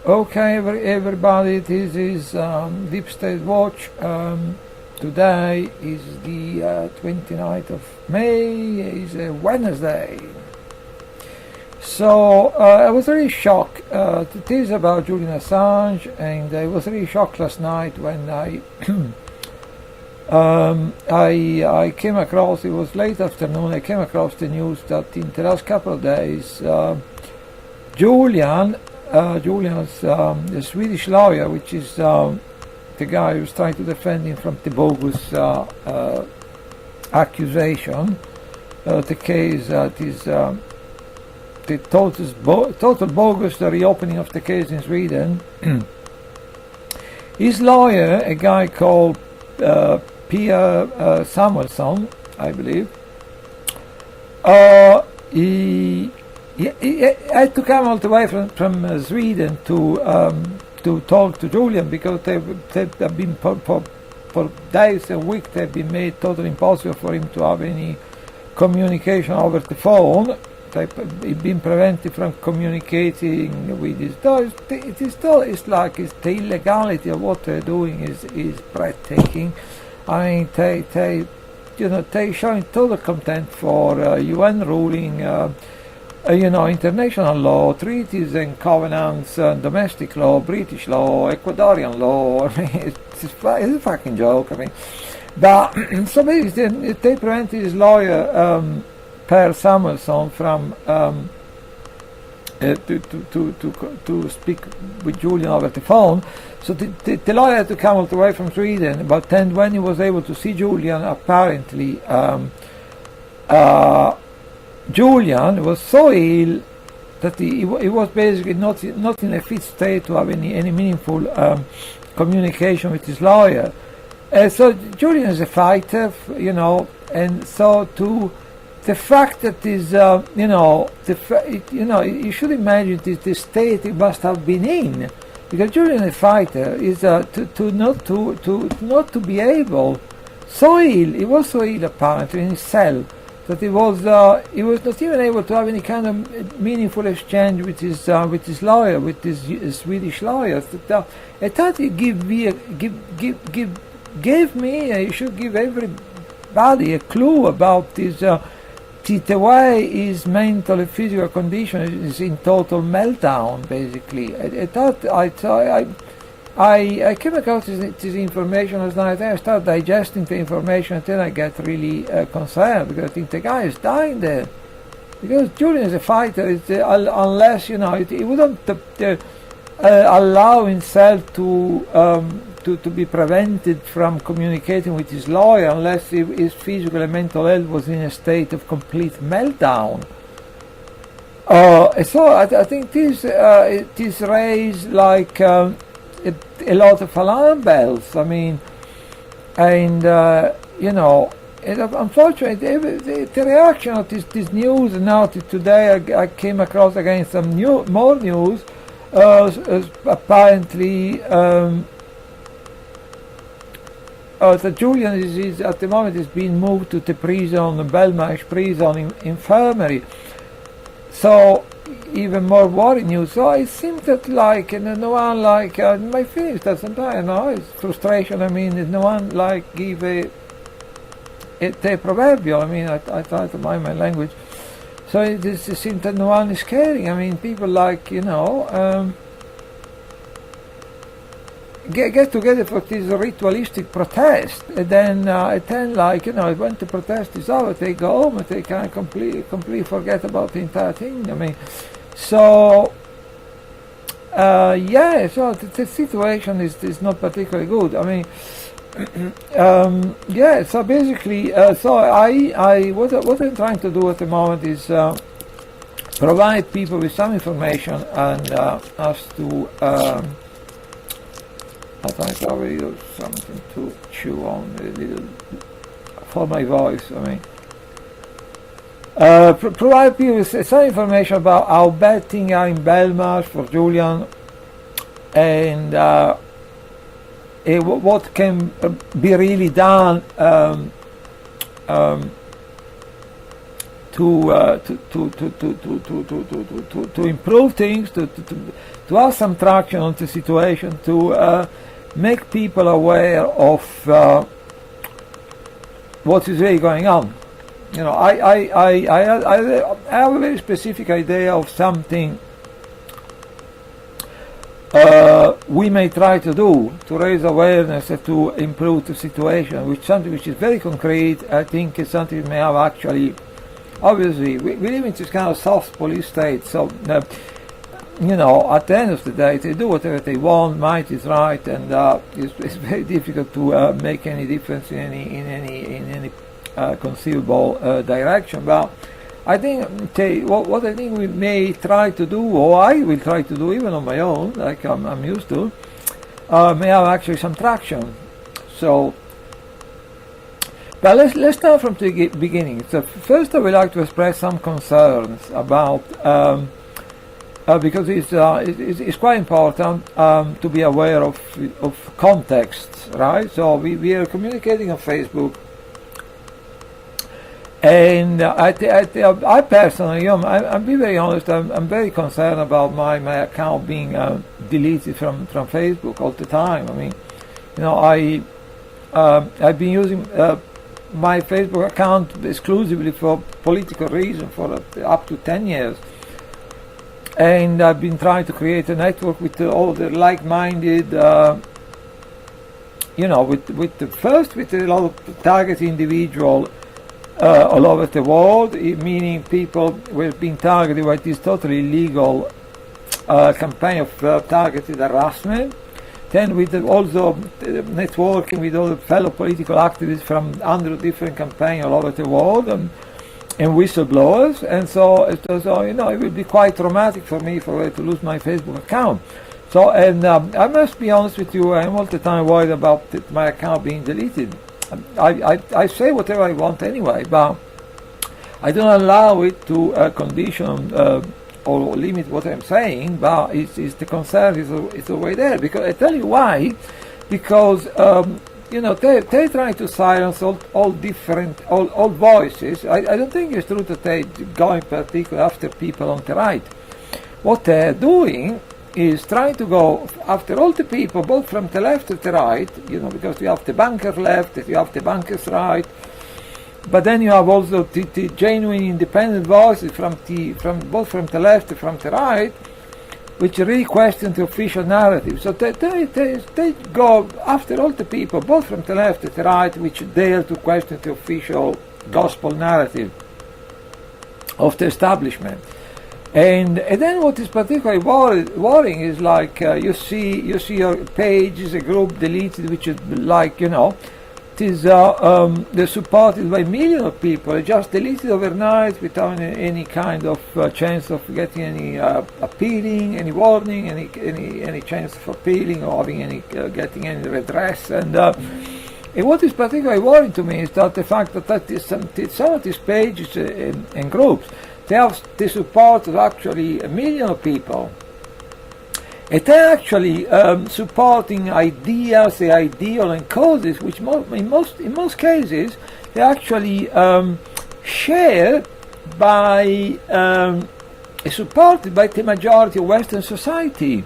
Okay, everybody, this is Deep State Watch. Today is the 29th of May, it's a Wednesday. So I was really shocked. It is about Julian Assange, and I was really shocked last night when I I came across, it was late afternoon, I came across the news that in the last couple of days Julian's the Swedish lawyer, which is the guy who's trying to defend him from the bogus accusation, the case that is the total bogus, the reopening of the case in Sweden. His lawyer, a guy called Pia Samuelsson, I believe, he had to come all the way from Sweden to talk to Julian, because they've been for days and weeks they've been made totally impossible for him to have any communication over the phone. They've been prevented from communicating with his daughter. It's like the illegality of what they're doing is breathtaking. I mean, they showing total contempt for UN ruling, international law, treaties and covenants, domestic law, British law, Ecuadorian law. I mean, it's a fucking joke. I mean, but so basically they prevented his lawyer, Per Samuelsson, from to speak with Julian over the phone. So the lawyer had to come all the way from Sweden, but then when he was able to see Julian, apparently Julian was so ill that he was basically not in a fit state to have any meaningful communication with his lawyer. So Julian is a fighter, and so the fact that is, you should imagine the state he must have been in, because Julian, a fighter, is not to be able, so ill. He was so ill apparently in his cell that he was not even able to have any kind of meaningful exchange with his lawyer, with his Swedish lawyer. I thought he gave me. You should give everybody a clue about this. The way his mental and physical condition is in total meltdown, basically. I came across this information last night. I started digesting the information, and then I get really concerned, because I think the guy is dying there. Because Julian is a fighter, unless he wouldn't allow himself to be prevented from communicating with his lawyer unless his physical and mental health was in a state of complete meltdown. So I think this raised like a lot of alarm bells. I mean, and unfortunately, the reaction of this news, and now today I came across again some more news. Apparently. That Julian is at the moment is being moved to the prison, the Belmarsh Prison infirmary. So even more worrying news. So it seems that my feeling is that sometimes it's frustration. I mean, no one give the proverbial. I mean, I try to mind my language. So it seems that no one is caring. I mean, people get together for this ritualistic protest, and then when the protest is over, they go home and they can completely forget about the entire thing. I mean, so so the situation is not particularly good. I mean, so basically, what I'm trying to do at the moment is provide people with some information and as to. I think I will something to chew on a little for my voice. I mean, provide people with some information about how bad things are in Belmarsh for Julian, and what can to improve things, to have some traction on the situation, to make people aware of what is really going on. I have a very specific idea of something we may try to do to raise awareness and to improve the situation, something which is very concrete. I think it's something we may have actually. Obviously, we live in this kind of soft police state, so at the end of the day, they do whatever they want. Might is right, and it's very difficult to make any difference in any conceivable direction. But I think what I think we may try to do, or I will try to do, even on my own, like I'm used to, may have actually some traction. So. But let's start from the beginning. So first, I would like to express some concerns about because it's quite important to be aware of context, right? So we are communicating on Facebook, and I personally, I'll be very honest. I'm very concerned about my account being deleted from Facebook all the time. I mean, I've been using my Facebook account exclusively for political reasons for up to 10 years, and I've been trying to create a network with all the like-minded, with a lot of targeted individuals all over the world, meaning people were being targeted by this totally illegal campaign of targeted harassment. Then with also networking with all the fellow political activists from 100 different campaigns all over the world, and whistleblowers, and so it will be quite traumatic for me to lose my Facebook account. So, and I must be honest with you, I'm all the time worried about my account being deleted. I say whatever I want anyway, but I don't allow it to condition or limit what I'm saying, but it's the concern is always there. Because I tell you why, because they're trying to silence all voices. I don't think it's true that they go in particular after people on the right. What they're doing is trying to go after all the people, both from the left and the right, because you have the bankers left, you have the bankers right, but then you have also the genuine independent voices from both from the left and from the right, which really question the official narrative. So they go after all the people, both from the left and the right, which dare to question the official gospel narrative of the establishment. And then what is particularly worrying is like you see a page is a group deleted, which is like they're supported by millions of people, just deleted overnight without any kind of chance of getting any appealing, any warning, any chance of appealing or having getting any redress. And what is particularly worrying to me is that the fact that some of these pages and groups, they have the support of actually a million of people. And they're actually supporting ideas, the ideal and causes, which in most cases they actually shared by supported by the majority of Western society.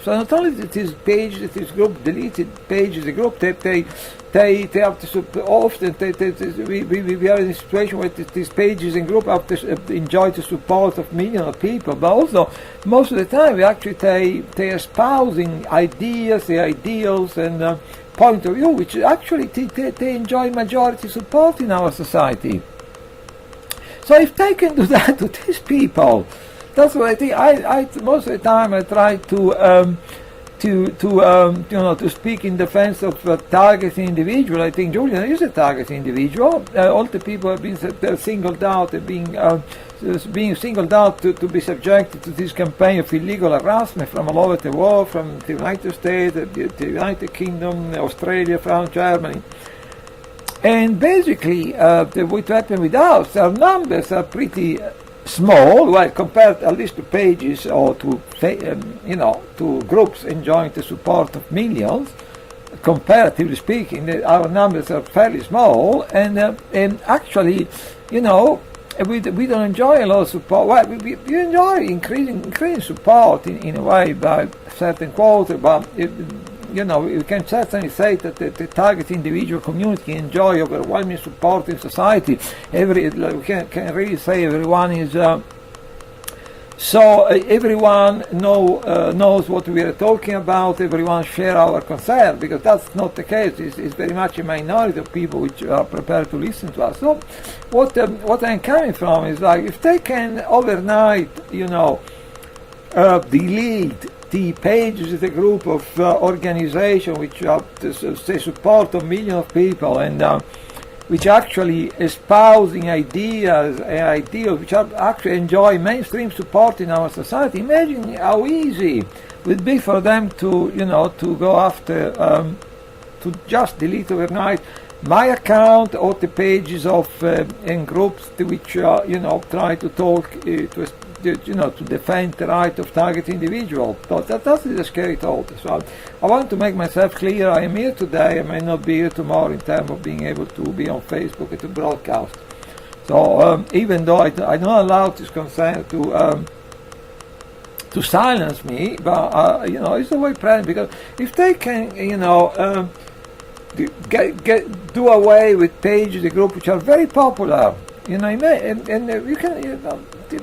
So not only that this page, that this group deleted page is a group, they have to often we are in a situation where these pages and group have to enjoy the support of millions of people, but also most of the time we actually they are espousing ideas, the ideals and point of view, which actually they enjoy majority support in our society. So if they can do that to these people, that's what I think. I most of the time I try to speak in defense of targeted individual. I think Julian is a targeted individual. All the people have been singled out, being singled out to be subjected to this campaign of illegal harassment from all over the world, from the United States, the United Kingdom, Australia, France, Germany. And basically, what happened with us, our numbers are pretty small, well, compared at least to pages or to groups enjoying the support of millions. Comparatively speaking, our numbers are fairly small, and actually, we don't enjoy a lot of support. Well, we enjoy increasing support in a way by certain quotas, but we can certainly say that the target individual community enjoy overwhelming support in society. We can really say everyone is. So everyone knows what we are talking about. Everyone share our concern, because that's not the case. It's very much a minority of people which are prepared to listen to us. So what I'm coming from is like, if they can overnight, delete the pages of the group of organization which they support a million of people, and which actually espousing ideas which are actually enjoy mainstream support in our society. Imagine how easy it would be for them to go after to just delete overnight my account or the pages of in groups which try to talk to defend the right of target individual. But that is a scary thought. So I want to make myself clear. I am here today. I may not be here tomorrow in terms of being able to be on Facebook and to broadcast. So even though I'm not allowed this concern to silence me, but it's a way present, because if they can do away with pages, the group which are very popular, and you can.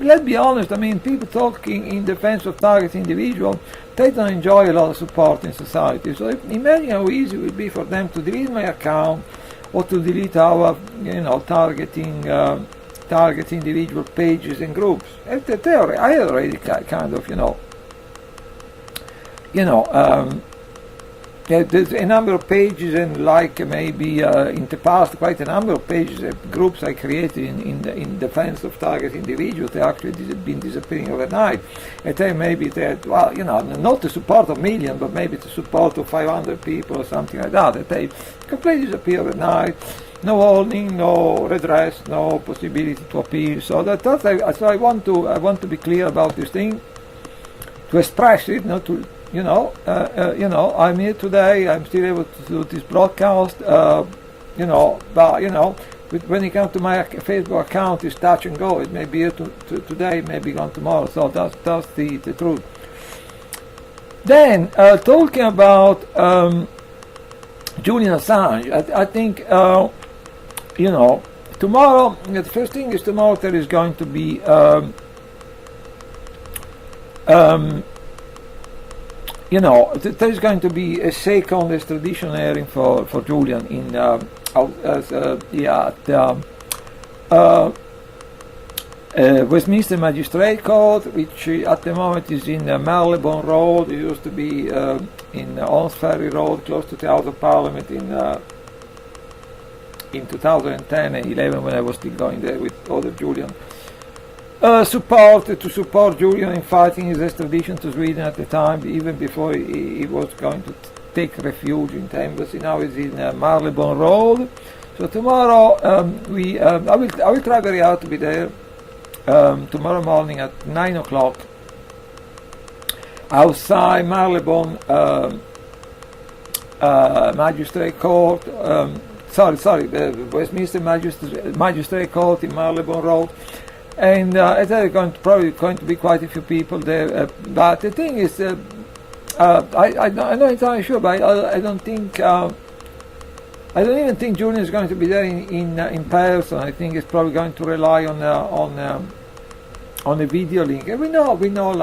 Let's be honest, I mean, people talking in defense of target individual, they don't enjoy a lot of support in society. So imagine how easy it would be for them to delete my account or to delete our, targeting target individual pages and groups. I already kind of, there's a number of pages, and maybe in the past quite a number of pages, groups I created in defense of target individuals. They actually been disappearing overnight. And then maybe not the support of millions, but maybe the support of 500 people or something like that. That they completely disappear overnight. No warning, no redress, no possibility to appeal. So so I want to be clear about this thing, to express it, not to. I'm here today. I'm still able to do this broadcast. But when it comes to my Facebook account, it's touch and go. It may be here today, it may be gone tomorrow. So that's the truth. Then talking about Julian Assange, I think tomorrow. The first thing is tomorrow there is going to be. There is going to be a second extradition hearing for Julian in Westminster Magistrate Court, which at the moment is in Marylebone Road. It used to be in Ons Ferry Road, close to the House of Parliament in 2010 and 11, when I was still going there with other Julian. To support Julian in fighting his extradition to Sweden at the time, even before he was going to take refuge in the embassy. Now he's in Marylebone Road. So tomorrow I will try very hard to be there tomorrow morning at 9 o'clock outside Marylebone Magistrate Court. Westminster Magistrate Court in Marylebone Road. And there are probably going to be quite a few people there. But the thing is, I'm not entirely sure, but I don't think, I don't even think Julian is going to be there in person. I think it's probably going to rely on a video link. And we know, we know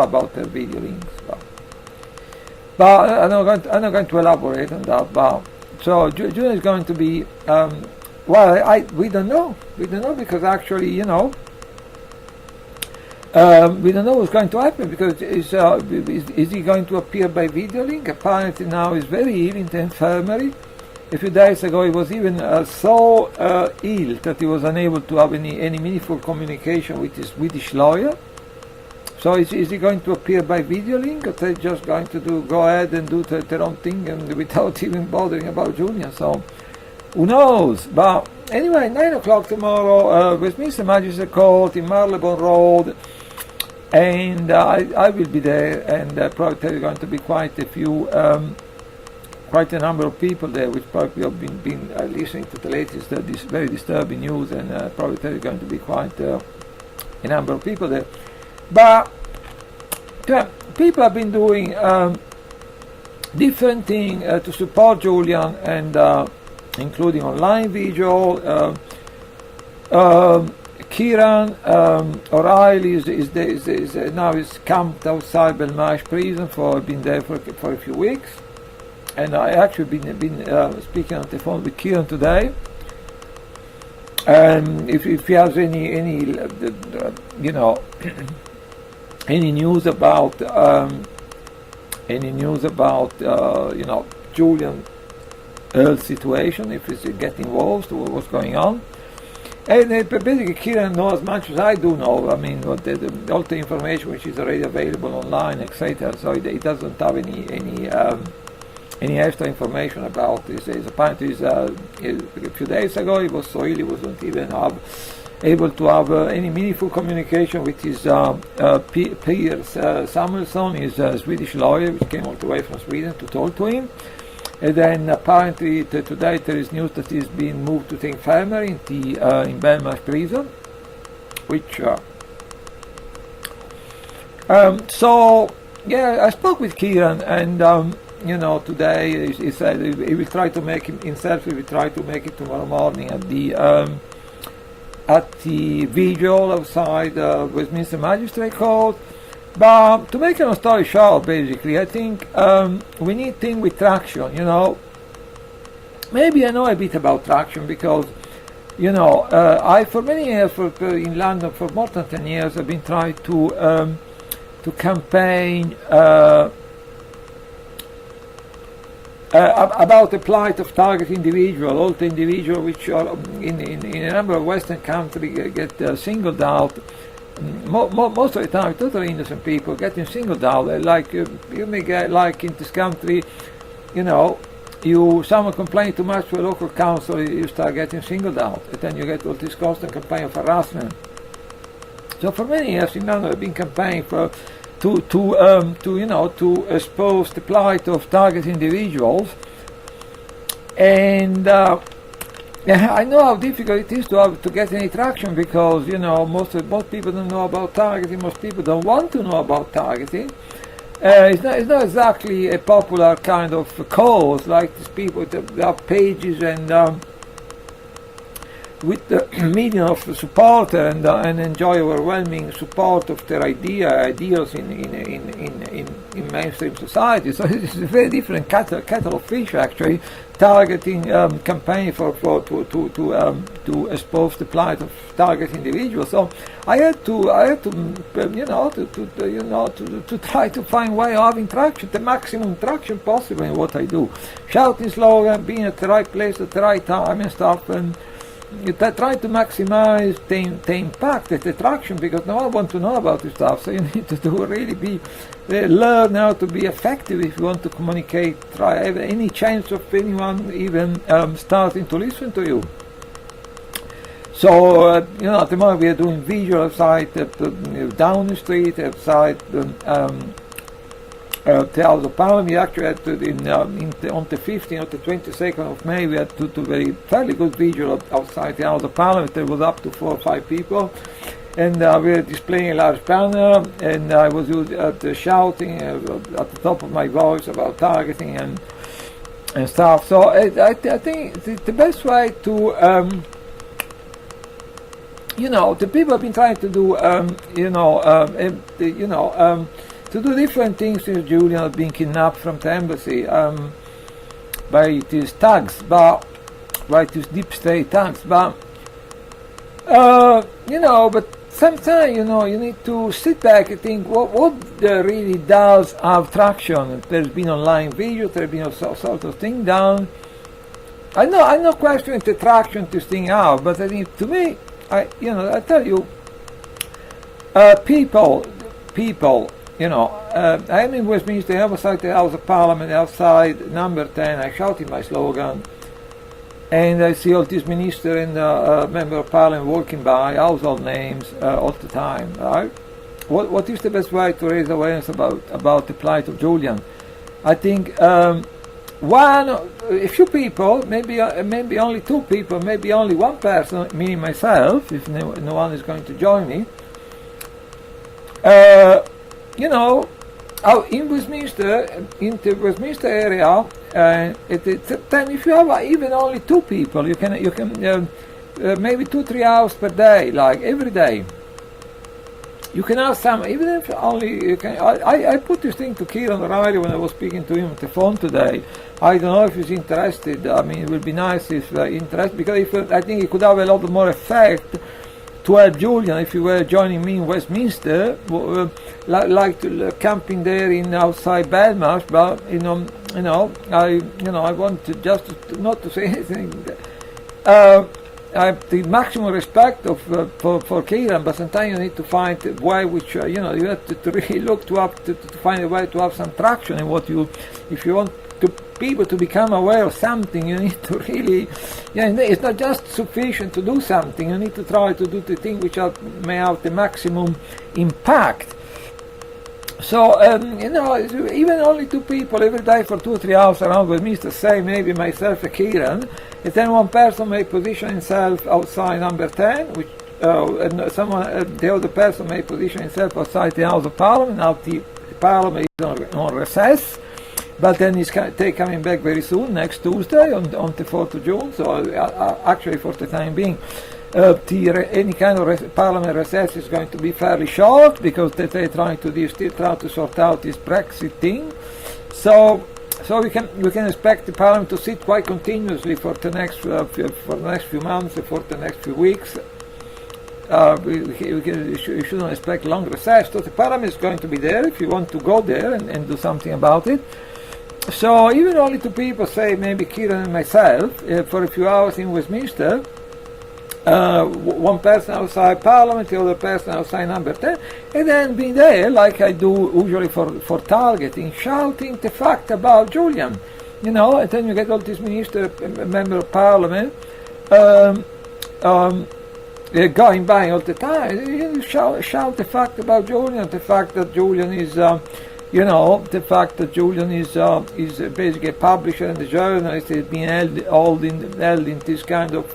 about the video links. But I'm not going to elaborate on that. But so Julian is going to be. We don't know. We don't know, because actually, we don't know what's going to happen, because is he going to appear by video link? Apparently now he's very ill in the infirmary. A few days ago he was even so ill that he was unable to have any meaningful communication with his Swedish lawyer. So is he going to appear by video link, or they're just going to go ahead and do their own thing and without even bothering about Julian? So who knows? But anyway, 9 o'clock tomorrow, Westminster Magistrate Court in Marylebone Road, and I will be there, and probably there are going to be quite a few quite a number of people there, which probably have been listening to the latest this very disturbing news, and probably there is going to be quite a number of people there. But people have been doing different things to support Julian, and including online video. Kieran O'Reilly is now camped outside Belmarsh Prison for been there for a few weeks, and I actually been speaking on the phone with Kieran today. If he has any any news about Julian Earl's situation, if he's getting involved or what's going on. And basically Kieran knows as much as I do know. I mean, all the information which is already available online, etc. So he doesn't have any extra information about this. Apparently, a few days ago he was so ill he wasn't even able to have any meaningful communication with his Piers Samuelsson, his Swedish lawyer, which came all the way from Sweden to talk to him. And then apparently today there is news that he's been moved to the infirmary in Belmarsh Prison, which so yeah, I spoke with Kieran, and today he said he will try to make himself. He will try to make it tomorrow morning at the vigil outside Westminster Magistrate Court. But to make a long story short, basically, I think we need things with traction. Maybe I know a bit about traction because, I for many years in London for more than 10 years I've been trying to campaign about the plight of target individuals, all the individuals which are in a number of Western countries get singled out. Most of the time, totally innocent people getting singled out. Like you may get, like in this country, someone complain too much to a local council, you start getting singled out, and then you get all this constant campaign of harassment. So for many years in London, I've been campaigning to expose the plight of target individuals, and. I know how difficult it is to get any traction because most people don't know about targeting. Most people don't want to know about targeting. It's not exactly a popular kind of cause like these people that have pages and with the million of supporters and enjoy overwhelming support of their ideals in mainstream society. So it's a very different kettle of fish actually. Targeting campaign to expose the plight of target individuals. So I had to try to find way of having traction, the maximum traction possible in what I do. Shouting slogan, being at the right place at the right time and stuff, and you try to maximize the impact, the traction, because no one wants to know about this stuff. So you need to really learn how to be effective if you want to communicate. Try have any chance of anyone even starting to listen to you. So at the moment we are doing visual outside down the street, outside the House of Parliament. We actually had on the 15th or the 22nd of May, we had to do fairly good visual outside the House of Parliament. There was up to 4 or 5 people, and we were displaying a large banner, and I was shouting at the top of my voice about targeting and stuff. So I think the best way to the people have been trying to do to do different things since Julian had been kidnapped from the embassy by these thugs, by these deep state thugs. But but sometimes you need to sit back and think what really does have traction. There's been online video, there's been all sorts of things done. I'm not questioning the traction this thing out, but I think to me, I tell you, people. I'm in Westminster, outside the House of Parliament, outside number 10. I shouted my slogan, and I see all these ministers and member of Parliament walking by, household names all the time. Right? What is the best way to raise awareness about the plight of Julian? I think a few people, maybe only two people, maybe only one person, meaning myself, if no one is going to join me. In Westminster, in the Westminster area, then if you have even only two people, you can maybe 2-3 hours per day, like every day. You can have some, even if only you can. I put this thing to Kieran O'Reilly when I was speaking to him on the phone today. I don't know if he's interested. I mean, it would be nice if interested, because I think it could have a lot more effect to help Julian if you were joining me in Westminster, camping there in outside Belmarsh. But I want to just not to say anything. I have the maximum respect for Kieran, but sometimes you need to find a way which you have to really look to find a way to have some traction in what you, if you want people to become aware of something, you need to really, it's not just sufficient to do something. You need to try to do the thing which may have the maximum impact. So even only two people every day for 2-3 hours around Westminster, say maybe myself and Kieran, and then one person may position himself outside number 10, which and the other person may position himself outside the House of Parliament. Now the Parliament is on recess, but then he's coming back very soon, next Tuesday on the 4th of June. So actually, for the time being, any kind of Parliament recess is going to be fairly short, because they're still trying to sort out this Brexit thing. So we can expect the Parliament to sit quite continuously for the next few months, for the next few weeks. You shouldn't expect long recess. So the Parliament is going to be there if you want to go there and do something about it. So even only two people, say maybe Kieran and myself, for a few hours in Westminster, one person outside Parliament, the other person outside number 10, and then be there like I do usually for targeting, shouting the fact about Julian, and then you get all these member of Parliament going by all the time. You shout the fact about Julian, the fact that Julian is the fact that Julian is basically a publisher and a journalist, is being held in this kind of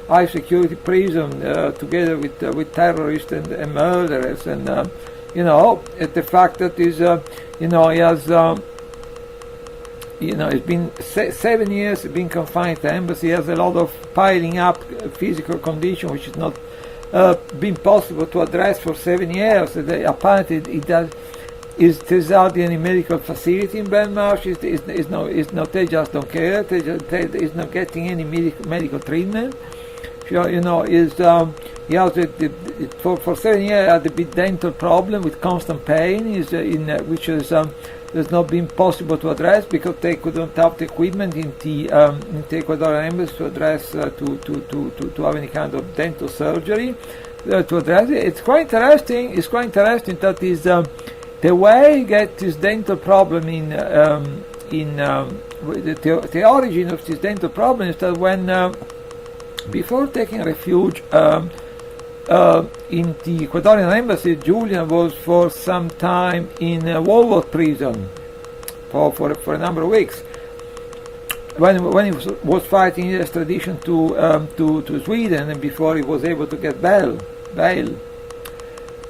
high security prison together with terrorists and murderers, and the fact that he has it's been 7 years been confined to the embassy, has a lot of piling up physical condition which is not been possible to address for 7 years. Apparently it does. There's hardly any medical facility in Belmarsh. They just don't care. He's not getting any medical treatment. He has for 7 years had a big dental problem with constant pain, which has not been possible to address because they couldn't have the equipment in the Ecuadorian embassy to address to have any kind of dental surgery to address it. It's quite interesting. It's quite interesting that is. The way you get this dental problem the origin of this dental problem is that when before taking refuge in the Ecuadorian embassy, Julian was for some time in Belmarsh Prison for a number of weeks when he was fighting his extradition to Sweden, and before he was able to get bail.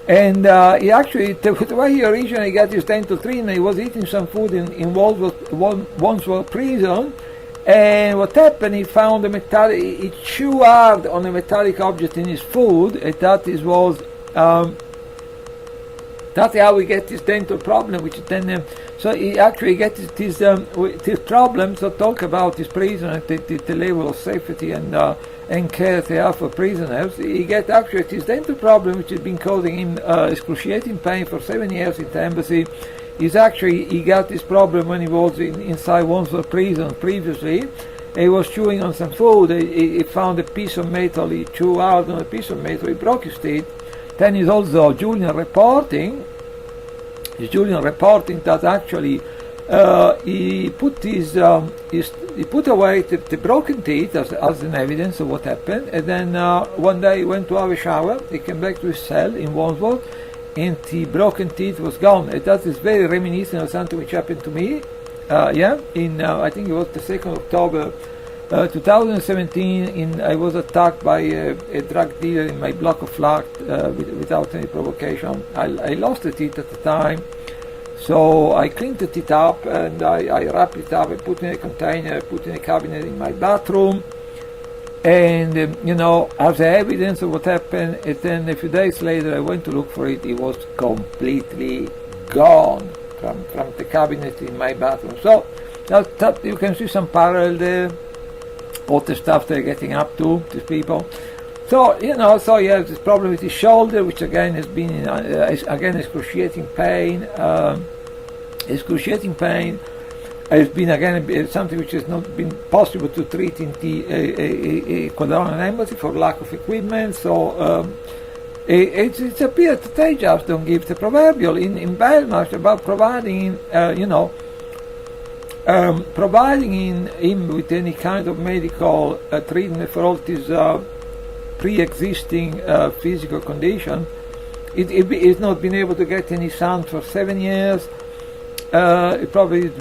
And he actually, the way he originally got his dental treatment, he was eating some food in Wandsworth Prison, and what happened, he found he chewed hard on a metallic object in his food, and that's how we get this dental problem, which then, so he actually gets this problem. So talk about this prison and the level of safety and care they have for prisoners. He gets actually this dental problem, which has been causing him excruciating pain for 7 years in the embassy. He got this problem when he was inside Wandsworth Prison previously. He was chewing on some food. He found a piece of metal. He chewed out on a piece of metal. He broke his teeth. Then is also Julian reporting that actually he put he put away the broken teeth as an evidence of what happened, and then one day he went to have a shower. He came back to his cell in Wandsworth, and the broken teeth was gone. And that is very reminiscent of something which happened to me I think it was the 2nd of October 2017. I was attacked by a drug dealer in my block of flat without any provocation. I lost the teeth at the time, so I cleaned the teeth up and I wrapped it up. I put in a container, put in a cabinet in my bathroom, and as evidence of what happened. And then a few days later, I went to look for it. It was completely gone from the cabinet in my bathroom. So that you can see some parallel there. All the stuff they're getting up to, these people. So you have this problem with his shoulder, which again has been excruciating pain. Excruciating pain has been again something which has not been possible to treat in the Ecuadorian embassy for lack of equipment. So it's a bit that they just don't give the proverbial in Belmarsh about providing providing him with any kind of medical treatment for all these pre-existing physical condition. He's not been able to get any sun for 7 years. It probably is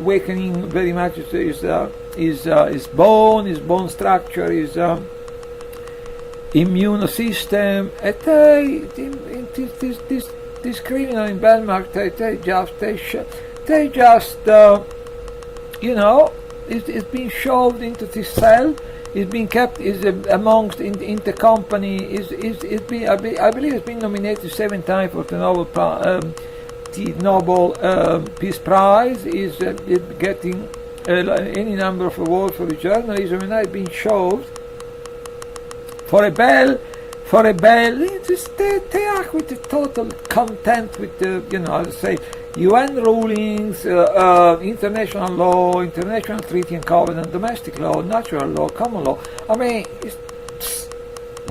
weakening very much his bone structure, his immune system. This criminal in Belmarsh, they just it's been shoved into this cell. It's been kept amongst in the company. I believe it's been nominated 7 times for the Nobel Peace Prize. Is getting any number of awards for the journalism, and I've been shoved for a bell. They act with the total contempt with the UN rulings, international law, international treaty and covenant, domestic law, natural law, common law. I mean,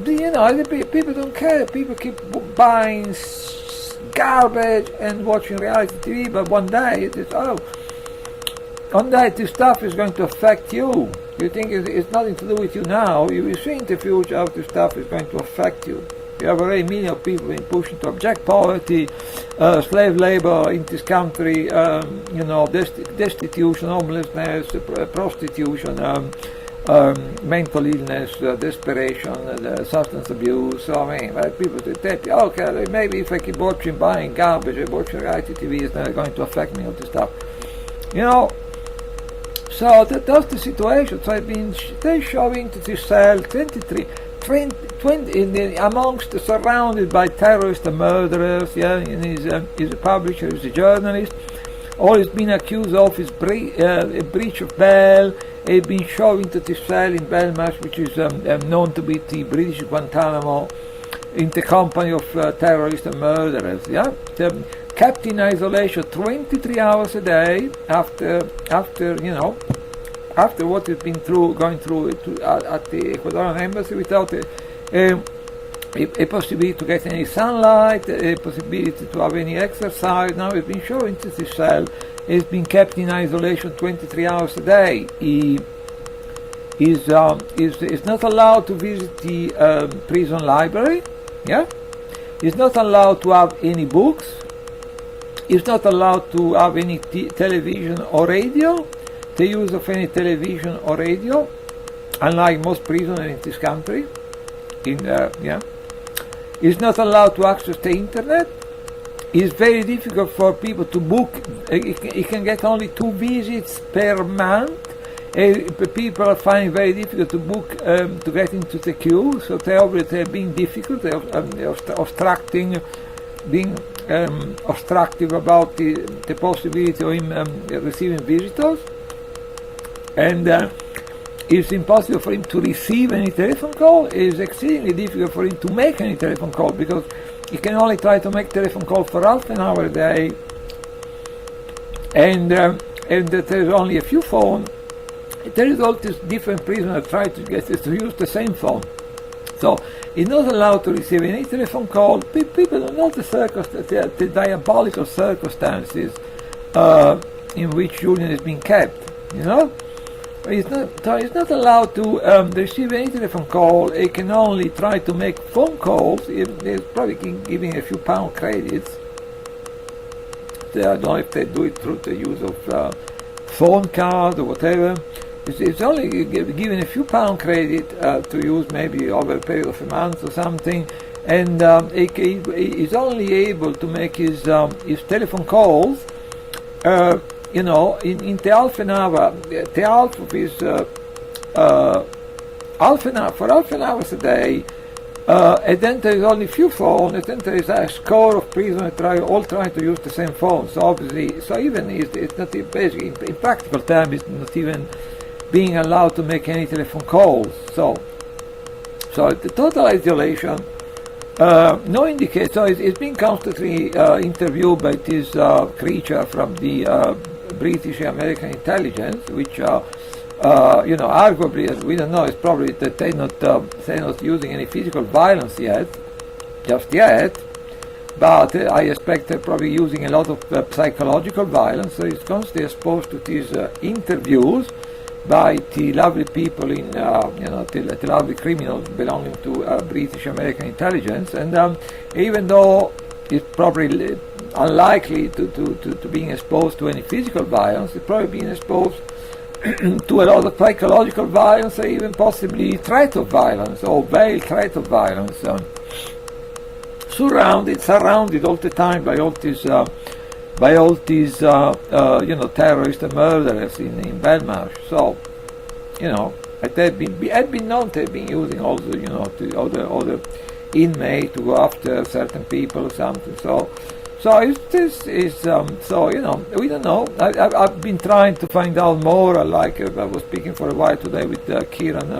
people don't care. People keep buying garbage and watching reality TV, but one day this stuff is going to affect you. You think it's nothing to do with you now. You will see in the future how this stuff is going to affect you. You have already millions of people being pushed to object poverty, slave labor in this country, destitution, homelessness, prostitution, mental illness, desperation, substance abuse. So, I mean, people say, okay, maybe if I keep buying garbage and watching reality TV, it's not going to affect me, all this stuff. So that's the situation. So they shove into this cell 20, surrounded by terrorists and murderers. And he's a publisher, he's a journalist. All he's been accused of is a breach of bail. He's been shoved into this cell in Belmarsh, which is known to be the British Guantanamo, in the company of terrorists and murderers. Kept in isolation 23 hours a day after what he's been going through at the Ecuadorian embassy, without a possibility to get any sunlight, a possibility to have any exercise. Now he's been shown into this cell. He's been kept in isolation 23 hours a day. He is not allowed to visit the prison library. He's not allowed to have any books. He's not allowed to have any television or radio. The use of any television or radio, unlike most prisoners in this country. He's not allowed to access the internet. It's very difficult for people to book. He can get only 2 visits per month. People are finding it very difficult to book to get into the queue. So they're being difficult. They're obstructing, being obstructive about the possibility of him receiving visitors. And it's impossible for him to receive any telephone call. It's exceedingly difficult for him to make any telephone call, because he can only try to make telephone call for half an hour a day, and there's only a few phones. There is all these different prisoners try to get us to use the same phone. So he's not allowed to receive any telephone call. People don't know the diabolical circumstances in which Julian is being kept. He's not allowed to receive any telephone call. He can only try to make phone calls. They're probably giving a few pound credits. I don't know if they do it through the use of phone card or whatever. It's only given a few pound credit to use maybe over a period of a month or something, and he's only able to make his telephone calls, in the half an hour, the half of his half an hour a day. And then there is only few phones, and then there is a score of prisoners all trying to use the same phone. So obviously, even it's not basically in practical terms, it's not even being allowed to make any telephone calls. So the total isolation. No indication. So it's been constantly interviewed by this creature from the British American intelligence, which arguably, as we don't know, it's probably that they're not using any physical violence just yet. But I expect they're probably using a lot of psychological violence. So it's constantly exposed to these interviews by the lovely people the lovely criminals belonging to British American intelligence, and even though it's probably unlikely to being exposed to any physical violence, it's probably being exposed to a lot of psychological violence, or even possibly threat of violence or veiled threat of violence, surrounded all the time by all these terrorists and murderers in Belmarsh. So, had been known to have been using also, the other inmates to go after certain people or something. So we don't know. I've been trying to find out more. Like I was speaking for a while today with Kieran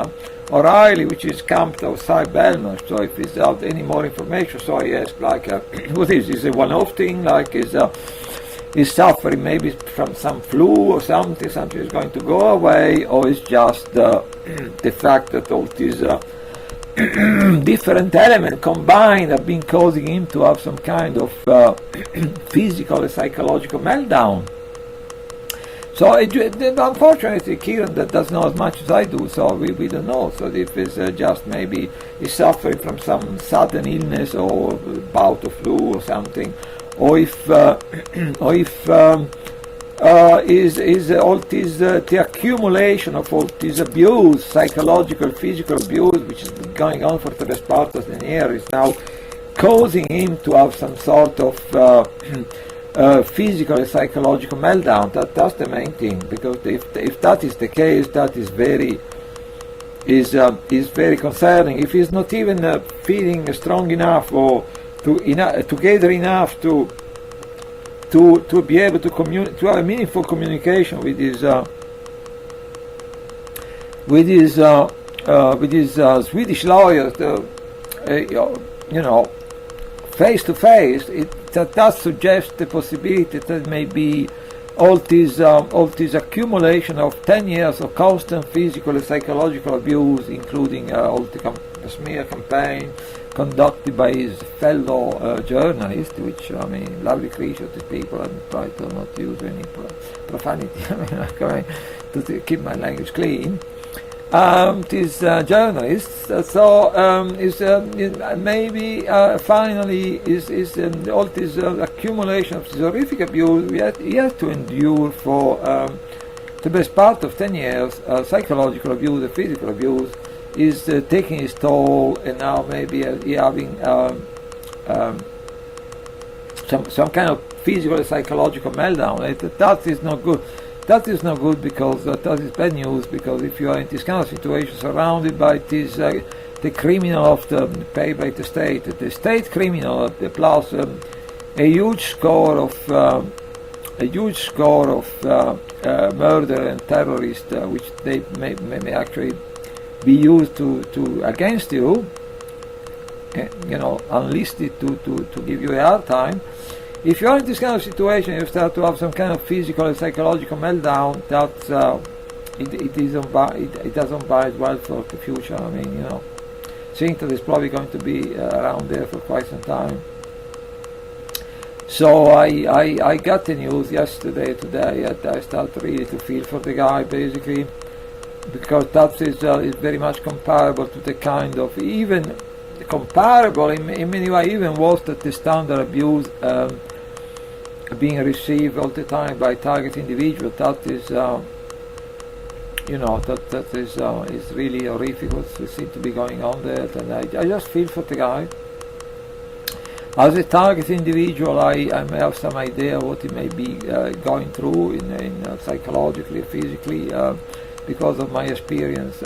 O'Reilly, which is camped outside Belmarsh. So if he's out any more information, so I asked, what is a one-off thing? Like is suffering maybe from some flu or something is going to go away, or is just the fact that all these different elements combined have been causing him to have some kind of physical and psychological meltdown. So unfortunately, Kieran that doesn't know as much as I do, so we don't know. So if it's just maybe he's suffering from some sudden illness or bout of flu or something, or if is all this the accumulation of all this abuse, psychological, physical abuse, which is going on for the best part of the year, is now causing him to have some sort of physical and psychological meltdown. That's the main thing, because if that is the case, that is very concerning. If he's not even feeling strong enough or together enough to be able to have a meaningful communication with his Swedish lawyers, face to face, that does suggest the possibility that maybe all this accumulation of 10 years of constant physical and psychological abuse, including all the smear campaign conducted by his fellow journalist, which, lovely creatures, these people, and try to not use any profanity, to keep my language clean. These journalists, maybe finally is all this accumulation of this horrific abuse he has to endure for the best part of 10 years, psychological abuse, and physical abuse, is taking its toll, and now maybe having some kind of physical and psychological meltdown. That is not good. That is not good, because that is bad news, because if you are in this kind of situation surrounded by this the criminal of the paid by the state criminal, plus a huge score of murder and terrorists, which they may actually be used to against you, unlisted to give you a hard time. If you are in this kind of situation, you start to have some kind of physical and psychological meltdown. That's it doesn't bode well for the future. Seeing that it's probably going to be around there for quite some time. So I got the news yesterday. Today I started really to feel for the guy, basically, because that is very much comparable to the kind of, even comparable in many ways, even worse than the standard abuse being received all the time by target individuals. That is, that is really horrific what seems to be going on there. And I just feel for the guy. As a target individual, I may have some idea what he may be going through in psychologically, physically, because of my experience.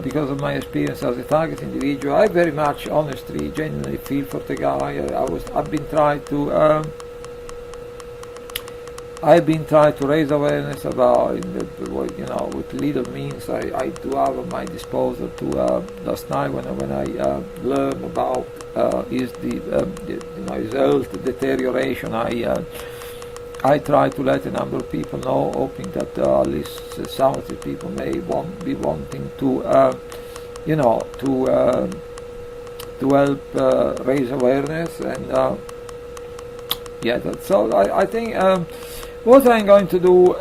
Because of my experience as a target individual, I very much, honestly, genuinely feel for the guy. I've been trying to raise awareness about, with little means I do have at my disposal. To last night when I learned about his health deterioration, I try to let a number of people know, hoping that at least some of these people may be wanting to, to help raise awareness. And so I think what I'm going to do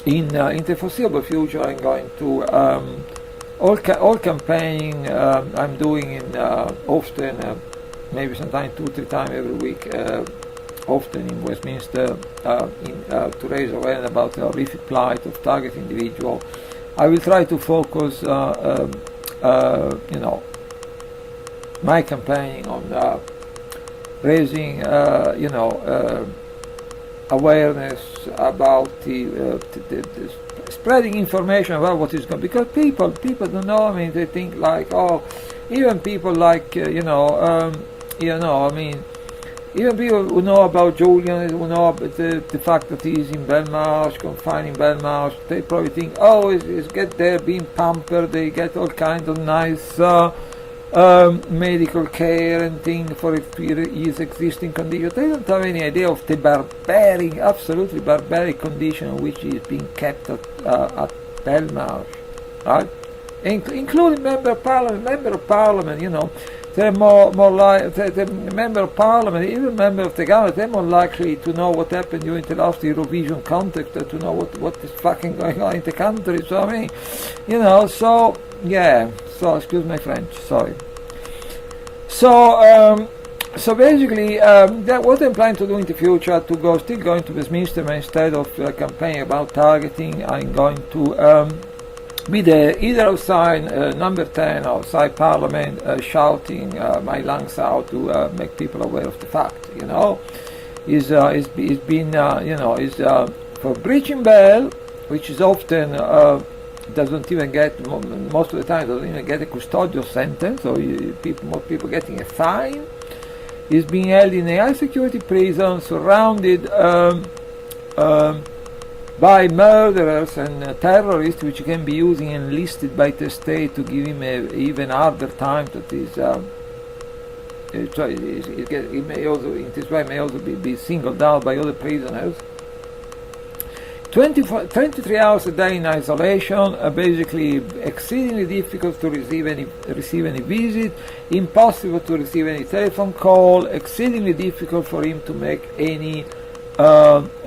in the foreseeable future, I'm going to all campaigning I'm doing in often, maybe sometimes 2-3 times every week. Often in Westminster, to raise awareness about the horrific plight of target individual. I will try to focus, my campaigning on raising, awareness about the spreading information about what is going. Because people don't know. I mean, they think like, even people like, even people who know about Julian, who know about the fact that he's in Belmarsh, confined in Belmarsh, they probably think, he's get there being pampered, they get all kinds of nice medical care and things for his existing condition. They don't have any idea of the absolutely barbaric condition in which he is being kept at Belmarsh, right? Including member of parliament, they're more like the member of parliament, even member of the government. They're more likely to know what happened during the last Eurovision contest than to know what is fucking going on in the country. So I mean, So excuse my French. Sorry. So basically, what I'm planning to do in the future, still going to Westminster, but instead of campaigning about targeting, I'm going to be there either outside number 10 outside Parliament, shouting my lungs out to make people aware of the fact. Is been for breaching bail, which is often doesn't even get, most of the time doesn't even get a custodial sentence, or most people getting a fine. Is being held in a high security prison, surrounded by murderers and terrorists, which can be using enlisted by the state to give him a even harder time. That is, it may also, in this way, may also be singled out by other prisoners. 23 hours a day in isolation, basically exceedingly difficult to receive any visit, impossible to receive any telephone call, exceedingly difficult for him to make any.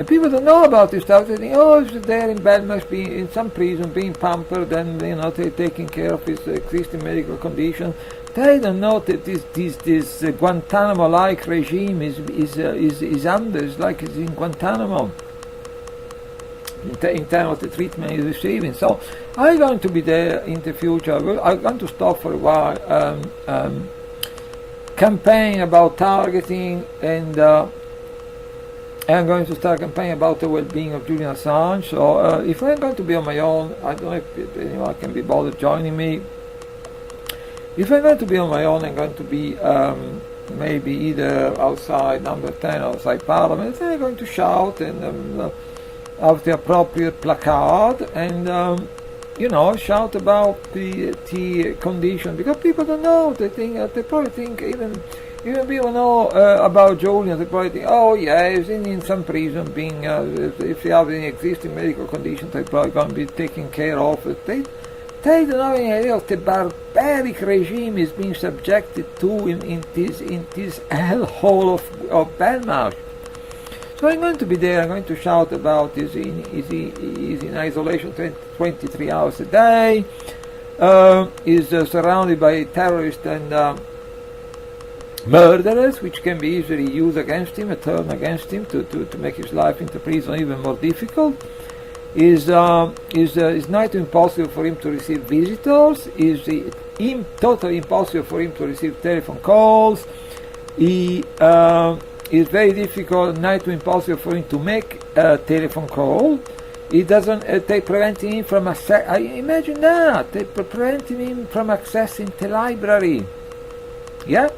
People don't know about this stuff. They think, he's there in Belmarsh, in some prison, being pampered, and they're taking care of his existing medical condition. They don't know that this Guantanamo-like regime is under. It's like it's in Guantanamo in terms of the treatment he's receiving. So I'm going to be there in the future. I'm going to stop for a while, campaign about targeting, and I'm going to start campaigning about the well-being of Julian Assange. So if I'm going to be on my own, I don't know if anyone can be bothered joining me. If I'm going to be on my own, I'm going to be maybe either outside number 10, outside Parliament, and I'm going to shout and have the appropriate placard and shout about the condition, because people don't know. They probably think even people know about Julian. They probably think, he's in some prison, being if they have any existing medical conditions, they're probably going to be taken care of. They don't have any idea of the barbaric regime is being subjected to in this hellhole of Belmarsh. So I'm going to be there. I'm going to shout about he's in isolation 23 hours a day. Is surrounded by terrorists and murderers, which can be easily used against him, turned against him to make his life into prison even more difficult. Is nigh to impossible for him to receive visitors. Is totally impossible for him to receive telephone calls. It's very difficult, nigh to impossible for him to make a telephone call. It doesn't. They preventing him from imagine that they preventing him from accessing the library. Yeah.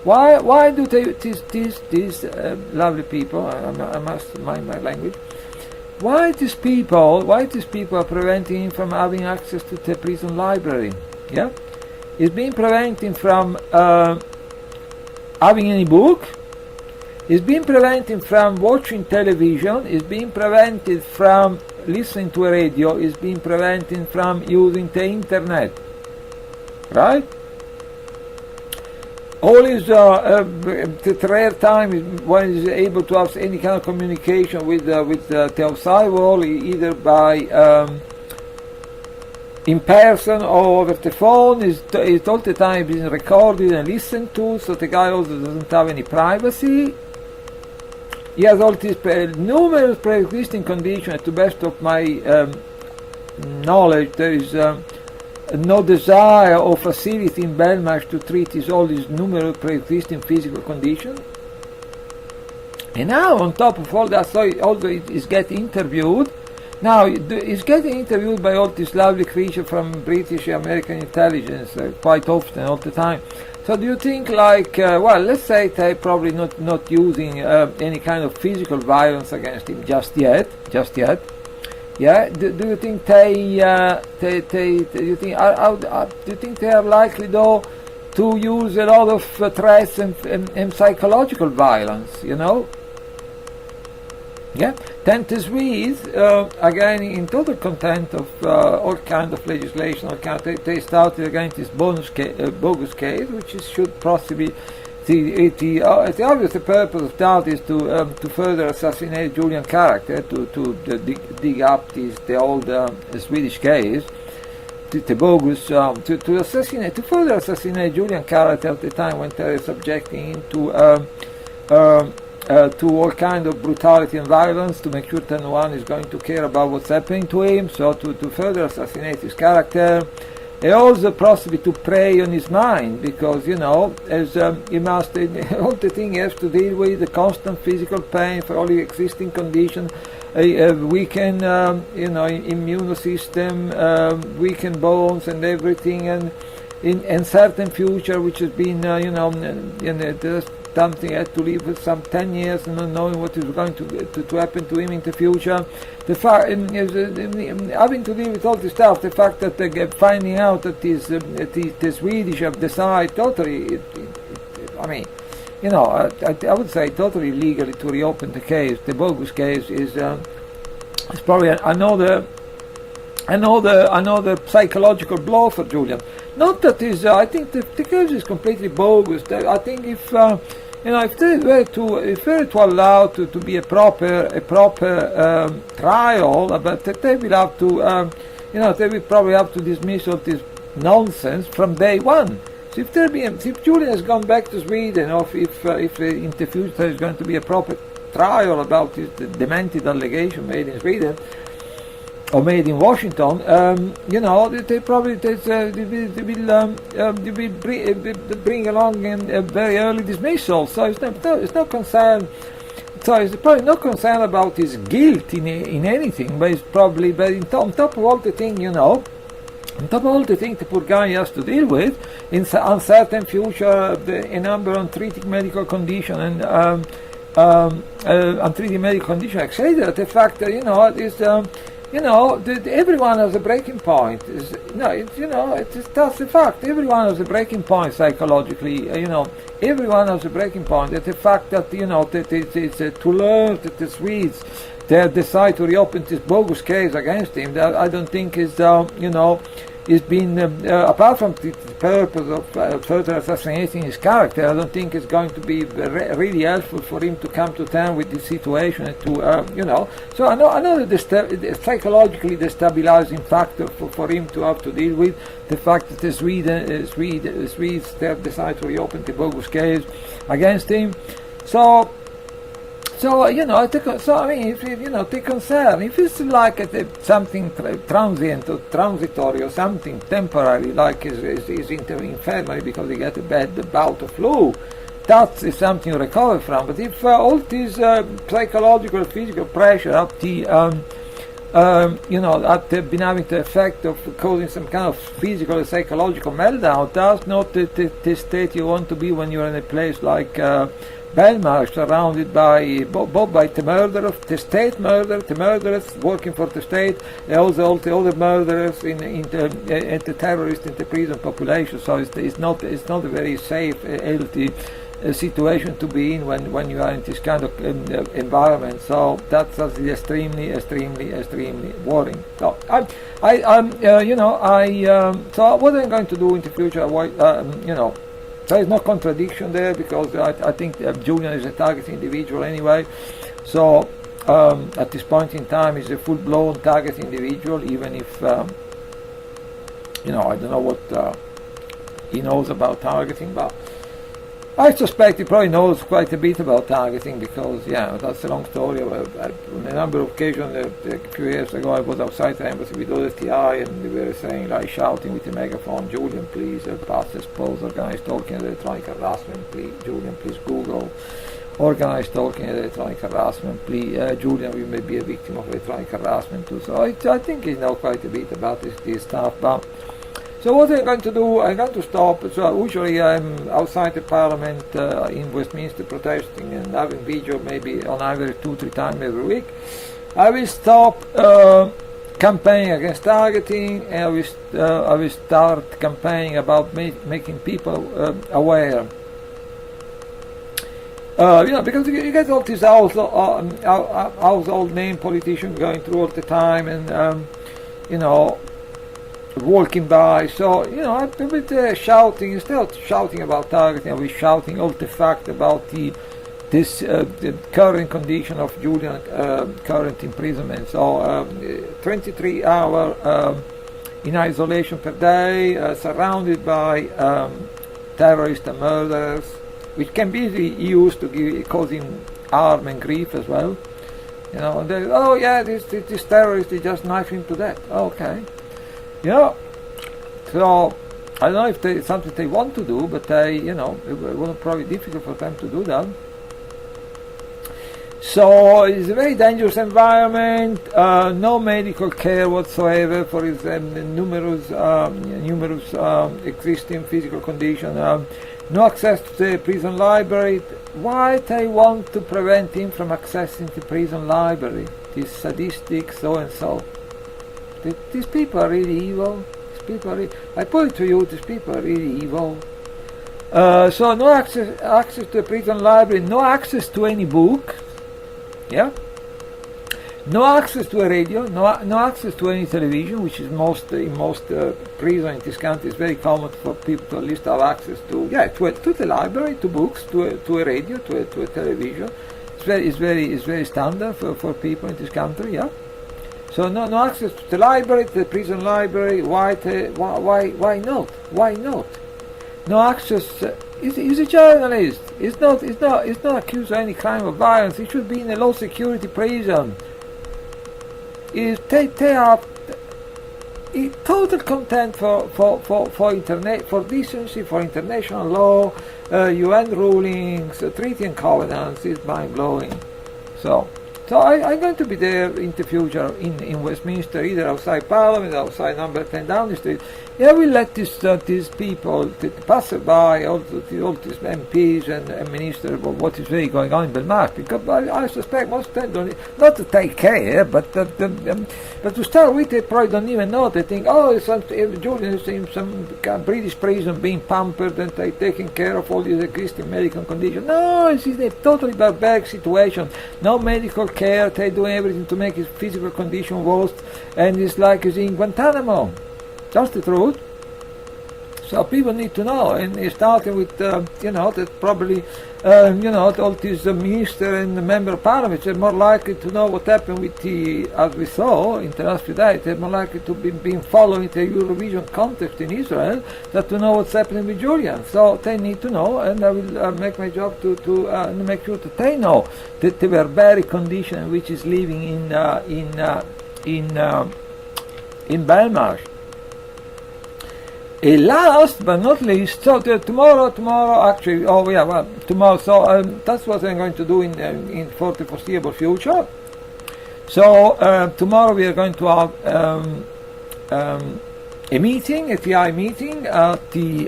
Why do these lovely people? I must mind my language. Why these people are preventing him from having access to the prison library? Yeah, it's been preventing from having any book. It's been preventing from watching television. It's been prevented from listening to a radio. It's been preventing from using the internet. Right? All is the rare time when he's able to have any kind of communication with the outside world, either by in person or over the phone. Is all the time being recorded and listened to, so the guy also doesn't have any privacy. He has all these numerous pre-existing conditions. To the best of my knowledge, there is no desire or facility in Belmarsh to treat all these numerous pre-existing physical conditions. And now, on top of all that, so also is getting interviewed. Now, he's getting interviewed by all these lovely creatures from British American intelligence quite often, all the time. So do you think, like, well, let's say they're probably not using any kind of physical violence against him just yet. Yeah. Do you think do you think they are likely though to use a lot of threats and psychological violence? You know. Yeah. Then the Swedes, again, in total contempt of all kind of legislation, they started against this bogus case, which should possibly. The obvious purpose of that is to further assassinate Julian character, to dig up the old Swedish case, the bogus, to further assassinate Julian character at the time when they were subjecting him to all kind of brutality and violence, to make sure that no one is going to care about what's happening to him. So to further assassinate his character. And also possibly to prey on his mind, because as he must, all the thing he has to deal with, the constant physical pain for all the existing conditions, weakened immune system, weakened bones and everything, and in certain future which has been something had to live with some 10 years and not knowing what is going to happen to him in the future. The fact having to deal with all this stuff, the fact that they get finding out that the Swedish have decided totally, I would say totally legally to reopen the case. The bogus case is probably another psychological blow for Julian. Not that is, I think the case is completely bogus. I think if they were to allow to be a proper trial, but they will have to, they will probably have to dismiss all this nonsense from day one. So if Julian has gone back to Sweden, or if in the future there is going to be a proper trial about this demented allegation made in Sweden, or made in Washington, they probably will bring along a very early dismissal. So it's no concern. So it's probably no concern about his guilt in anything, but it's probably, on top of all the thing, on top of all the things the poor guy has to deal with, in uncertain future, a number of untreated medical condition and untreated medical condition, etc. The fact that everyone has a breaking point. That's the fact. Everyone has a breaking point psychologically. Everyone has a breaking point. It's the fact that to learn that the Swedes they decide to reopen this bogus case against him. That I don't think is it's been, apart from the purpose of further assassinating his character, I don't think it's going to be really helpful for him to come to terms with the situation and to, So I know that the psychologically destabilizing factor for him to have to deal with the fact that the Swedes have decided to reopen the bogus case against him. So the concern, if it's like something transient or transitory or something temporary, like is infirmary because he get a bad bout of flu, that is something to recover from. But if all this psychological, physical pressure up the been having the effect of causing some kind of physical or psychological meltdown, that's not the state you want to be when you're in a place like Belmarsh, surrounded by both by the murderers, the state murderers, the murderers working for the state, and also all the other murderers and the terrorists in the prison population. So it's not a very safe, healthy situation to be in when you are in this kind of environment. So that's extremely worrying. So so what I'm going to do in the future, there is no contradiction there, because I think Julian is a targeted individual anyway. So at this point in time, he's a full-blown target individual, even if I don't know what he knows about targeting, but I suspect he probably knows quite a bit about targeting, because that's a long story. On a number of occasions, a few years ago, I was outside the embassy with other TI, and they were saying, like, shouting with a megaphone, "Julian, please, pass expose organized stalking and electronic harassment, please. Julian, please Google organized stalking and electronic harassment, please. Julian, we may be a victim of electronic harassment too." So I think he knows quite a bit about this stuff, but. So what I'm going to do, I'm going to stop. So usually I'm outside the Parliament in Westminster protesting and having video maybe on average 2-3 times every week. I will stop campaigning against targeting, and I will start campaigning about making people aware. Because you get all these household name politicians going through all the time, and walking by. So I've been shouting, instead of shouting about targeting, I'll be shouting all the fact about the current condition of Julian current imprisonment. So 23 hours in isolation per day, surrounded by terrorists and murderers, which can be used to cause him harm and grief as well. And this terrorist, they just knifed him to death. Okay. So I don't know if it's something they want to do, but it will probably be difficult for them to do that. So it's a very dangerous environment. No medical care whatsoever for his numerous existing physical condition. No access to the prison library. Why they want to prevent him from accessing the prison library? This sadistic so and so. These people are really evil. I put it to you, these people are really evil. So no access to the prison library, no access to any book. No access to a radio, no access to any television, which is in most prisons in this country. It's very common for people to at least have access to the library, to books, to a radio, to a television. It's very standard for people in this country. So no access to the library, to the prison library. Why not? Why not? No access. He's a journalist. He's not accused of any crime of violence. He should be in a low security prison. They are total contempt for internet, for decency, for international law, UN rulings, treaty and covenants. Is mind blowing. So I'm going to be there in the future in Westminster, either outside Parliament, outside number 10 Downing Street. We'll let these people, the passerby, all these MPs and ministers, what is really going on in Belmarsh, because I suspect most of them don't, not to take care, but to start with, they probably don't even know. They think, Julian is in some British prison being pampered and they taking care of all these existing medical conditions. No, it's a totally barbaric situation. No medical care, they're doing everything to make his physical condition worse, and it's like he's in Guantanamo. That's the truth. So people need to know, and starting with, that probably, all these minister and the member of parliament are more likely to know what happened with as we saw in the last few days, they're more likely to be following the Eurovision contest in Israel than to know what's happening with Julian. So they need to know, and I will make my job to make sure that they know that they were very condition which is living in Belmarsh. Last but not least, so tomorrow, tomorrow. So that's what I'm going to do for the foreseeable future. So tomorrow we are going to have a meeting, a TI meeting at the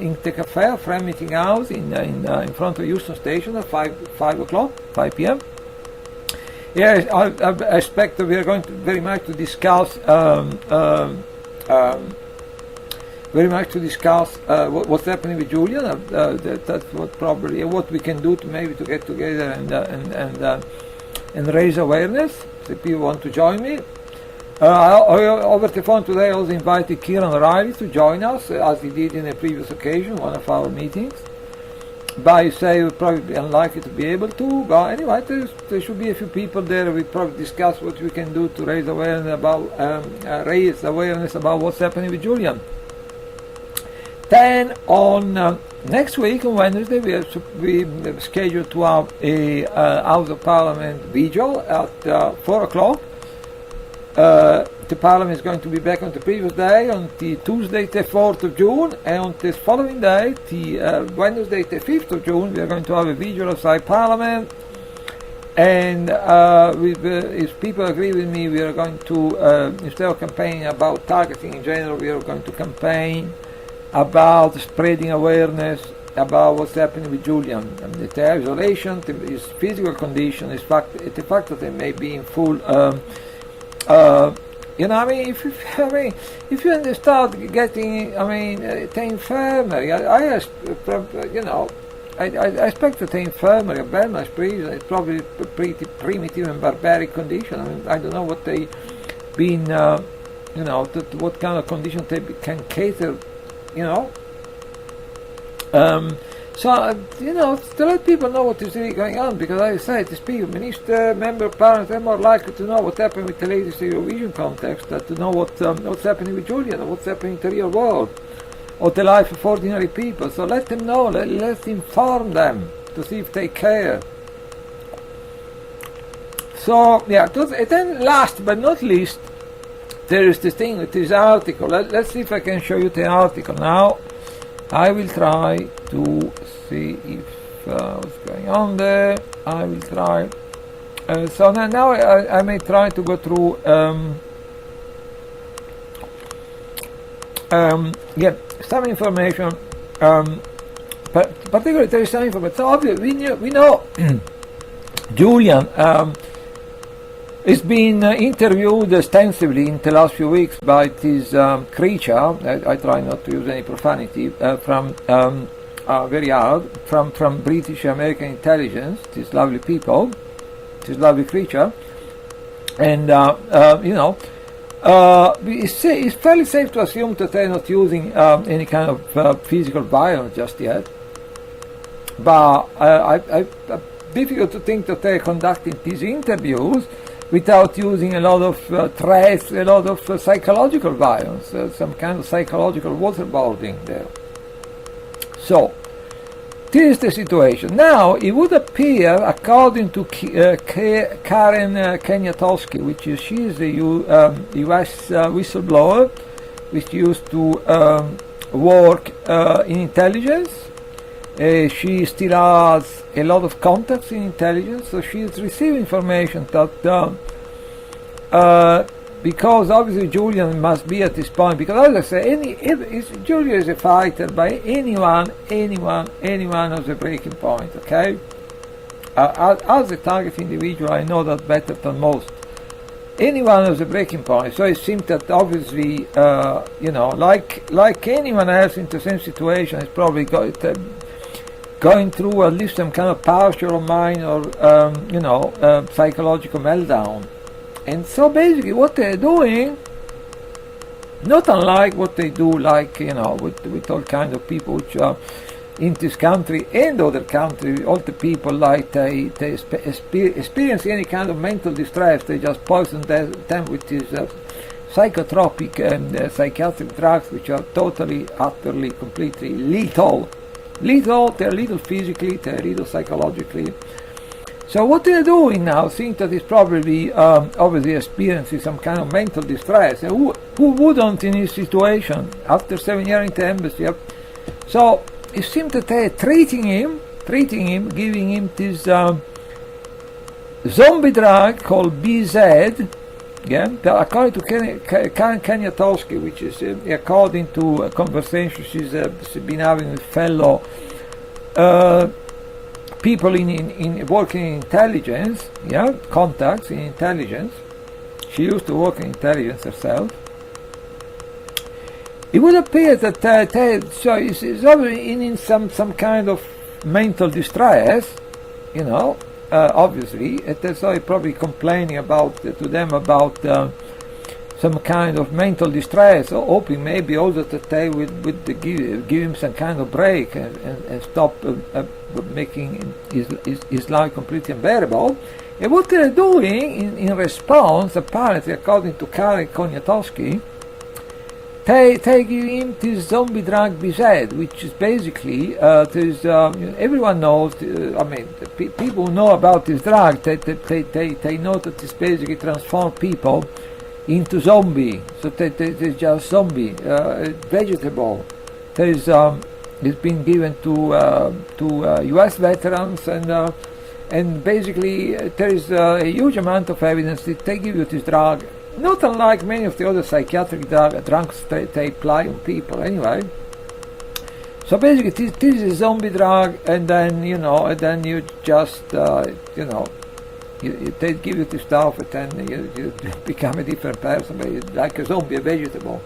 in the cafe, Friend Meeting House in front of Euston Station at 5 p.m. Yes, I expect that we are going to very much to discuss. What's happening with Julian. That's what probably what we can do to maybe to get together and raise awareness. If people want to join me, over the phone today, I also invited Kieran Riley to join us, as he did in a previous occasion, one of our meetings. But you say we're probably unlikely to be able to. But anyway, there should be a few people there. We probably discuss what we can do to raise awareness about what's happening with Julian. Then on next week on Wednesday we scheduled to have a House of Parliament vigil at 4 o'clock. The Parliament is going to be back on the previous day, on the Tuesday the 4th of June, and on this following day, the Wednesday the 5th of June, we are going to have a vigil outside Parliament. And if people agree with me, we are going to, instead of campaigning about targeting in general, we are going to campaign about spreading awareness about what's happening with Julian, and the isolation, his physical condition, the fact that they may be in full. If you start getting, the infirmary, I expect that the infirmary of Belmarsh Prison is probably a pretty primitive and barbaric condition. I don't know what they been, what kind of condition they can cater. To let people know what is really going on, because as I said, the speaker, minister, member of parliament, they're more likely to know what happened with the latest Eurovision context than to know what's happening with Julian, or what's happening in the real world, or the life of ordinary people. So let them know, let's inform them to see if they care. So, and then last but not least, there is this thing with this article. Let's see if I can show you the article now. I will try to see if what's going on there. I will try. So now I may try to go through. Some information. Particularly there is some information. So obviously we know Julian. It's been interviewed extensively in the last few weeks by this creature. I try not to use any profanity. From very hard from British American intelligence. These lovely people, this lovely creature, and it's fairly safe to assume that they're not using any kind of physical violence just yet. But I difficult to think that they're conducting these interviews without using a lot of threats, a lot of psychological violence, some kind of psychological waterboarding there. So, this is the situation. Now, it would appear, according to Karen Keniatowski, she is a US whistleblower, which used to work in intelligence. She still has a lot of contacts in intelligence, so she is receiving information that because obviously Julian must be at this point, because as I say, Julian is a fighter, by anyone has a breaking point, okay? As a target individual, I know that better than most. Anyone has a breaking point, so it seems that obviously, like anyone else in the same situation, is probably going through at least some kind of partial or minor, psychological meltdown. And so basically what they're doing Not unlike what they do, like, with all kind of people which are in this country and other countries. All the people, like, they experience any kind of mental distress, they just poison them with these psychotropic and psychiatric drugs, which are totally, utterly, completely lethal. They're lethal physically, they're lethal psychologically. So what they're doing now, think that it's probably obviously experiencing some kind of mental distress. And who wouldn't in his situation after 7 years in the embassy? So it seems that they're treating him, giving him this zombie drug called BZ. Yeah, according to Kaniatowski, which is according to a conversation she's been having with fellow people in working in intelligence, contacts in intelligence. She used to work in intelligence herself. It would appear that so is in some kind of mental distress, obviously. That's why probably complaining to them about some kind of mental distress, or hoping maybe also that they would give him some kind of break and stop making his life completely unbearable. And what they're doing in response, apparently, according to Karen Koniatowski, they give him this zombie drug BZ, which is basically everyone knows. People who know about this drug, they know that it's basically transform people into zombie. So they just zombie, vegetable. It's been given to U.S. veterans, and basically there is a huge amount of evidence that they give you this drug. Not unlike many of the other psychiatric drugs they apply on people anyway. So basically this is a zombie drug, and then you just they give you this stuff, and then you become a different person, but like a zombie, a vegetable.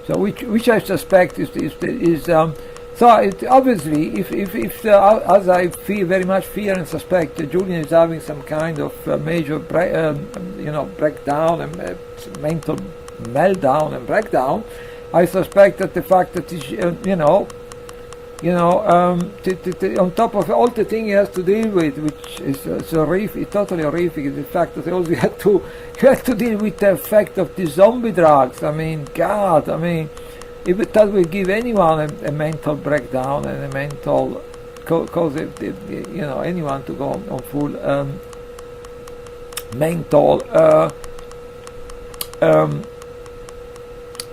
So which I suspect is so it obviously, if as I very much fear and suspect that Julian is having some kind of major breakdown and mental meltdown and breakdown, I suspect that the fact that on top of all the thing he has to deal with, which is horrific, totally horrific, is the fact that he also had to deal with the effect of the zombie drugs. If that will give anyone a mental breakdown and a mental cause anyone to go on full mental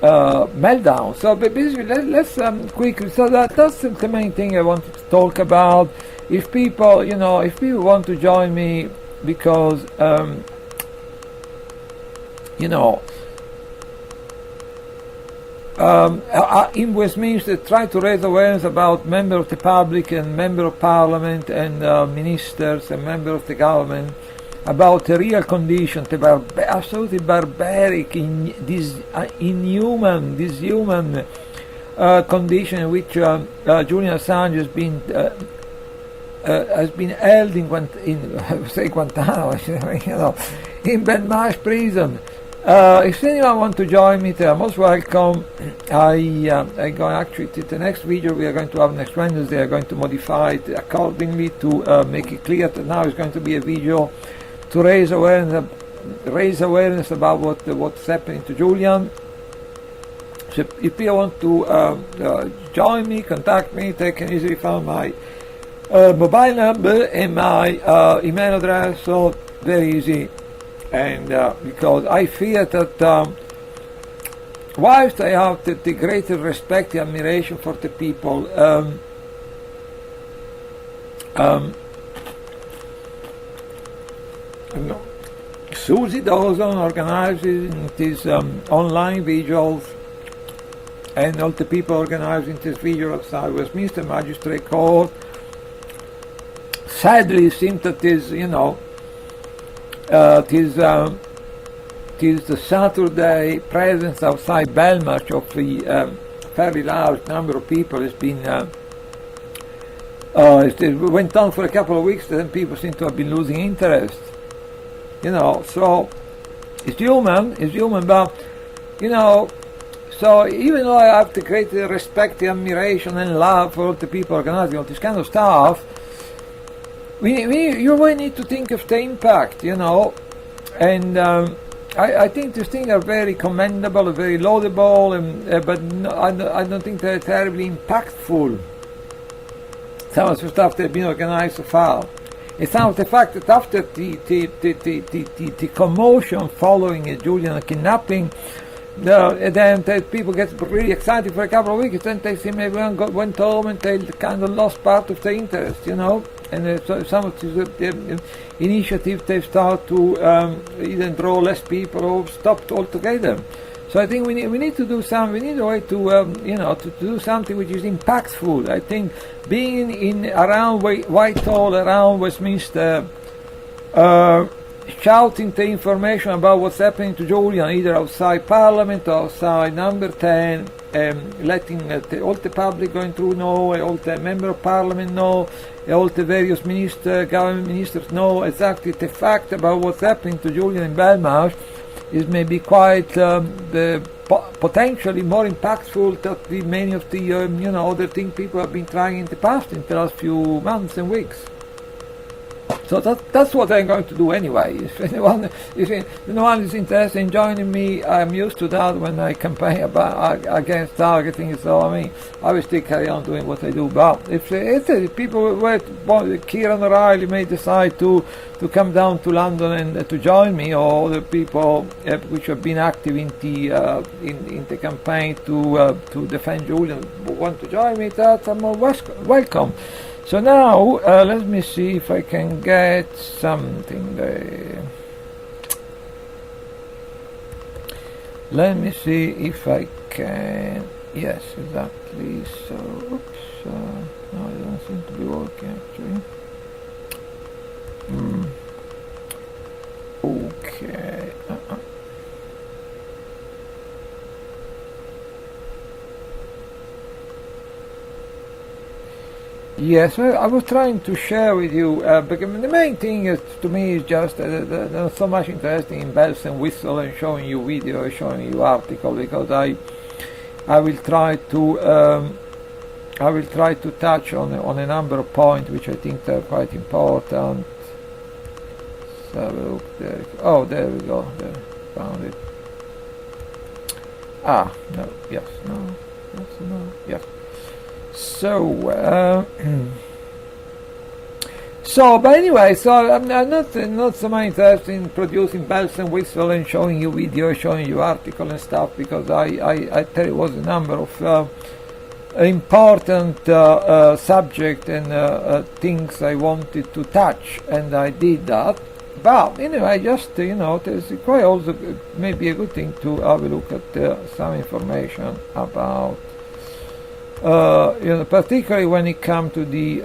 meltdown. So basically, let's quickly. So that's the main thing I wanted to talk about. If people want to join me, because in Westminster, try to raise awareness about members of the public and members of parliament and ministers and members of the government about the real condition, the absolutely barbaric, inhuman condition in which Julian Assange has been held in Guantanamo, in Belmarsh Prison. If anyone wants to join me, they are most welcome. I go actually to the next video we are going to have next Wednesday. They are going to modify it accordingly to make it clear that now it's going to be a video to raise awareness about what's happening to Julian. So if you want to join me, contact me. They can easily find my mobile number and my email address. So very easy. And because I fear that whilst I have the greater respect and admiration for the people, Susie Dawson organizes these online visuals, and all the people organizing this video outside Westminster Magistrate Court. Sadly, it seems that this, tis the Saturday presence outside Belmarsh of the fairly large number of people has been it went on for a couple of weeks, then people seem to have been losing interest. So it's human, but So even though I have the great respect, admiration, and love for all the people organizing all this kind of stuff, you really need to think of the impact, and I think these things are very commendable, very laudable, but I don't think they're terribly impactful. Some of the stuff that's been organized so far. And some of the fact that after the commotion following Julian kidnapping, then people get really excited for a couple of weeks, then they seem everyone went home and they kind of lost part of their interest, And so some of the initiatives they start to either draw less people or stopped altogether. So I think we need to do some. We need a way to to do something which is impactful. I think being around Whitehall, around Westminster, shouting the information about what's happening to Julian, either outside Parliament or outside Number 10, letting all the public going through know, all the Member of Parliament know, all the various government ministers know exactly the fact about what's happening to Julian in Belmarsh is maybe quite potentially more impactful than many of the other things people have been trying in the past, in the last few months and weeks. So that's what I'm going to do anyway. If anyone is interested in joining me, I'm used to that when I campaign against targeting. So I will still carry on doing what I do. But if people Kieran O'Reilly may decide to come down to London and to join me, or other people which have been active in the campaign to defend Julian want to join me, that's more welcome. So now, let me see if I can get something there. Let me see if I can. Yes, exactly. So, oops. No, it doesn't seem to be working actually. Okay. Yes, well, I was trying to share with you, because the main thing is, to me, is just not so much interesting in bells and whistles and showing you video, showing you article, because I will try to touch on a number of points which I think are quite important. So look there. Oh, there we go. There, found it. No, yes, no, yes, no, yes. So, but anyway, so I'm not so much interested in producing bells and whistles and showing you video, showing you article and stuff, because I tell you was a number of important subject and things I wanted to touch, and I did that. But anyway, just there's quite also maybe a good thing to have a look at some information about. Particularly when it comes to the,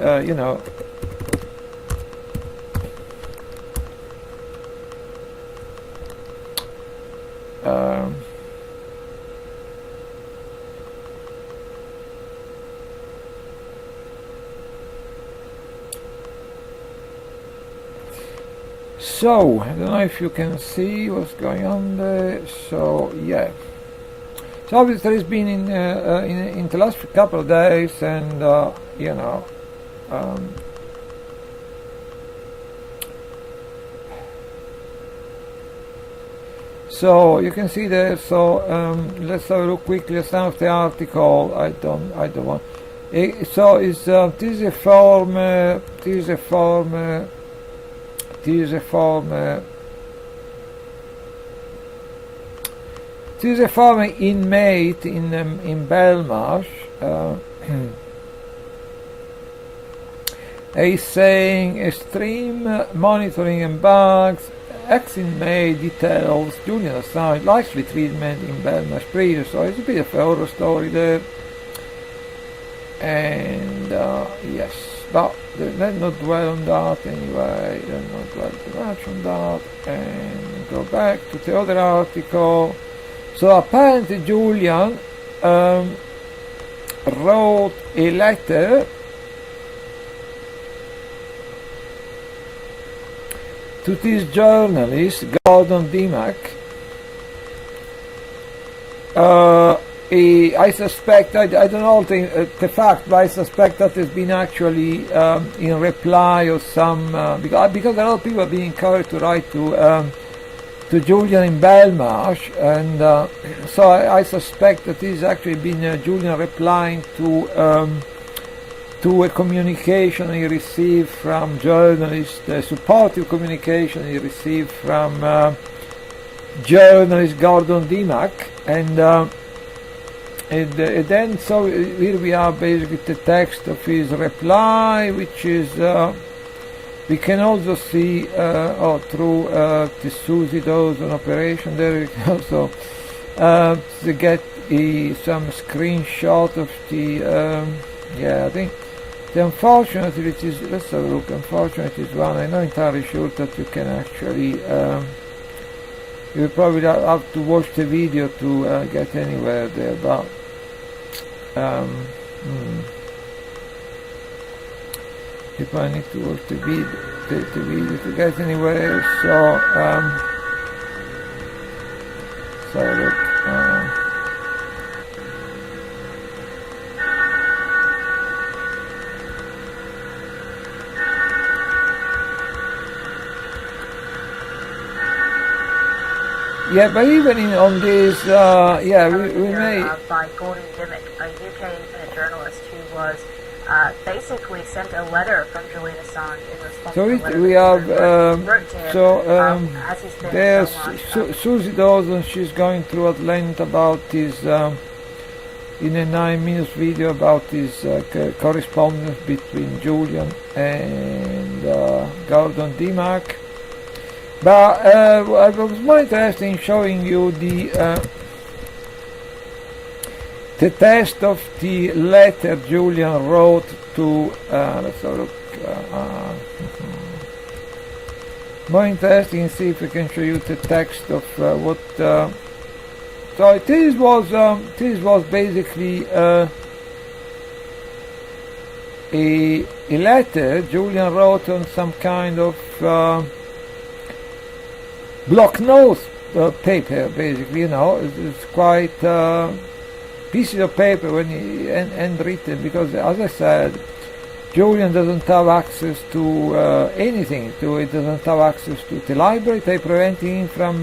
so, I don't know if you can see what's going on there. So, yeah. So obviously it's been in the last couple of days, and so you can see there. So let's have a look quickly at some of the article. I don't want. So it's this is a form. This is a former inmate in Belmarsh. He's saying extreme monitoring and bugs. Ex-inmate details Julian Assange likely treatment in Belmarsh Prison. So it's a bit of a horror story there. And yes, but let's not dwell on that anyway. Let's not dwell too much on that. And go back to the other article. So apparently Julian wrote a letter to this journalist, Gordon Dimmock, I suspect, I don't know the fact, but I suspect that has been actually in reply of some, because a lot of people are being encouraged to write to Julian in Belmarsh, and so I suspect that this has actually been Julian replying to a communication he received from journalists, supportive communication he received from journalist Gordon Dimack, and then so here we are basically the text of his reply, which is we can also see through the Susie Dawson operation. There we can also to get some screenshot of the I think the unfortunate, which is, let's have a look, unfortunate is one, I'm not entirely sure that you can actually you will probably have to watch the video to get anywhere there, but you probably need to watch the video to get anywhere. So look, yeah, but even on this, we may. By Gordon Dimmick, a UK independent journalist who was basically sent a letter from Julian Assange in response So to the letter we have, as he's been there's so long. Susie Dawson, she's going through at length about this, in a 9-minute video about this correspondence between Julian and Gordon Dimack. But I was more interested in showing you the text of the letter Julian wrote to, let's have a look, more interesting, see if I can show you the text of what, so this was basically a letter Julian wrote on some kind of block notes paper, basically, it's quite pieces of paper when handwritten, because as I said, Julian doesn't have access to anything. He doesn't have access to the library. They're preventing him from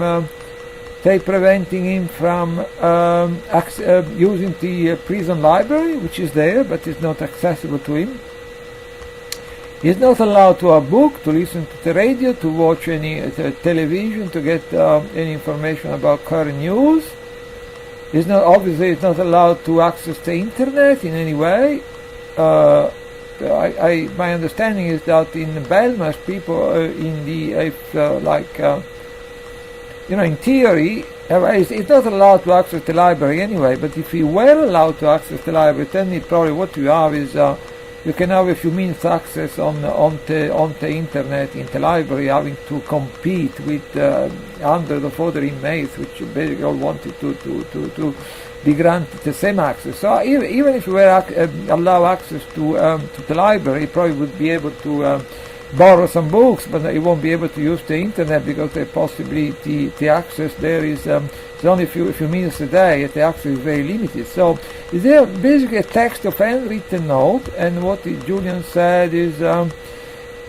using the prison library, which is there, but it's not accessible to him. He's not allowed to have a book, to listen to the radio, to watch any television, to get any information about current news. He's not allowed to access the internet in any way. My understanding is that in Belmarsh, people in theory, it's not allowed to access the library anyway. But if he were allowed to access the library, then probably what you have is you can have a few minutes access on the internet in the library, having to compete with hundreds of other inmates, which basically all wanted to be granted the same access. So even if you were allow access to the library, you probably would be able to borrow some books, but you won't be able to use the internet because the access there is it's only a few minutes a day. The access is very limited. So is there basically a text of handwritten note, and what Julian said is, I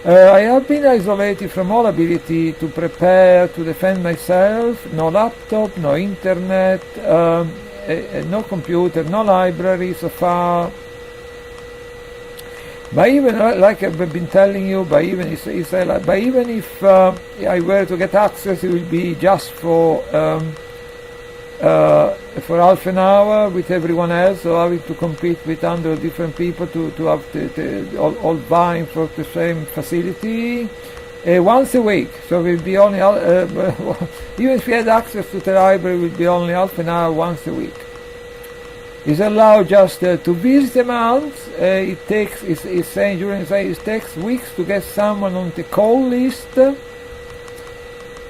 have been isolated from all ability to prepare to defend myself. No laptop, no internet, no computer, no library so far. But even, like I've been telling you, even if I were to get access, it will be just for half an hour with everyone else, so having to compete with 100 different people to have all vying for the same facility. Once a week, so it will be only, even if you had access to the library, it will be only half an hour once a week. Is allowed just to visit a month. It takes, Julian says, it takes weeks to get someone on the call list.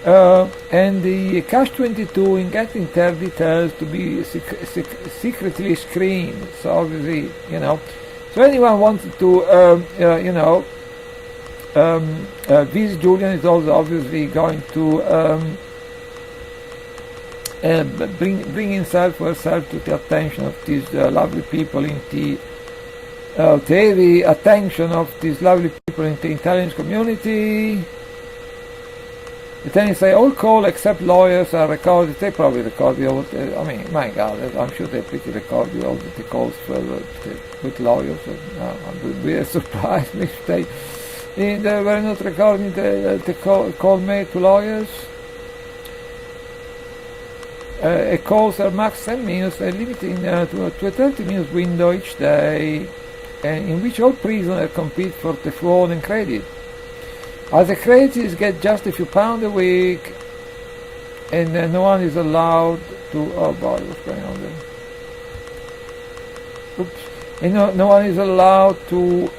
And the catch-22 in getting their details to be secretly screened. So obviously, so anyone wanted to, visit Julian is also obviously going to bring himself or herself to the attention of these lovely people in the the attention of these lovely people in the intelligence community. And then you say all call except lawyers are recorded. They probably record you all. I mean, my God, I'm sure they pretty record you all the calls with lawyers. I would be surprised if they were not recording the call made to lawyers. Calls are max 10 minutes, limiting to a 30 minutes window each day, in which all prisoners compete for the phone and credit. As the credits get just a few pounds a week, and no one is allowed to. Oh boy, what's going on there? Oops. And no one is allowed to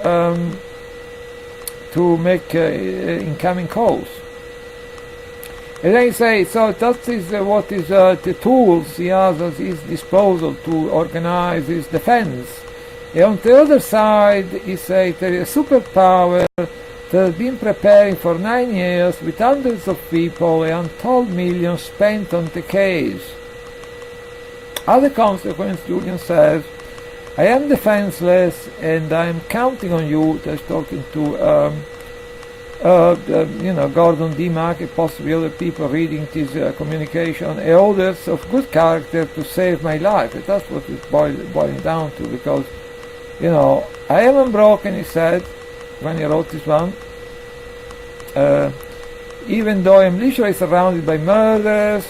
make incoming calls. And they say, so that is what is the tools he has at his disposal to organize his defense. And on the other side, he says there is a superpower that has been preparing for 9 years with hundreds of people and untold millions spent on the case. As a consequence, Julian says, I am defenseless and I am counting on you. That's talking to Gordon D. Mack, possibly other people reading this communication, and others of good character to save my life. And that's what it's boiling down to, because, I am unbroken, he said, when he wrote this one. Even though I am literally surrounded by murders,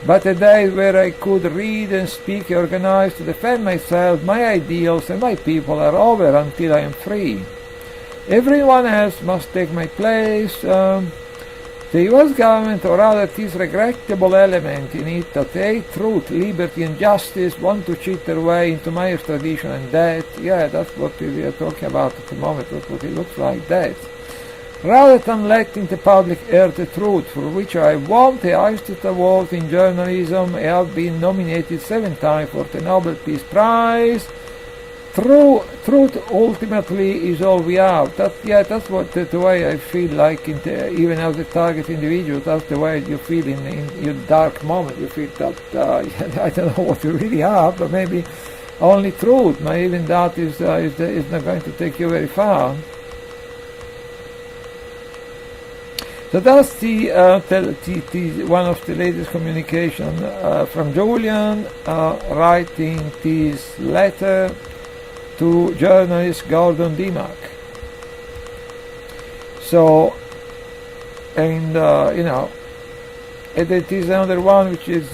but the days where I could read and speak and organize to defend myself, my ideals and my people are over until I am free. Everyone else must take my place. The US government, or rather this regrettable element in it that hate truth, liberty and justice, want to cheat their way into my extradition and death. Yeah, that's what we are talking about at the moment. That's what it looks like, death. Rather than letting the public hear the truth, for which I won the highest award in journalism. I have been nominated 7 times for the Nobel Peace Prize. Truth ultimately is all we have. That's what the way I feel like, even as a target individual. That's the way you feel in your dark moment. You feel that I don't know what you really have, but maybe only truth. But even that is not going to take you very far. So that's the one of the latest communication from Julian, writing this letter to journalist Gordon D. Mack. So, and it is another one which is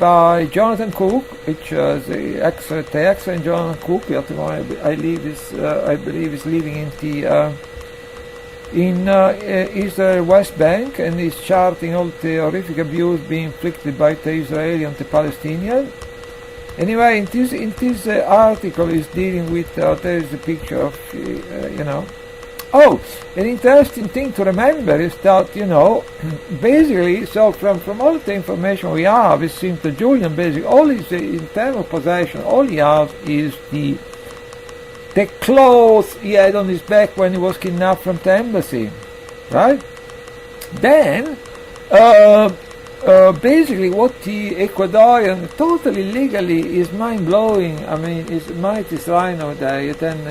by Jonathan Cook, which is the excellent Jonathan Cook. I believe is living in Israel West Bank, and is charting all the horrific abuse being inflicted by the Israeli on the Palestinians. Anyway, in this article is dealing with, there is a picture of, Oh, an interesting thing to remember is that, basically, so from all the information we have, it seems that Julian, basically, all his internal possession, all he has is the clothes he had on his back when he was kidnapped from the embassy, right? Then, basically what the Ecuadorian totally legally is mind-blowing. I mean, it's mighty rhino day. Then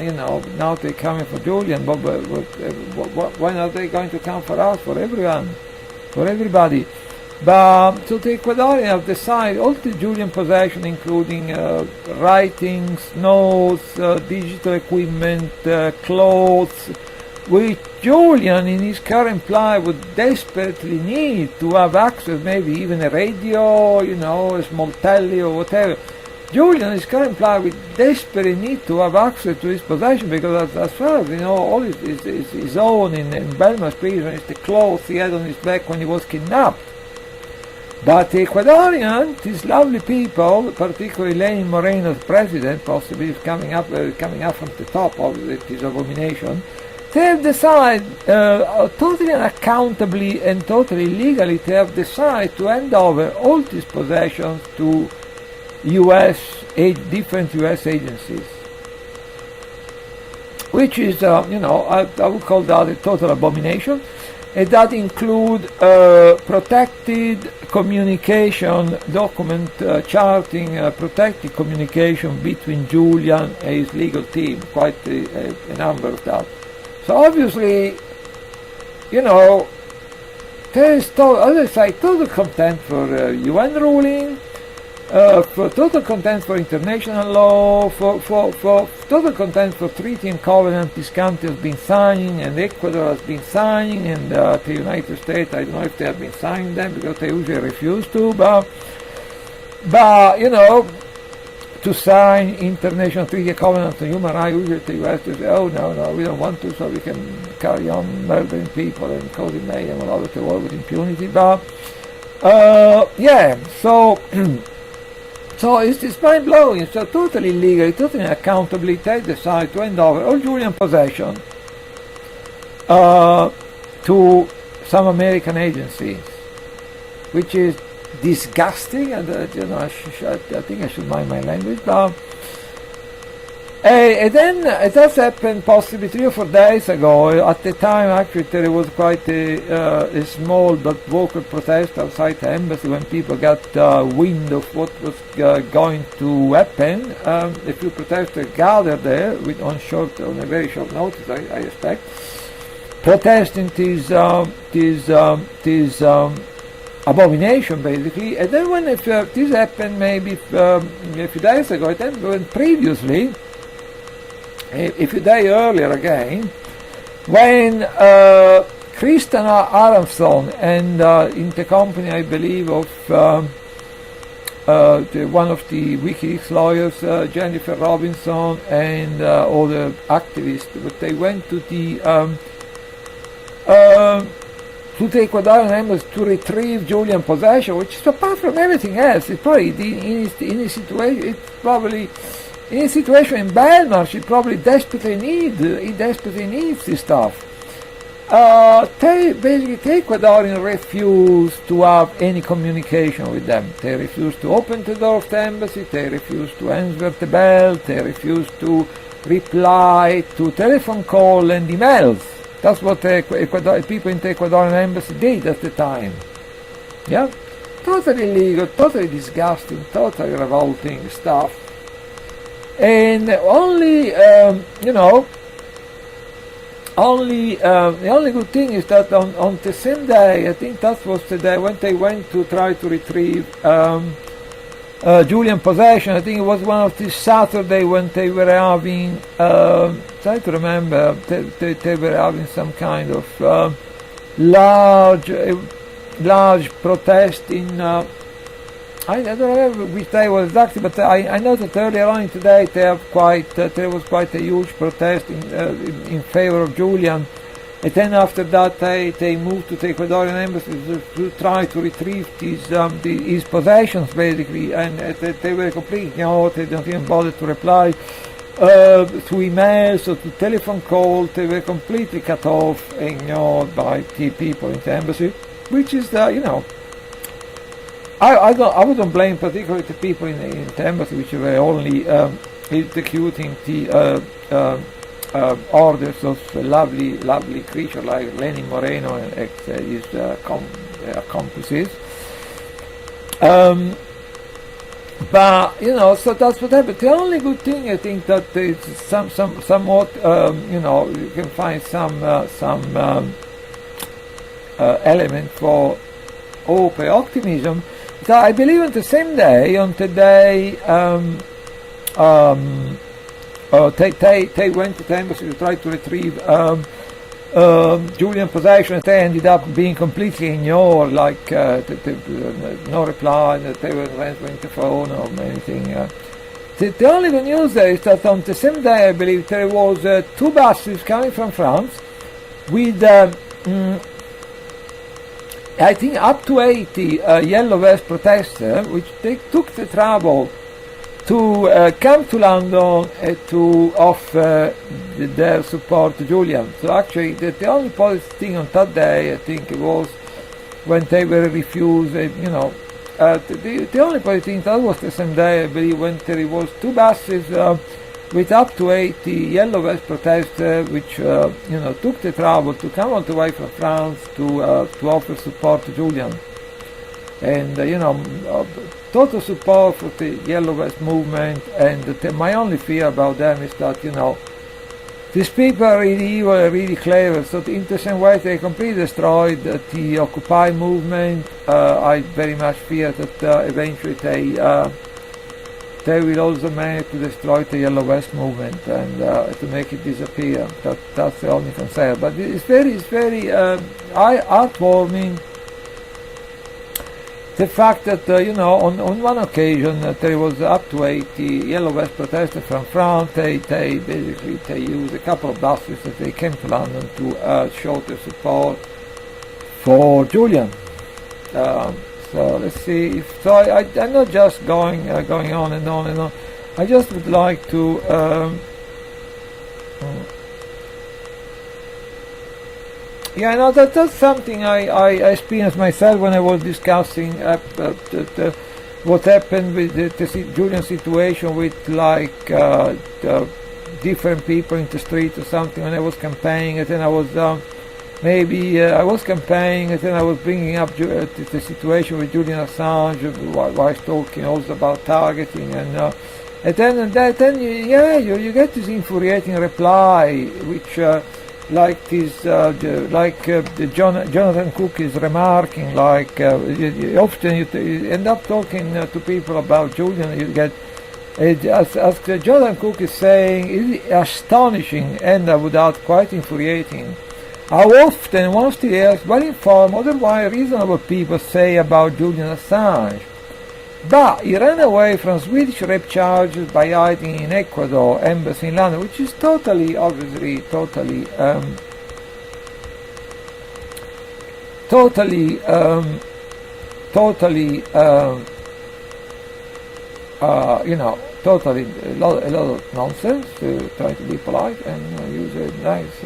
now they're coming for Julian, but when are they going to come for us, for everyone, for everybody? But so the Ecuadorian have decided all the Julian possession, including writings, notes, digital equipment, clothes, which Julian in his current plight would desperately need to have access, maybe even a radio, a small telly or whatever. Julian in his current plight would desperately need to have access to his possession, because as far as all his own in Belmarsh Prison is the clothes he had on his back when he was kidnapped. But the Ecuadorian, these lovely people, particularly Lenin Moreno's president, possibly is coming up from the top of this abomination, they have decided, totally unaccountably and totally legally, they have decided to hand over all these possessions to different U.S. agencies, which is, I would call that a total abomination. and that include protected communication document charting, protected communication between Julian and his legal team, quite a number of that. So obviously, you know, there is, as I say, total contempt for UN ruling, for total contempt for international law, for total contempt for treaty and covenant this country has been signing, and Ecuador has been signing, and the United States, I don't know if they have been signing them because they usually refuse to, but you know, to sign international treaty and covenant on human rights, usually the US will say, oh no, we don't want to, so we can carry on murdering people and causing mayhem all over the world with impunity, but yeah, so so it's mind-blowing, so totally illegal, totally unaccountably, they decide to hand over all Julian possession to some American agencies, which is disgusting, and you know, I think I should mind my language, but and then it has happened possibly 3 or 4 days ago. At the time, actually, there was quite a small but vocal protest outside the embassy when people got wind of what was going to happen. A few protesters gathered there on a very short notice, I expect, protesting this abomination, basically. And then when this happened maybe a few days ago, then when previously, a few days earlier again, when Kristen Aronson and in the company, I believe, of one of the WikiLeaks lawyers, Jennifer Robinson, and other activists, but they went to the Ecuadorian embassy to retrieve Julian possession, which is, apart from everything else, it's probably in a situation in Belmarsh, he probably desperately needs this stuff. Basically, the Ecuadorians refuse to have any communication with them. They refuse to open the door of the embassy, they refuse to answer the bell, they refuse to reply to telephone call and emails. That's what the people in the Ecuadorian embassy did at the time. Yeah? Totally illegal, totally disgusting, totally revolting stuff. And only, you know, the only good thing is that on the same day, I think that was the day when they went to try to retrieve Julian possession. I think it was one of these Saturday when they were having, try to remember, they were having some kind of large protest in, I don't remember which day was exactly, but I know that earlier on today there was quite a huge protest in favor of Julian. And then after that they moved to the Ecuadorian embassy to try to retrieve his possessions, basically, and they were completely ignored. They don't even bother to reply to emails or to telephone calls. They were completely cut off, ignored by the people in the embassy, which is, you know, I wouldn't blame particularly the people in the embassy, which were only executing the orders of lovely creature like Lenin Moreno and his accomplices. But you know, so that's what happened. The only good thing, I think, that it's somewhat, you know, you can find some element for hope and optimism. So I believe on the same day, on the day they went to the embassy to try to retrieve Julian possession. They ended up being completely ignored, like no reply, that they weren't answering the phone or anything. The only good news there is that on the same day, I believe, there was 2 buses coming from France with I think up to 80 Yellow Vest protesters, which they took the trouble to come to London to offer their support to Julian. So actually, the only positive thing on that day, I think, it was when they were refused. You know, the only positive thing, that was the same day, I believe, when there was 2 buses with up to 80 Yellow Vest protesters, which took the trouble to come all the way from France to offer support to Julian. And total support for the Yellow Vest movement. And my only fear about them is that these people are really evil, really clever. So in the same way they completely destroyed the Occupy movement, I very much fear that eventually they will also manage to destroy the Yellow Vest movement and to make it disappear. That's the only concern. But it's very heartwarming. The fact that on one occasion there was up to 80 Yellow Vest protesters from France. They used a couple of buses that they came to London to show their support for Julian. So let's see. I'm not just going on and on and on. I just would like to. That's something I experienced myself when I was discussing what happened with the Julian situation with different people in the street or something when I was campaigning, and then I was I was campaigning, and then I was bringing up the situation with Julian Assange while talking also about targeting, and then you get this infuriating reply which. Jonathan Cook is remarking, often you end up talking to people about Julian, you get, as Jonathan Cook is saying, it's astonishing and I would add quite infuriating how often once he hears well-informed, otherwise reasonable people say about Julian Assange. But he ran away from Swedish rape charges by hiding in Ecuador embassy in London, which is totally a lot of nonsense, to try to be polite and use a nice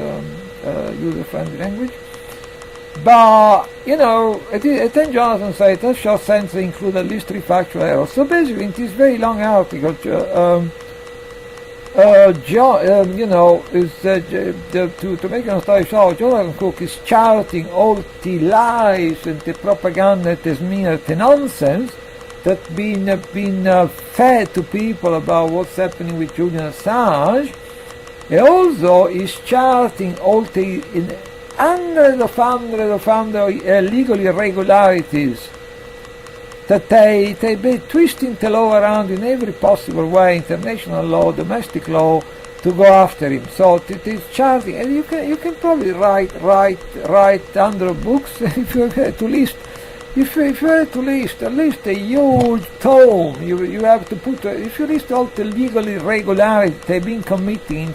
user-friendly language. But, then Jonathan said that short sentence include at least 3 factual errors. So basically, in this very long article, to make a story short, Jonathan Cook is shouting all the lies and the propaganda, the smear, the nonsense that's been fed to people about what's happening with Julian Assange. He also is shouting all the hundreds of legal irregularities that they be twisting the law around in every possible way, international law, domestic law, to go after him. So it is charging, and you can probably write 100 books if you had to list. If you had to list at least a huge tome, you have to put. If you list all the legal irregularities they've been committing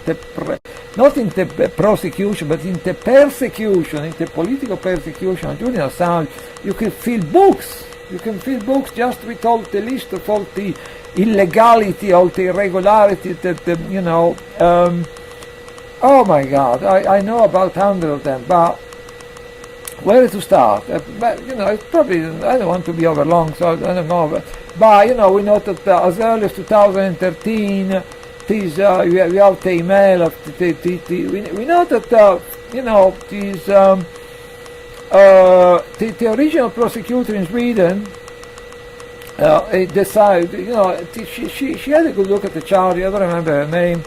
not in the prosecution, but in the persecution, in the political persecution of Julian Assange, you can fill books. You can fill books just with all the list of all the illegality, all the irregularity oh my God, I know about 100 of them, but where to start? But it's probably, I don't want to be overlong, so I don't know. But we know that as early as 2013, we have the email of we know that the original prosecutor in Sweden decided, she had a good look at the charge. I don't remember her name.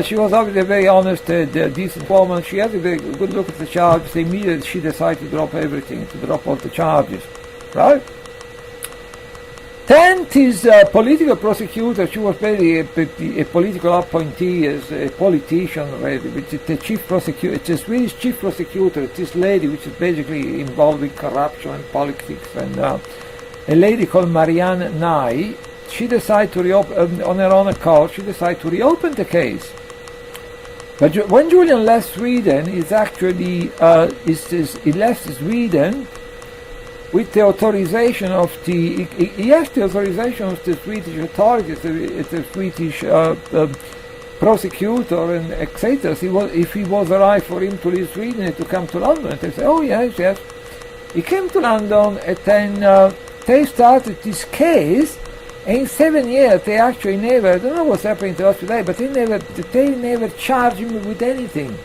She was obviously a very honest, decent woman. She had a very good look at the charges. Immediately she decided to drop everything, to drop all the charges, right? Then this political prosecutor, she was basically a political appointee, as a politician, really, which is the chief prosecutor, it's a Swedish chief prosecutor, this lady which is basically involved with corruption and politics, and a lady called Marianne Nye. She decided to reopen, on her own accord, she decided to reopen the case. But when Julian left Sweden, he left Sweden with the authorization of he asked the authorization of the Swedish authorities, the Swedish prosecutor and etc. If he was arrived for him to leave Sweden and to come to London, and they said, oh yes. He came to London, and then they started this case And in 7 years, they actually never, I don't know what's happening to us today, but they never charged him with anything.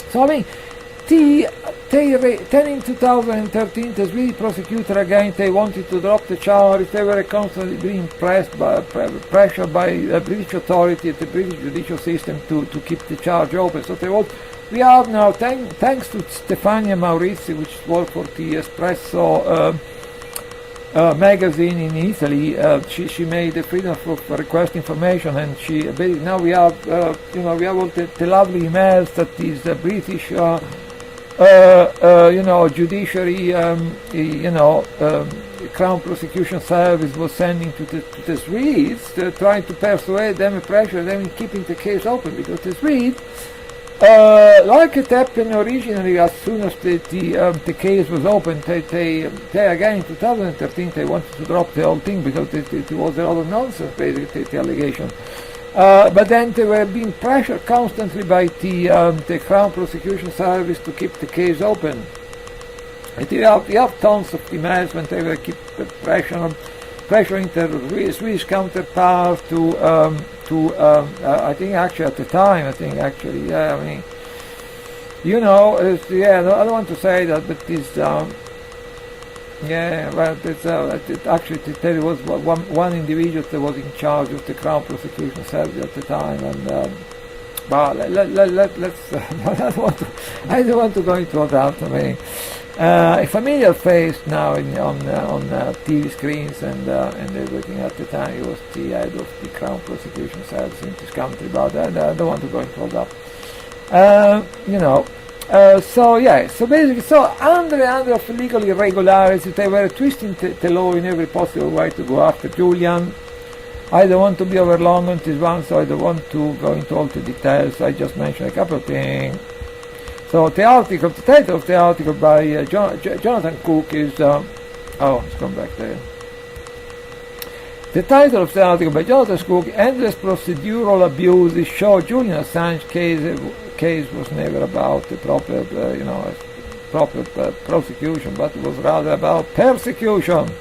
So I mean, then in 2013, the Swedish prosecutor again, they wanted to drop the charge. They were constantly being pressured by the British authority, the British judicial system to keep the charge open. So we are now, thanks to Stefania Maurizi, which worked for the Espresso magazine in Italy, she made the freedom of request information, and now we have we have all the lovely emails that these British judiciary Crown Prosecution Service was sending to the Swedes, trying to persuade them and pressure them in keeping the case open, because the Swedes, like it happened originally, as soon as the case was opened, they again in 2013 they wanted to drop the whole thing because it was a lot of nonsense, basically, the allegation. But then they were being pressured constantly by the Crown Prosecution Service to keep the case open. And you have tons of emails when they were keep pressuring the Swedish counterpart to I think actually at the time, I mean, I don't want to say that, but this, actually there was one individual that was in charge of the Crown Prosecution Service at the time, and let's I don't want to go into that. I mean, a familiar face now on TV screens and everything. At the time, he was the head of the Crown Prosecution Service in this country, but I don't want to go into all that. So basically, under of legal irregularities, they were twisting the law in every possible way to go after Julian. I don't want to be over long on this one, so I don't want to go into all the details. I just mentioned a couple of things. So the title of the article by Jonathan Cook is, let's come back there. The title of the article by Jonathan Cook, Endless Procedural Abuses Show Julian Assange case was never about the proper prosecution, but it was rather about persecution.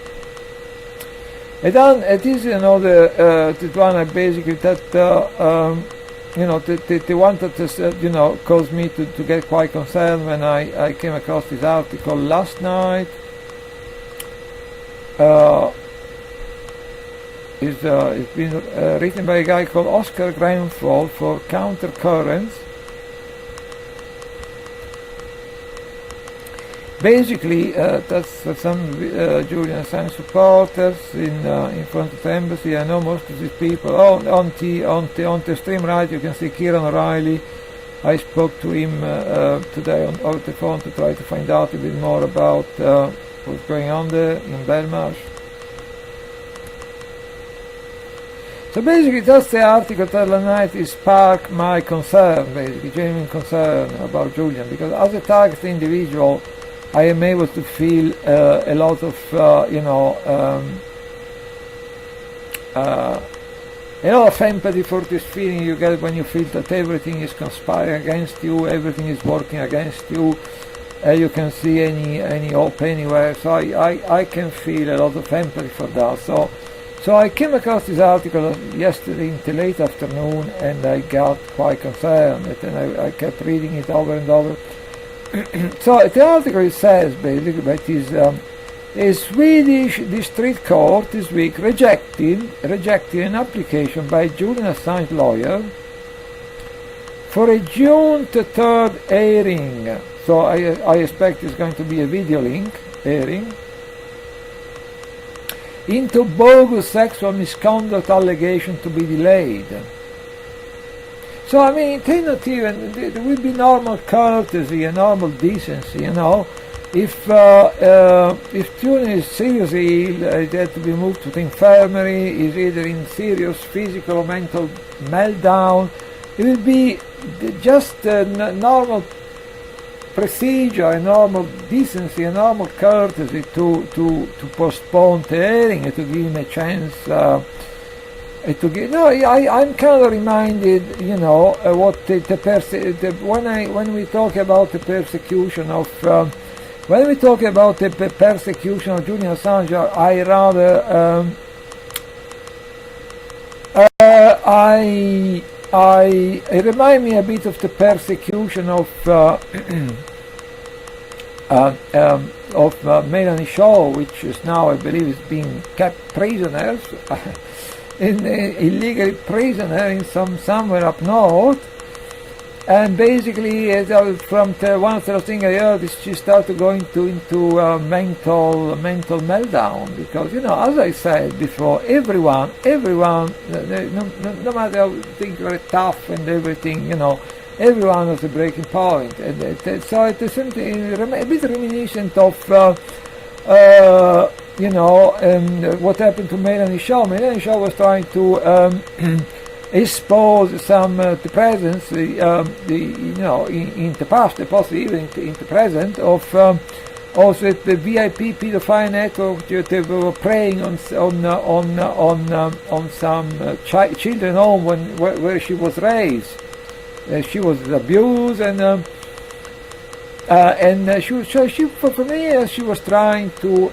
And then it is the one basically that the one that caused me to get quite concerned when I came across this article last night. It's been written by a guy called Oscar Grenfell for Countercurrents. Basically, that's some Julian Assange supporters in front of the embassy. I know most of these people. On the stream right, you can see Kieran O'Reilly. I spoke to him today over the phone to try to find out a bit more about what's going on there in Belmarsh. So basically, that's the article that last night is sparked my concern, basically genuine concern about Julian, because as a targeted individual, I am able to feel a lot of, a lot of empathy for this feeling you get when you feel that everything is conspiring against you, everything is working against you. You can see any hope anywhere. So I can feel a lot of empathy for that. So I came across this article yesterday in the late afternoon, and I got quite concerned, and I kept reading it over and over. So the article says basically that is a Swedish district court this week rejected an application by Julian Assange lawyer for a June 3rd airing. So I expect it's going to be a video link airing into bogus sexual misconduct allegation to be delayed. So I mean, they not even, there will be normal courtesy and normal decency, If Julian is seriously ill, he had to be moved to the infirmary, is either in serious physical or mental meltdown, it will be just a normal procedure, a normal decency, a normal courtesy to postpone the hearing and to give him a chance. I'm kind of reminded, what when we talk about the persecution of Julian Assange, I rather it reminds me a bit of the persecution of Melanie Shaw, which is now, I believe, is being kept prisoners illegally prisoner in somewhere up north. And basically, from one of the things I heard is she started going into mental meltdown, because, you know, as I said before, everyone, no matter how things were tough and everything, you know, everyone has a breaking point. And so it's something a bit reminiscent of, you know, what happened to Melanie Shaw. Melanie Shaw was trying to expose some the presence, you know, in the past, possibly even in the present, of also the VIP pedophile network. They were preying on some children home where she was raised. She was abused, and for me, she was trying to.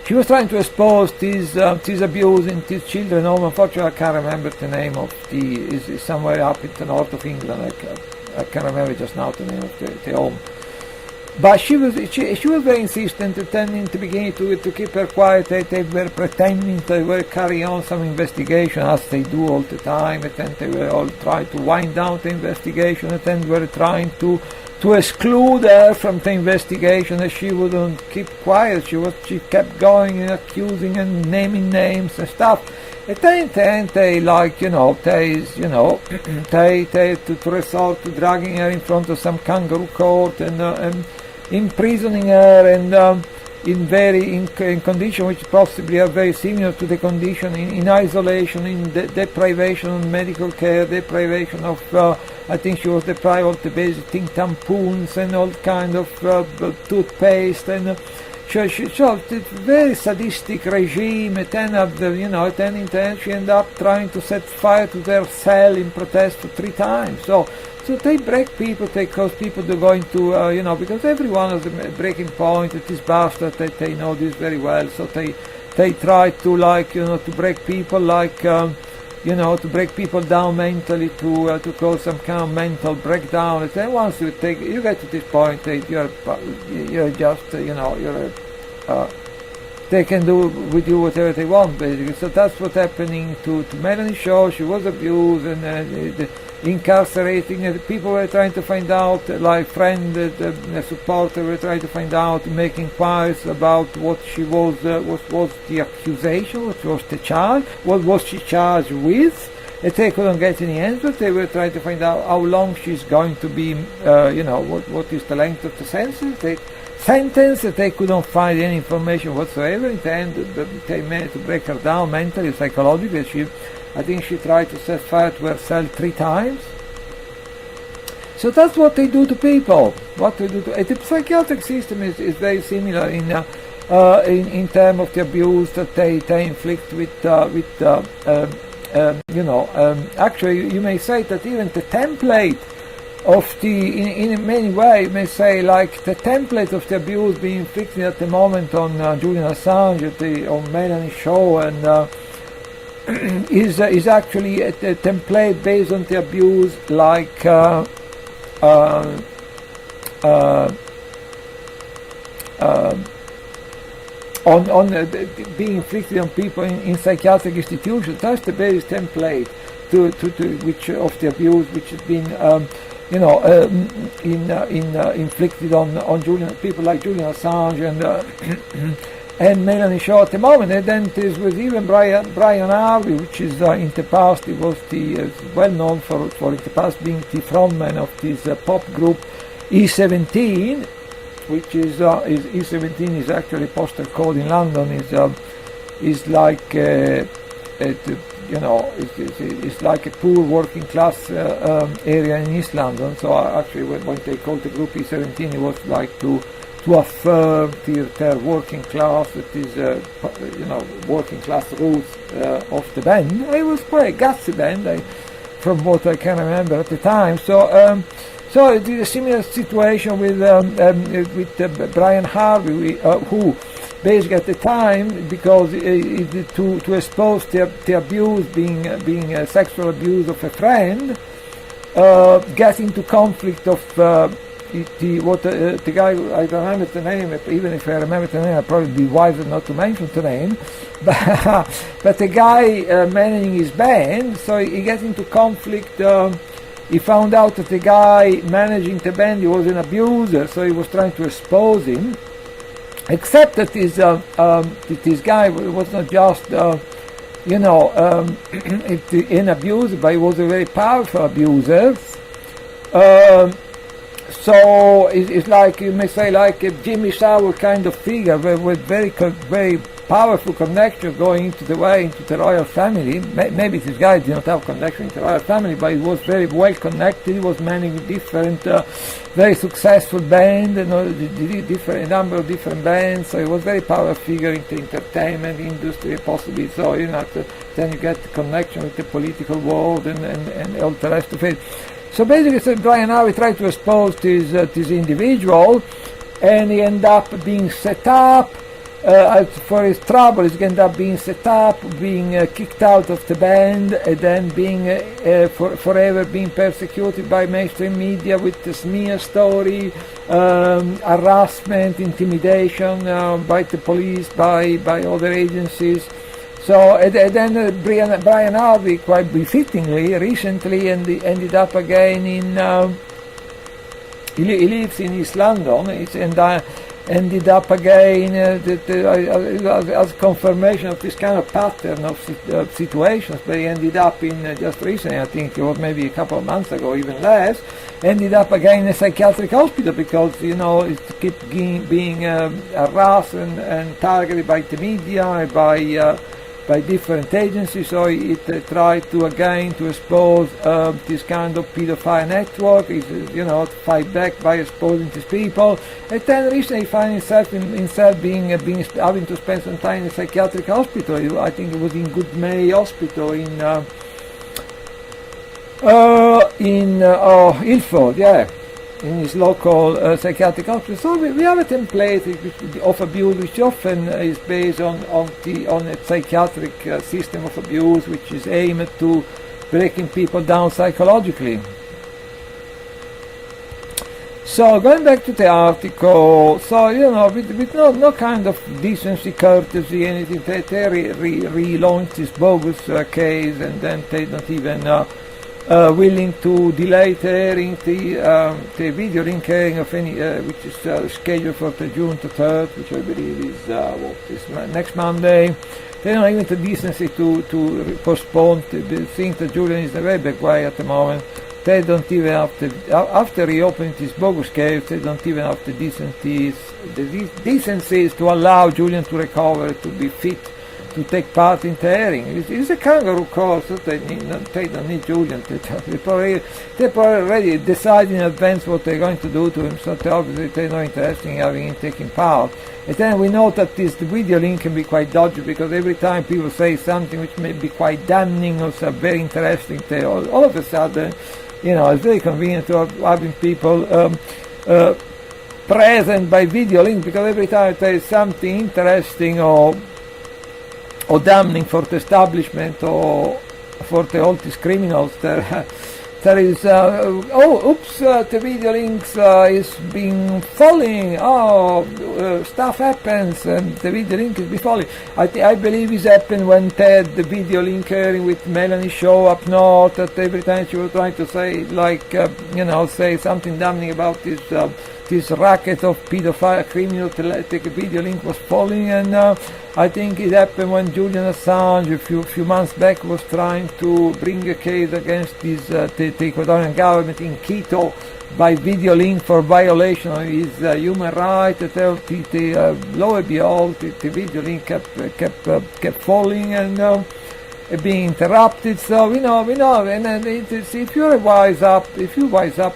She was trying to expose this abuse in these children home. Unfortunately, I can't remember the name of is somewhere up in the north of England. I can't remember just now the name of the home. But she was very insistent, and in the beginning to keep her quiet. They were pretending they were carrying on some investigation, as they do all the time, and then they were all trying to wind down the investigation, and then were trying to exclude her from the investigation, and she wouldn't keep quiet. She kept going and accusing and naming names and stuff. And then they, like, you know, they to resort to dragging her in front of some kangaroo court and imprisoning her, and in conditions which possibly are very similar to the condition in isolation, in deprivation of medical care, deprivation of I think she was deprived of the basic thing, tampons and all kind of toothpaste, and so it's a very sadistic regime. And then she ended up trying to set fire to their cell in protest 3 times. So they break people, they cause people to go into, you know, because everyone has a breaking point at this bastard, they know this very well, so they try to, like, you know, to break people, like, you know, to break people down mentally, to cause some kind of mental breakdown. And then once you get to this point, you're just, you know, they can do with you whatever they want, basically. So that's what's happening to Melanie Shaw. She was abused and incarcerating. People were trying to find out, like friends, supporters were trying to find out, make inquiries about what she was the accusation, what was the charge, what was she charged with. And they couldn't get any answers. They were trying to find out how long she's going to be, you know, what is the length of the sentence. They couldn't find any information whatsoever. In the end, they managed to break her down mentally, psychologically. I think she tried to set fire to herself 3 times. So that's what they do to people. What they do to the psychiatric system is very similar in terms of the abuse that they inflict with you know. Actually, you may say that even the template of in many ways, you may say, like, the template of the abuse being inflicted at the moment on Julian Assange, on Melanie Shaw, and is actually a template based on the abuse, like being inflicted on people in psychiatric institutions. That's the basic template to which of the abuse which has been you know, inflicted on people like Julian Assange and Melanie Shaw at the moment. And then there was even Brian Harvey, which is in the past, he was well known for in the past being the frontman of this pop group E17, which is E17 is actually a postal code in London. Is like you know, it's like a poor working class area in East London. So actually, when they called the group E17, it was like to affirm their working class, that is, you know, working class roots of the band. It was quite a gutsy band, from what I can remember at the time. So it is a similar situation with Brian Harvey, who basically at the time, because to expose the abuse, being a sexual abuse of a friend, get into conflict of the guy, I don't remember the name, even if I remember the name, I'd probably be wiser not to mention the name, but the guy managing his band, so he gets into conflict. He found out that the guy managing the band, he was an abuser, so he was trying to expose him, except that this guy was not just an abuser, but he was a very powerful abuser. So it's like, you may say, like a Jimmy Savile kind of figure, with very powerful connection going into the royal family. Maybe this guy did not have connection into the royal family, but he was very well connected. He was managing different, very successful band, a number of different bands. So he was very powerful figure in the entertainment industry, possibly. So then you get the connection with the political world and all the rest of it. So basically, Brian Harvey tried to expose this individual, and he ended up being set up. For his trouble, he ended up being set up, being kicked out of the band, and then being forever being persecuted by mainstream media with the smear story, harassment, intimidation by the police, by other agencies. So and then Brian Harvey, quite befittingly, recently ended up again in. He lives in East London, and ended up again as confirmation of this kind of pattern of situations. But he ended up in just recently, I think it was maybe a couple of months ago, even less. Ended up again in a psychiatric hospital because it kept being harassed and targeted by the media, by different agencies, so it tried to expose this kind of pedophile network, to fight back by exposing these people, and then recently found himself having to spend some time in a psychiatric hospital. I think it was in Good May Hospital in Ilford, in his local psychiatric hospital. So we have a template of abuse which often is based on a psychiatric system of abuse which is aimed to breaking people down psychologically. So going back to the article, so with no kind of decency, courtesy, anything, they relaunched this bogus case, and then they don't even willing to delay the hearing, the video link hearing of any, which is scheduled for the June 3rd, which I believe is next Monday. They don't even have the decency to postpone the thing that Julian is in a very big way at the moment. They don't even have after reopening this bogus case, they don't even have the decencies to allow Julian to recover, to be fit to take part in the hearing. It's a kangaroo court, so they don't need Julian. They probably already decided in advance what they're going to do to him, so obviously they're not interested in having him taking part. And then we know that the video link can be quite dodgy, because every time people say something which may be quite damning or very interesting, all of a sudden, it's very convenient to having people present by video link, because every time there is something interesting or damning for the establishment or for all these criminals, there is the video links is being falling. Stuff happens and the video link is being falling. I believe it happened when the video link hearing with Melanie Shaw up north, that every time she was trying to say say something damning about this racket of pedophile criminals, the video link was falling. And I think it happened when Julian Assange a few months back was trying to bring a case against the Ecuadorian government in Quito by video link for violation of his human rights. Lo and behold, the video link kept falling and being interrupted. So we know, and if you wise up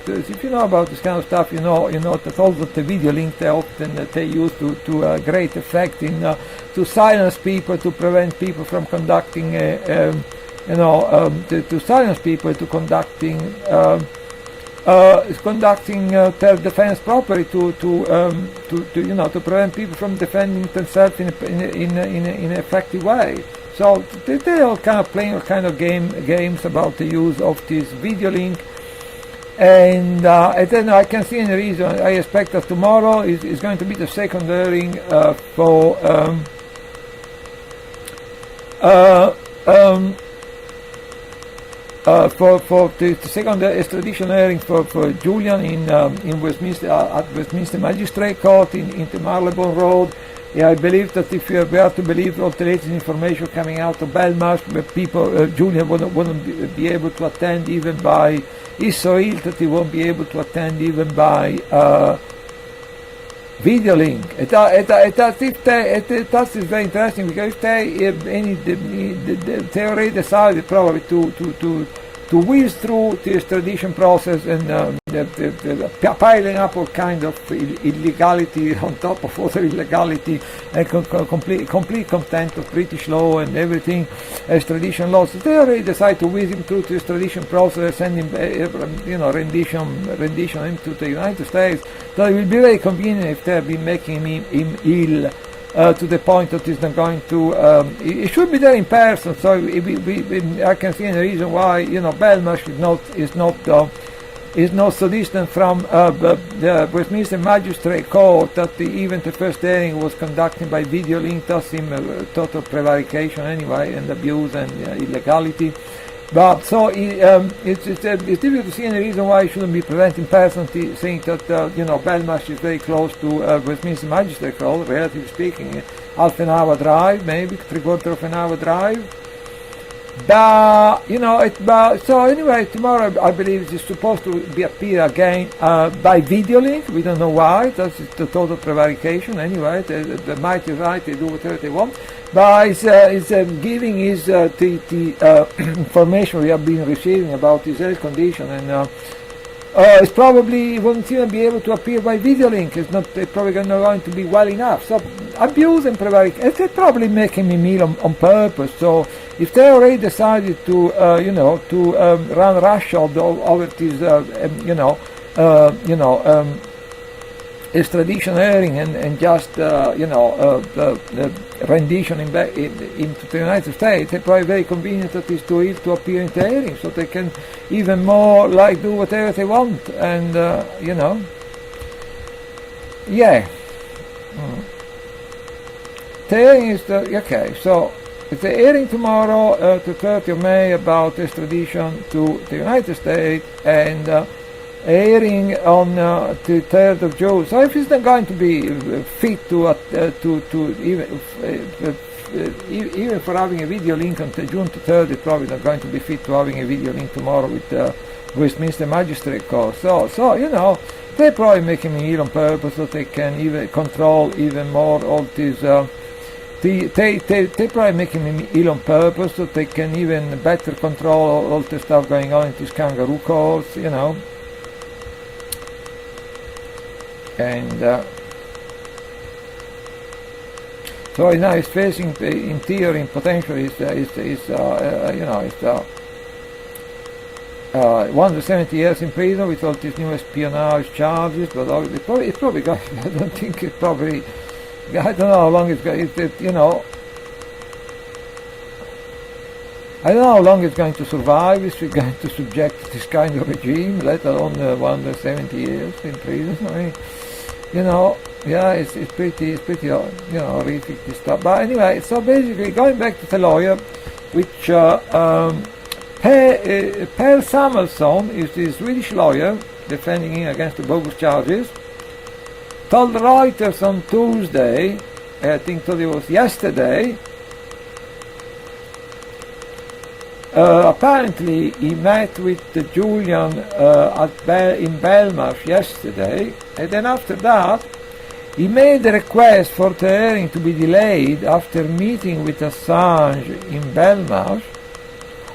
to this, if you know about this kind of stuff, you know that also the video link they use to great effect in to silence people, to prevent people from conducting to silence people, to conducting is conducting self-defense properly to prevent people from defending themselves in an effective way. So they all kind of playing all kind of games about the use of this video link, and I don't know. I can see any reason. I expect that tomorrow is going to be the second hearing for the second extradition hearing for Julian in Westminster at Westminster Magistrate Court in the Marylebone Road. Yeah, I believe that if we are to believe all the latest information coming out of Belmarsh, Julian wouldn't be able to attend even by. He's so ill that he won't be able to attend even by video link. That is very interesting, because if they already decided probably to whiz through the extradition process, and piling up all kind of illegality on top of other illegality, and complete contempt of British law and everything, extradition laws. They already decide to whiz him through the extradition process, send him, rendition him to the United States. So it will be very convenient if they have been making him ill. To the point that he's not going to. It should be there in person. So I can see any reason why Belmarsh is not so distant from the Westminster Magistrate Court that even the first hearing was conducted by video link. Does seem total prevarication anyway, and abuse and illegality. But so it's difficult to see any reason why it shouldn't be present in person, saying that Belmarsh is very close to Westminster Magistrate Court, relatively speaking, half an hour drive, maybe 3/4 of an hour drive. But so anyway, tomorrow I believe it's supposed to be appear again by video link. We don't know why. That's the total prevarication. Anyway, the might is right. They do whatever they want. But it's giving is the information we have been receiving about his health condition, and it's probably won't even be able to appear by video link. It's probably not going to be well enough. So abuse and prevarication. They're probably making me meal on purpose. So if they already decided to run roughshod over this extradition hearing and just rendition into the United States, it's probably very convenient that it's too ill to appear in the hearing, so they can even more do whatever they want, and yeah. The hearing is okay. So it's the hearing tomorrow, the 30th of May, about extradition to the United States, and a hearing on the 3rd of June. So if he's not going to be fit to even for having a video link on June 3rd, it's probably not going to be fit to having a video link tomorrow with Westminster Magistrate Court. So they're probably making me ill on purpose, so they can even control even more all this. They're probably making me ill on purpose, so they can even better control all the stuff going on in these kangaroo courts, And so now he's facing, in theory, in potential, is 170 years in prison with all these new espionage charges. But it's probably got. I don't think it's probably. I don't know how long it's going. I don't know how long it's going to survive. If we're going to subject to this kind of regime, let alone 170 years in prison. I mean, yeah, it's pretty, horrific, this stuff. But anyway, so basically, going back to the lawyer, which Per Samuelsson is the Swedish lawyer defending him against the bogus charges, told Reuters on Tuesday, I think it was yesterday, apparently he met with Julian in Belmarsh yesterday, and then after that he made a request for the hearing to be delayed after meeting with Assange in Belmarsh.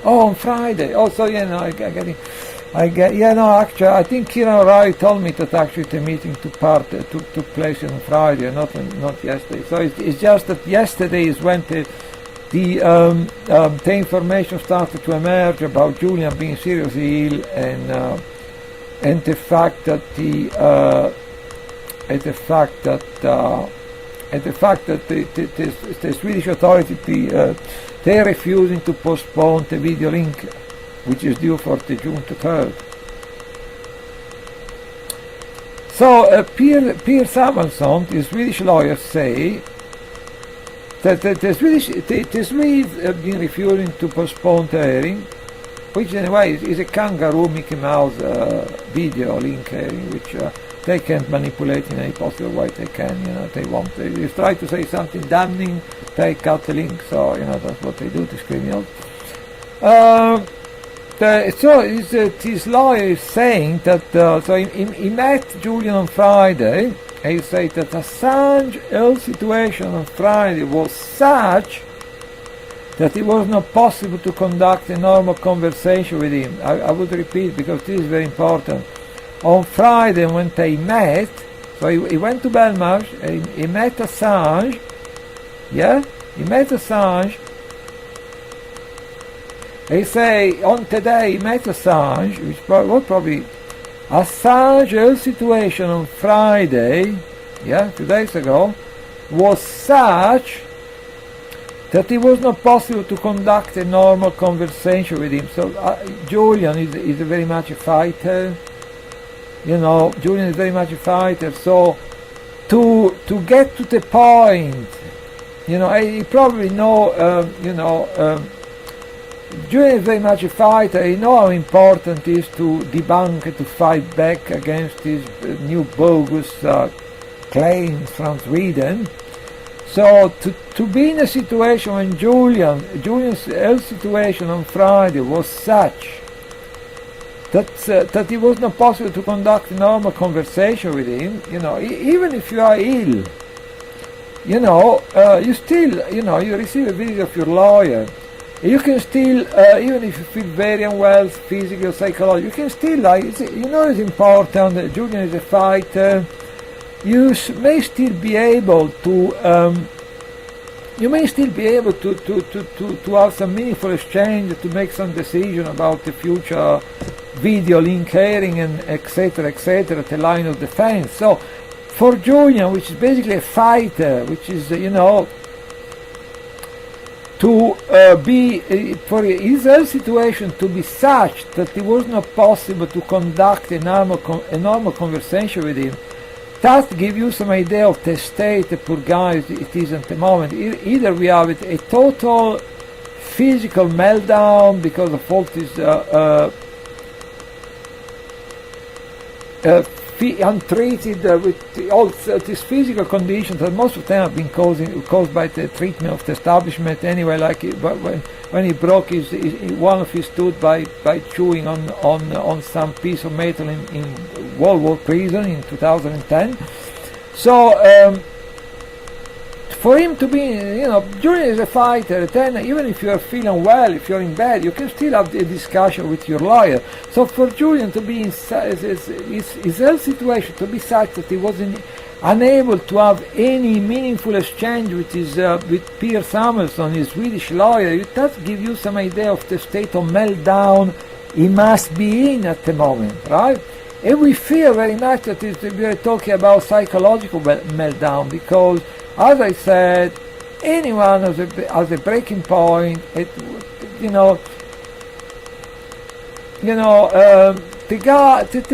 Oh, on Friday. Oh, so actually, I think Kieran Rai told me that actually the meeting took place on Friday, not yesterday. So it's just that yesterday is when the information started to emerge about Julian being seriously ill, and the fact that the Swedish authority they're refusing to postpone the video link, which is due for the June 3rd. So Pierre Samuelsson, the Swedish lawyers, say that the Swedes have been refusing to postpone the hearing, which anyway is a kangaroo Mickey Mouse video link hearing, which they can't manipulate in any possible way they can. They want. They try to say something damning, they cut the link. So that's what they do, these criminals. This lawyer is saying that. So he met Julian on Friday. He said that Assange's situation on Friday was such that it was not possible to conduct a normal conversation with him. I would repeat, because this is very important. On Friday, when they met, so he went to Belmarsh, he met Assange, he met Assange. They say on today he met Assange, which was probably Assange's situation on Friday, 2 days ago, was such that it was not possible to conduct a normal conversation with him. So Julian is very much a fighter. Julian is very much a fighter. So to get to the point, you probably know, Julian is very much a fighter. You know how important it is to debunk, to fight back against these new bogus claims from Sweden. So to be in a situation when Julian's health situation on Friday was such that it was not possible to conduct a normal conversation with him, even if you are ill, you still, you receive a visit of your lawyer. You can still, even if you feel very unwell, physically or psychologically, you can still, it's important that Julian is a fighter. You may still be able to have some meaningful exchange, to make some decision about the future video link hearing and etc., the line of defense. So for Julian, which is basically a fighter, which is to be for his health situation to be such that it was not possible to conduct a normal conversation with him, that gives you some idea of the state the poor guy it is at the moment. Either we have a total physical meltdown because of all this untreated with all these physical conditions that most of them have been caused by the treatment of the establishment anyway, like when he broke one of his tooth by chewing on some piece of metal in World War Prison in 2010. So for him to be, Julian is a fighter, then even if you are feeling well, if you're in bed, you can still have a discussion with your lawyer. So for Julian to be in his health situation to be such that he wasn't unable to have any meaningful exchange with with Pierre Samuelsson, his Swedish lawyer, it does give you some idea of the state of meltdown he must be in at the moment, right? And we fear very much that we are talking about psychological meltdown, because as I said, anyone has a breaking point. The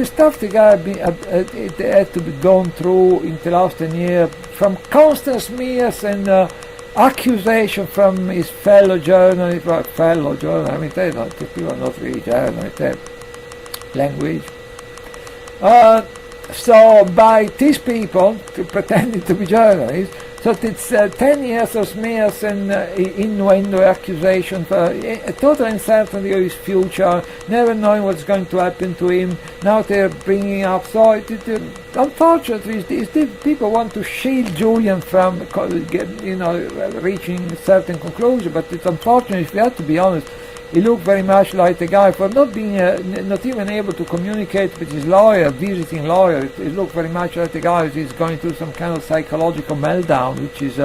stuff the guy had to be gone through in the last 10 years, from constant smears and accusation from his fellow journalists. I mean, the people are not really journalists, they're language. So by these people pretending to be journalists, so it's 10 years of smears and innuendo accusations, a total uncertainty of his future, never knowing what's going to happen to him. Now they're bringing up. So unfortunately, these people want to shield Julian from reaching a certain conclusion. But it's unfortunate, if we have to be honest. He looked very much like the guy, for not being, not even able to communicate with his lawyer, visiting lawyer. He looked very much like the guy who is going through some kind of psychological meltdown, which is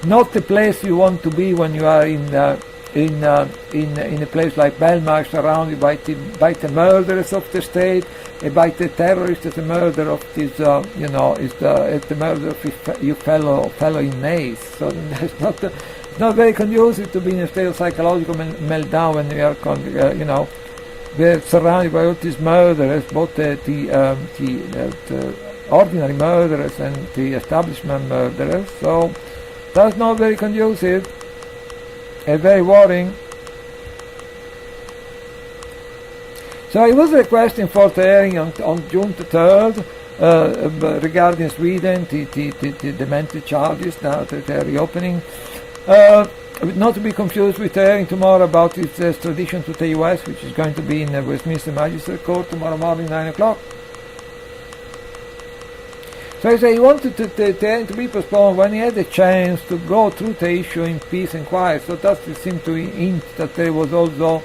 not the place you want to be when you are in in a place like Belmarsh, surrounded by the murderers of the state, by the terrorists, the murder of this, is the murder of your fellow inmates. So that's not very conducive to be in a state of psychological meltdown when we are, we're surrounded by all these murderers, both the ordinary murderers and the establishment murderers. So that's not very conducive and very worrying. So I was requesting for the hearing on June the 3rd regarding Sweden, the demented charges now that they're reopening. Not to be confused with the hearing tomorrow about its extradition to the US, which is going to be in the Westminster Magistrate Court tomorrow morning, 9 o'clock. So I say he wanted the hearing to be postponed when he had a chance to go through the issue in peace and quiet. So that seemed to hint that there was also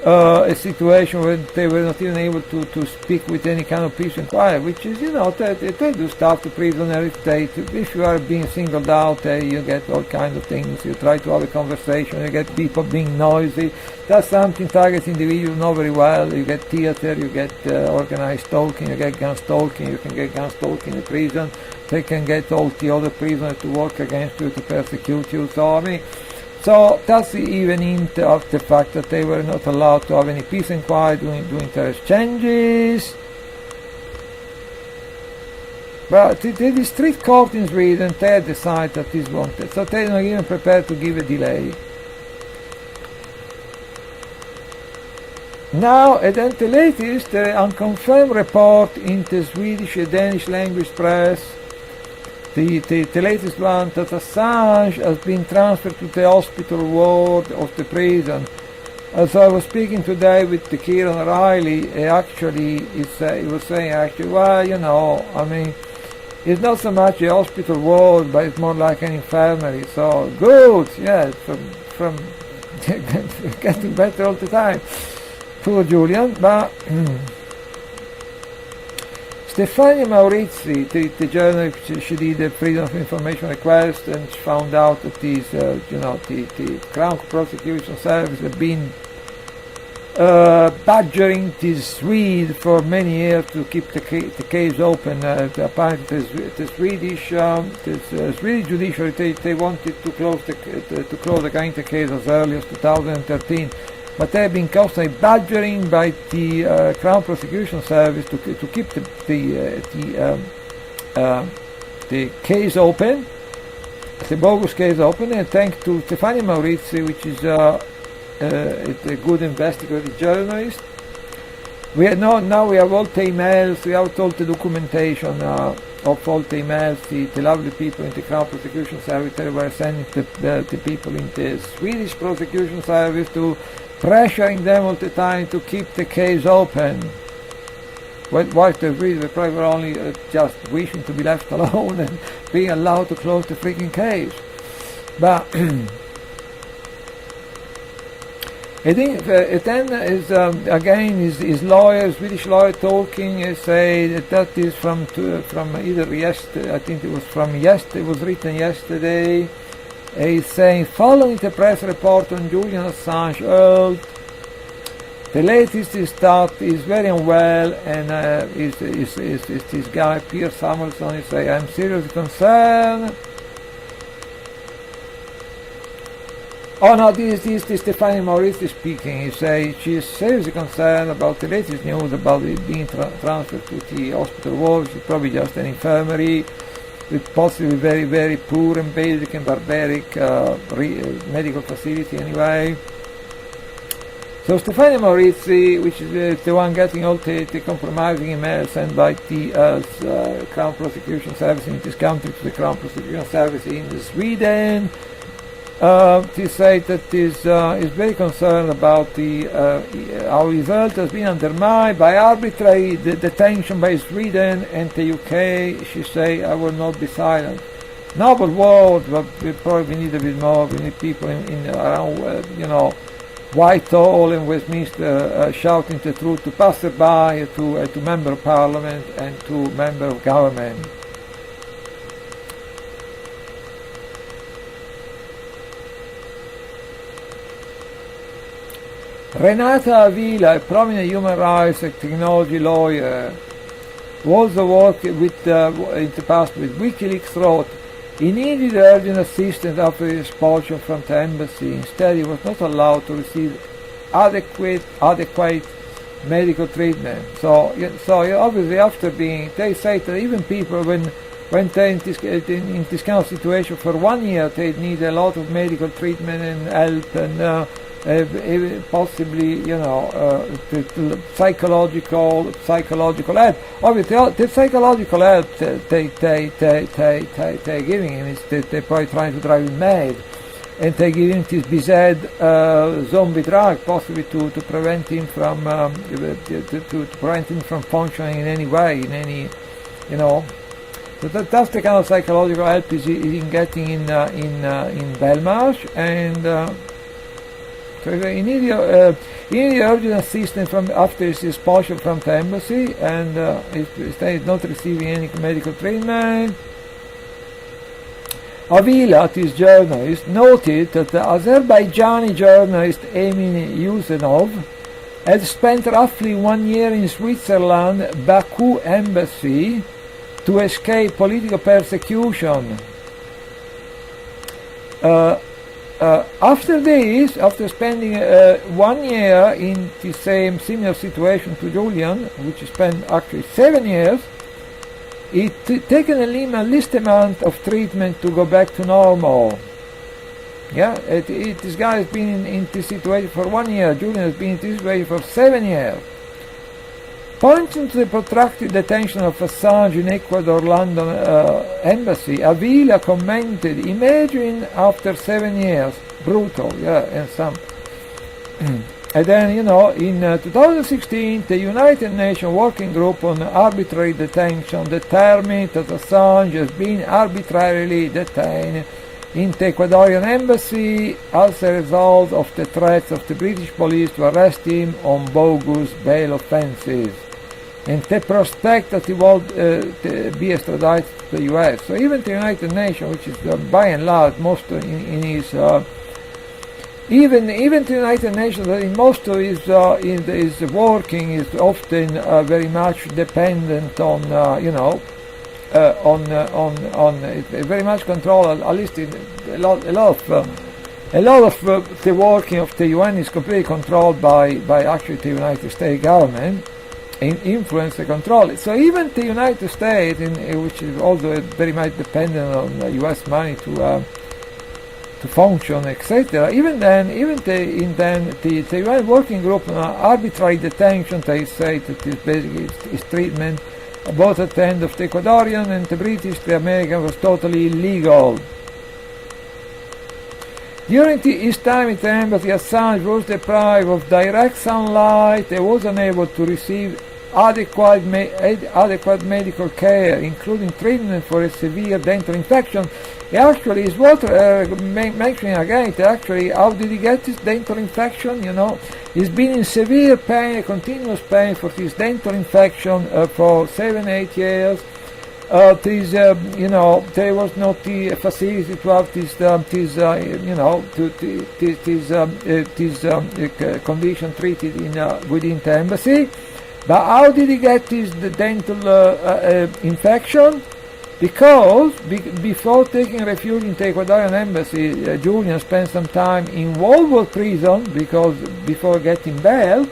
a situation where they were not even able to speak with any kind of peace and quiet, which is, they do stuff to prisoners. If you are being singled out, you get all kinds of things. You try to have a conversation, you get people being noisy. That's something targets individuals know very well. You get theater, you get organized stalking, you get gun stalking, you can get gun stalking in the prison. They can get all the other prisoners to work against you, to persecute you. So that's even hint of the fact that they were not allowed to have any peace and quiet doing their exchanges. But the district court in Sweden, they decide that this wanted, so they're not even prepared to give a delay. Now, at the latest, the unconfirmed report in the Swedish and Danish language press, the latest one, that Assange has been transferred to the hospital ward of the prison. As I was speaking today with the Kieran Riley, he was saying, well, it's not so much a hospital ward, but it's more like an infirmary. So good, yes, from getting better all the time. Poor Julian, but Stefania Maurizi, the journalist, she did a freedom of information request, and she found out that the Crown Prosecution Service had been badgering this Swede for many years to keep the case open. Apparently, the Swedish judiciary they wanted to close the Gainter case as early as 2013. But they have been constantly badgering by the Crown Prosecution Service to keep the case open, the bogus case open, and thanks to Stefania Maurizi, which is a good investigative journalist. We have now we have all the emails, we have all the documentation of all the emails, the lovely people in the Crown Prosecution Service, they were sending the people in the Swedish Prosecution Service to pressuring them all the time to keep the case open. Whilst the Swedes probably were only just wishing to be left alone and being allowed to close the freaking case. But I think then is again his lawyer, Swedish lawyer, talking, say that is from either yesterday. I think it was from yesterday. It was written yesterday. He's saying, following the press report on Julian Assange, the latest is that he's very unwell, and is this guy Pierre Samuelson. He say, I'm seriously concerned. Oh no, this is Stefania Maurizi speaking. He say she's seriously concerned about the latest news about it being transferred to the hospital ward. It's probably just an infirmary with possibly very, very poor and basic and barbaric medical facility anyway. So Stefania Maurizi, which is the one getting all the compromising emails sent by the Crown Prosecution Service in this country to the Crown Prosecution Service in Sweden, he said that is very concerned about how his health has been undermined by arbitrary detention by Sweden and the UK. She say, I will not be silent. Noble words, but we probably need a bit more. We need people in around, Whitehall and Westminster shouting the truth to passerby, to member of parliament and to member of government. Renata Avila, a prominent human rights and technology lawyer, who also worked with, in the past with WikiLeaks, wrote, he needed urgent assistance after his expulsion from the embassy. Instead, he was not allowed to receive adequate medical treatment. So obviously, after being, they say that even people when they're in this kind of situation for 1 year, they need a lot of medical treatment and help and possibly, psychological help. Obviously, the psychological help they're giving him is that they're probably trying to drive him mad, and they're giving him this BZ zombie drug, possibly to prevent him from functioning in any way, So that's the kind of psychological help he's getting in Belmarsh, and. So he needed urgent assistance after his expulsion from the embassy, and he's not receiving any medical treatment. Avila, this journalist, noted that the Azerbaijani journalist Emin Yusenov had spent roughly 1 year in Switzerland Baku embassy to escape political persecution. After spending 1 year in the same similar situation to Julian, which he spent actually 7 years, he taken a least amount of treatment to go back to normal. This guy has been in this situation for 1 year. Julian has been in this situation for 7 years. Pointing to the protracted detention of Assange in Ecuador London embassy, Avila commented, imagine after 7 years, brutal, and some. And then, in 2016, the United Nations Working Group on Arbitrary Detention determined that Assange has been arbitrarily detained in the Ecuadorian embassy as a result of the threats of the British police to arrest him on bogus bail offences, and the prospect that he will be extradited to the US. So even the United Nations, which is by and large most in his, even the United Nations in most of his working is often very much dependent on very much control. At least a lot of the working of the UN is completely controlled by actually the United States government. Influence and control it. So even the United States, which is also very much dependent on U.S. money to function, etc. Even then, the UN Working Group on Arbitrary Detention, they say that is basically its treatment, both at the end of the Ecuadorian and the British, the American, was totally illegal. During his time in the embassy, Assange was deprived of direct sunlight and was unable to receive adequate medical care, including treatment for a severe dental infection. Actually, it's worth mentioning again that actually, how did he get this dental infection? He's been in severe pain, continuous pain for this dental infection for 7-8 years. There was not the facility to have this condition treated within the embassy. But how did he get this dental infection? Because before taking refuge in the Ecuadorian embassy, Julian spent some time in Woolworth Prison before getting bail.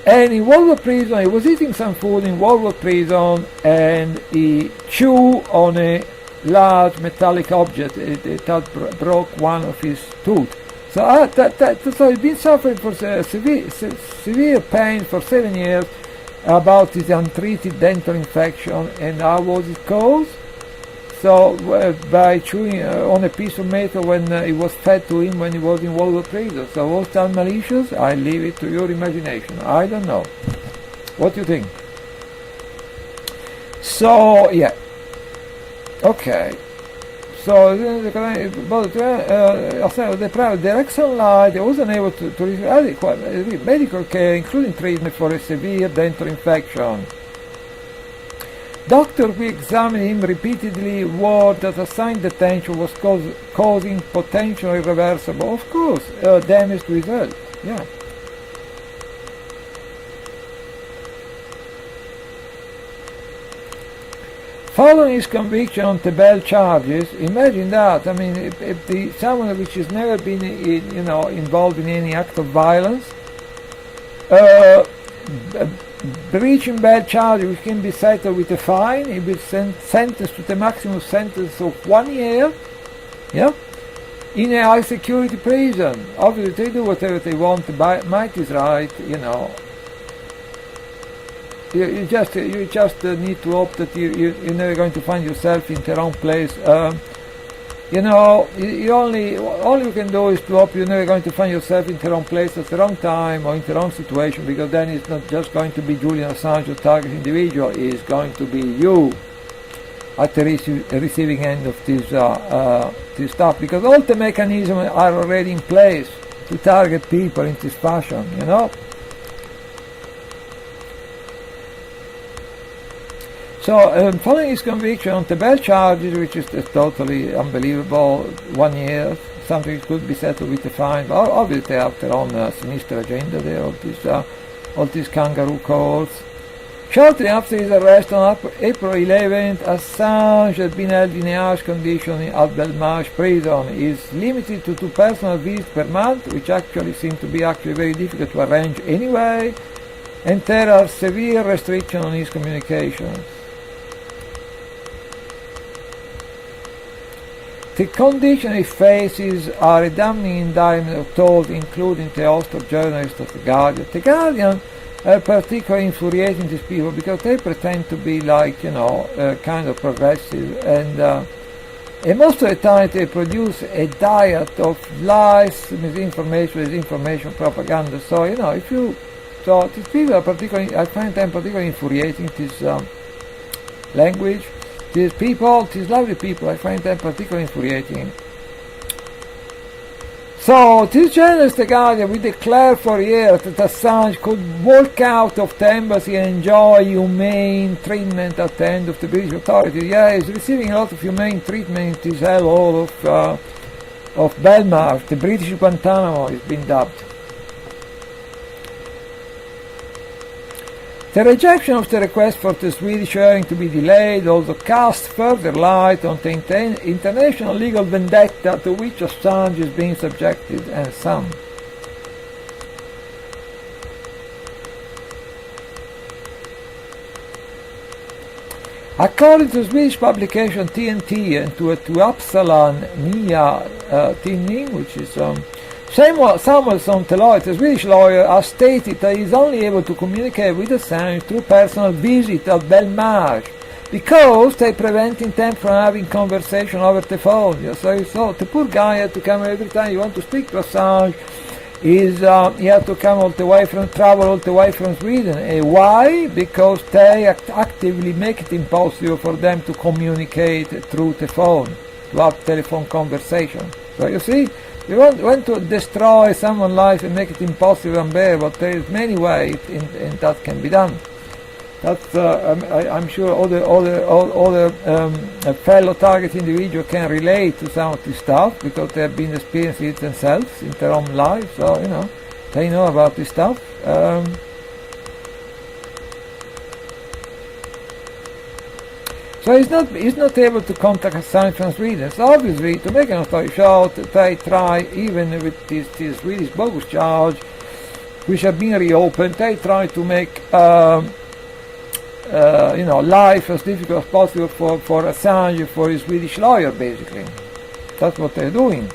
And in Woolworth Prison, he was eating some food in Woolworth Prison, and he chewed on a large metallic object that broke one of his teeth. So he's been suffering for severe pain for 7 years about his untreated dental infection. And how was it caused? So by chewing on a piece of metal when it was fed to him when he was in Woolworth Prison. So was that malicious? I leave it to your imagination. I don't know. What do you think? So yeah. Okay. So the private direct sunlight, he was unable to receive adequate medical care, including treatment for a severe dental infection. Doctors who examined him repeatedly warned that assigned detention was causing potential irreversible, of course, damage to his health. Yeah. Following his conviction on the bail charges, imagine that. I mean, if someone which has never been, involved in any act of violence, breaching bail charges, which can be settled with a fine, he will be sentenced to the maximum sentence of 1 year. Yeah. In a high security prison. Obviously, they do whatever they want. The might is right. You just need to hope that you're never going to find yourself in the wrong place. All you can do is to hope you're never going to find yourself in the wrong place at the wrong time or in the wrong situation, because then it's not just going to be Julian Assange, the target individual. It's going to be you at the receiving end of this stuff, because all the mechanisms are already in place to target people in this fashion. So, following his conviction on the bail charges, which is totally unbelievable, 1 year, something which could be settled with a fine, but obviously they have their own sinister agenda there, all these kangaroo courts. Shortly after his arrest on April 11th, Assange had been held in a harsh condition at Belmarsh Prison. He is limited to 2 personal visits per month, which actually seem to be very difficult to arrange anyway, and there are severe restrictions on his communications. The conditions he faces are a damning indictment of those, including the host of journalists of The Guardian. The Guardian are particularly infuriating these people because they pretend to be kind of progressive, and most of the time they produce a diet of lies, misinformation, propaganda. So these people are I find them particularly infuriating. This language. These lovely people, I find them particularly infuriating. So, this journalist, The Guardian, we declared for years that Assange could walk out of the embassy and enjoy humane treatment at the end of the British authorities. Yeah, he's receiving a lot of humane treatment in this hellhole of Belmarsh. The British Guantanamo has been dubbed. The rejection of the request for the Swedish hearing to be delayed also cast further light on the international legal vendetta to which Assange is being subjected, and some. According to Swedish publication TNT and to Uppsala Nya Tidning, which is Samuelsson Teloy, the Swedish lawyer, has stated that he is only able to communicate with Assange through personal visit at Belmarsh because they preventing them from having conversation over the phone. So the poor guy had to come every time you want to speak to Assange. He had to come travel all the way from Sweden. Why? Because they actively make it impossible for them to communicate through the phone, to have telephone conversation. So you see, you want to destroy someone's life and make it impossible and unbearable. There is many ways in that can be done. That's I'm sure all the fellow target individuals can relate to some of this stuff because they have been experiencing it themselves in their own lives. So they know about this stuff. So he's not able to contact Assange from Sweden. So obviously, to make an story short, they try, even with this Swedish bogus charge, which have been reopened, they try to make life as difficult as possible for Assange, for his Swedish lawyer, basically. That's what they're doing.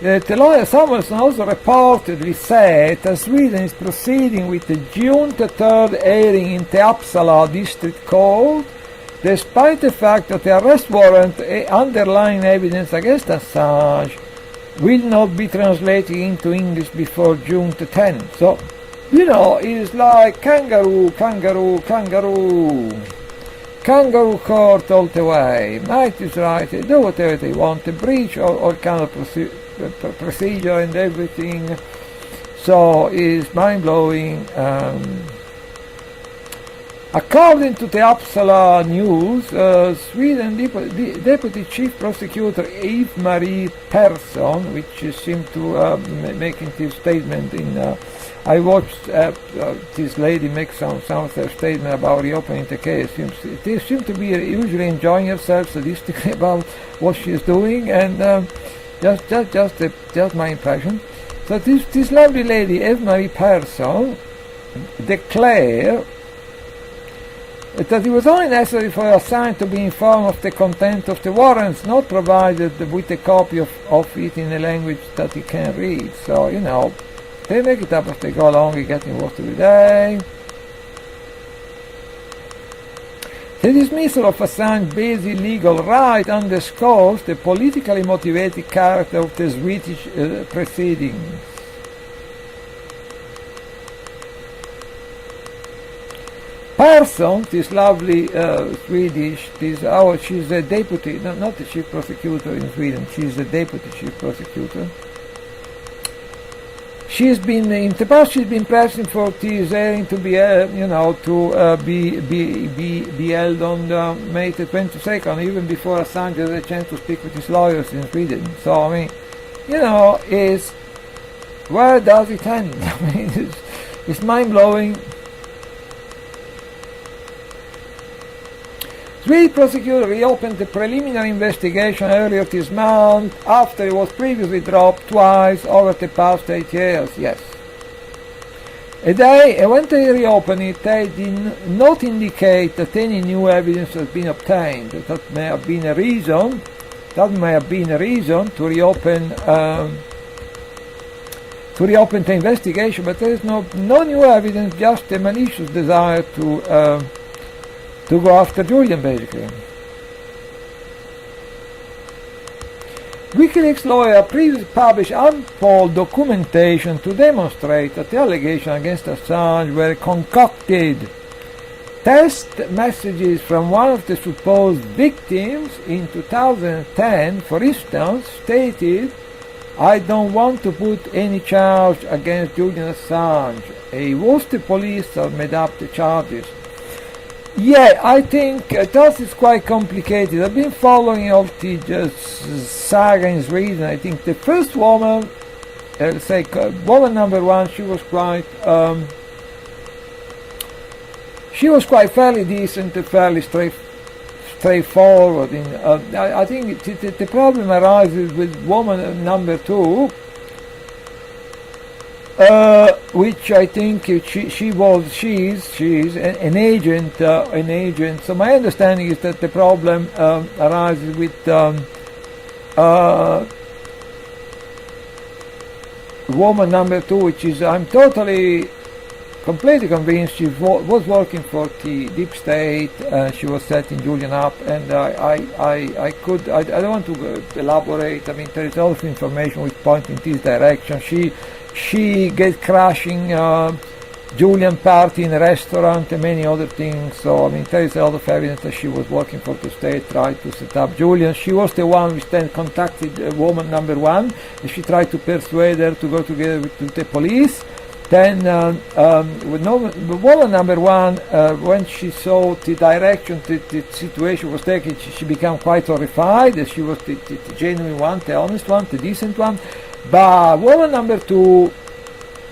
The lawyer Samuelsson also reportedly said that Sweden is proceeding with the June 3rd hearing in the Uppsala District Court, despite the fact that the arrest warrant underlying evidence against Assange will not be translated into English before June 10th. So, it's like kangaroo court all the way. Might is right, they do whatever they want, they breach all kind of procedure and everything. So it's mind-blowing. According to the Uppsala News, Sweden Deputy Chief Prosecutor Eve-Marie Persson, which seemed to making this statement I watched this lady make some of their statement about reopening the case. They seem to be usually enjoying herself sadistically about what she's doing, and just my impression. So this lovely lady, Eve-Marie Persson, declared that it was only necessary for Assange to be informed of the content of the warrants, not provided with a copy of it in a language that he can read. So, they make it up as they go along, we get involved every day. The dismissal of Assange's basic legal right underscores the politically motivated character of the Swedish proceedings. Persson, this lovely Swedish, she's a deputy, not the chief prosecutor in Sweden, she's the deputy chief prosecutor. She's been in the past. She's been pressing for this hearing to be, be held on May the 22nd, even before Assange has a chance to speak with his lawyers in Sweden. So is where does it end? I mean, it's mind-blowing. Swedish prosecutor reopened the preliminary investigation earlier this month after it was previously dropped twice over the past 8 years. Yes. When they reopened it, they did not indicate that any new evidence has been obtained. That may have been a reason. To reopen the investigation, but there is no new evidence, just a malicious desire to go after Julian, basically. WikiLeaks lawyer previously published ample documentation to demonstrate that the allegations against Assange were concocted. Test messages from one of the supposed victims in 2010, for instance, stated, "I don't want to put any charge against Julian Assange. It was the police that made up the charges." Yeah, I think that is quite complicated. I've been following all the saga in Sweden. I think the first woman, woman number one, she was quite fairly decent, fairly straightforward. I think the problem arises with woman number two, which I think she is an agent. So my understanding is that the problem arises with woman number two, which is I'm completely convinced she was working for the deep state. She was setting Julian up, and I don't want to elaborate. I mean, there is also information which point in this direction. She gets crashing Julian party in a restaurant and many other things. So I mean, there is a lot of evidence that she was working for the state, tried to set up Julian. She was the one which then contacted woman number one, and she tried to persuade her to go together with the police. Then woman number one, when she saw the direction the situation was taking, she became quite horrified. She was the genuine one, the honest one, the decent one. But woman number two,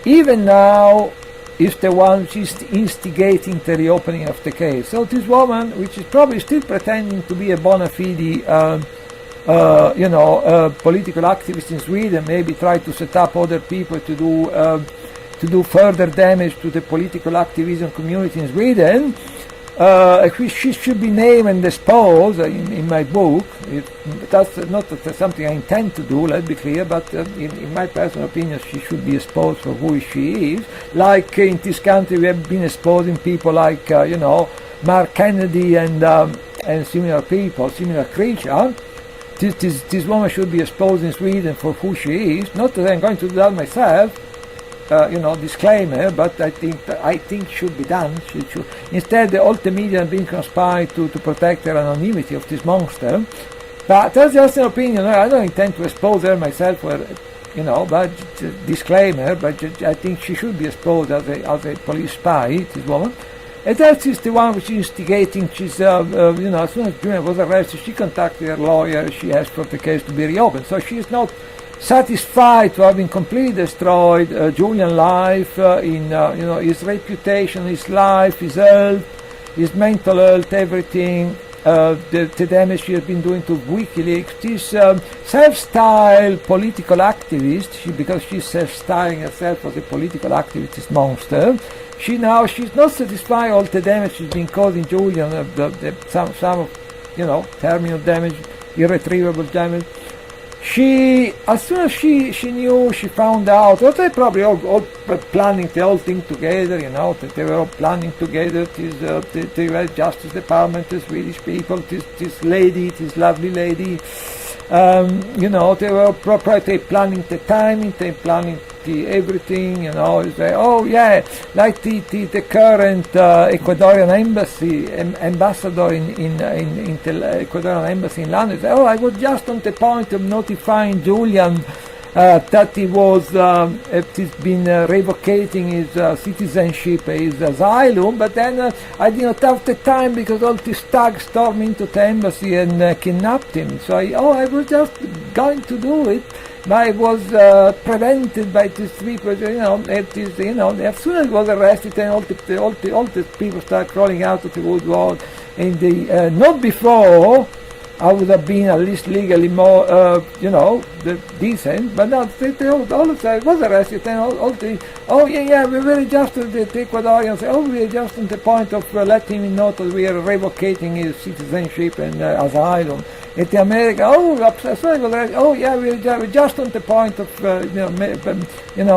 even now, is the one which is instigating the reopening of the case. So this woman, which is probably still pretending to be a bona fide, political activist in Sweden, maybe try to set up other people to do further damage to the political activism community in Sweden. She should be named and exposed in my book. That's not something I intend to do, let's be clear, but in my personal opinion, she should be exposed for who she is. Like in this country, we have been exposing people like, Mark Kennedy and similar people, similar creatures. This woman should be exposed in Sweden for who she is. Not that I'm going to do that myself. Disclaimer, but I think should be done. Should. Instead, all the media have been conspired to protect the anonymity of this monster. But that's just an opinion. I don't intend to expose her myself, but disclaimer. But I think she should be exposed as a police spy, this woman. And that is the one which is instigating. She's, as soon as Julian was arrested, she contacted her lawyer. She asked for the case to be reopened. So she is not satisfied to having completely destroyed Julian's life, his reputation, his life, his health, his mental health, everything. The damage she has been doing to WikiLeaks. This self-styled political activist, because she's self-styling herself as a political activist, this monster. She's not satisfied all the damage she's been causing Julian, some terminal damage, irretrievable damage. As soon as she knew, she found out, well, they probably all planning the whole thing together, that they were all planning together, the Justice Department, the Swedish people, this lovely lady, they were probably planning the timing, they planning the everything, say, oh yeah, like the current Ecuadorian embassy ambassador in the Ecuadorian embassy in London. Say, oh, I was just on the point of notifying Julian that he was he's been revocating his citizenship, his asylum, but then I did not have the time because all these thugs stormed into the embassy and kidnapped him. So I was just going to do it. But I was prevented by these people, as soon as I was arrested, and all the people started crawling out of the woodwork, and not before, I would have been at least legally more, decent, but now all of them was arrested, and we're very just the Ecuadorians, we're just on the point of letting him know that we are revocating his citizenship and asylum. At the America, we're just on the point of,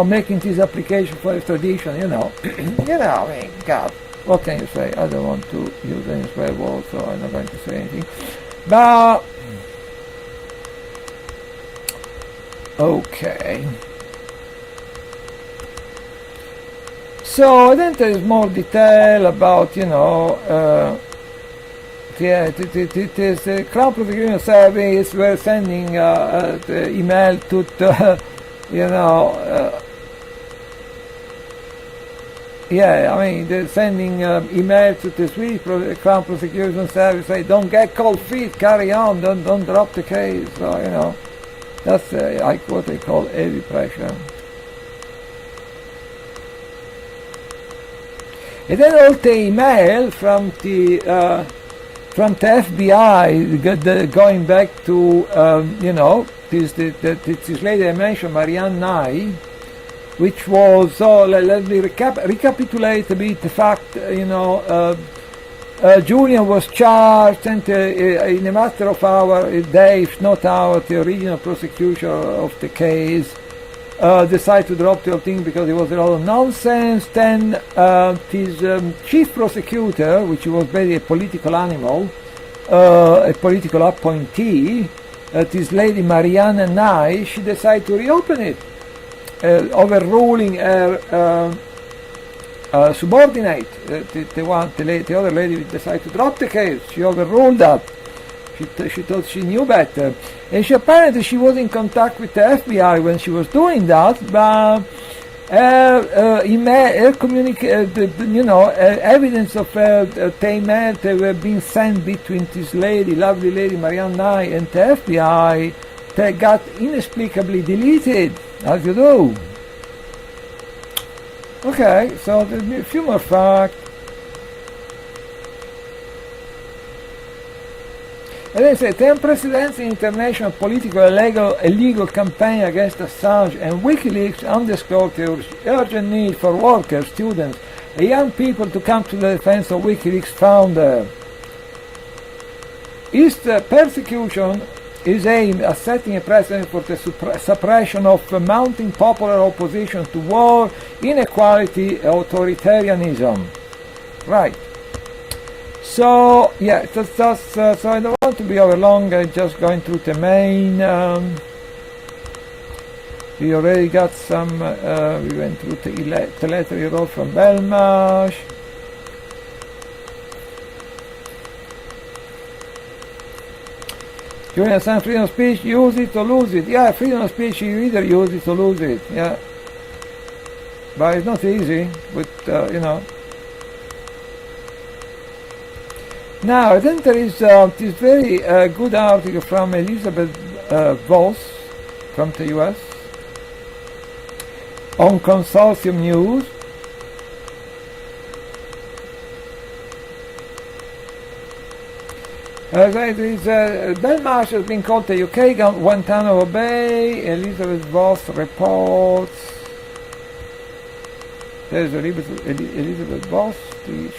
making this application for extradition, God, what can you say? I don't want to use any swear words, so I'm not going to say anything. But, okay. So then there is more detail about, the Crown Prosecution Service were sending the email to the, they're sending email to the Swedish Crown Prosecution Service, say, don't get cold feet, carry on, don't drop the case. So, that's like what they call heavy pressure. And then all the email from the FBI, going back to, this lady I mentioned, Marianne Nye, which was, let me recapitulate a bit the fact, Julian was charged, and in a matter of hours, days, if not hours, the original prosecutor of the case decided to drop the whole thing because it was a lot of nonsense. Then his chief prosecutor, which was very a political animal, a political appointee, this lady Marianne Nye, she decided to reopen it, overruling her subordinate, the other lady decided to drop the case. She overruled that. She thought she knew better, and apparently she was in contact with the FBI when she was doing that. But evidence of the email that were being sent between this lovely lady Marianne Nye, and the FBI, they got inexplicably deleted, as you do. Okay, so there's a few more facts. And they say, the unprecedented international political illegal campaign against Assange and WikiLeaks underscored the urgent need for workers, students, and young people to come to the defense of WikiLeaks founder. His persecution is aimed at setting a precedent for the suppression of mounting popular opposition to war, inequality, authoritarianism. Right. So, yeah, so I don't want to be over long, I'm just going through the main. We already got some, we went through the letter he wrote from Belmarsh. Julian Assange, freedom of speech, use it or lose it. Yeah, freedom of speech, you either use it or lose it, yeah. But it's not easy, but, Now, then there is this very good article from Elizabeth Voss, from the US. On Consortium News, Belmarsh has been called the UK Guantanamo Bay. Elizabeth Voss reports. There's Elizabeth Voss.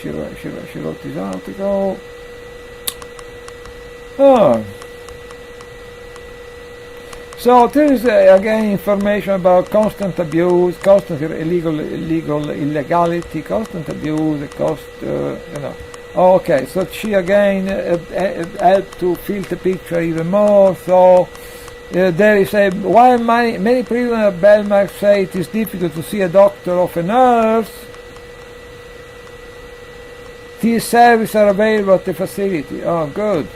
She wrote this article. Oh. So there is again information about constant abuse, constant illegality, constant abuse, Okay, so she again helped to fill the picture even more. So there is while many prisoners at Belmarsh say it is difficult to see a doctor or a nurse, these services are available at the facility. Oh, good.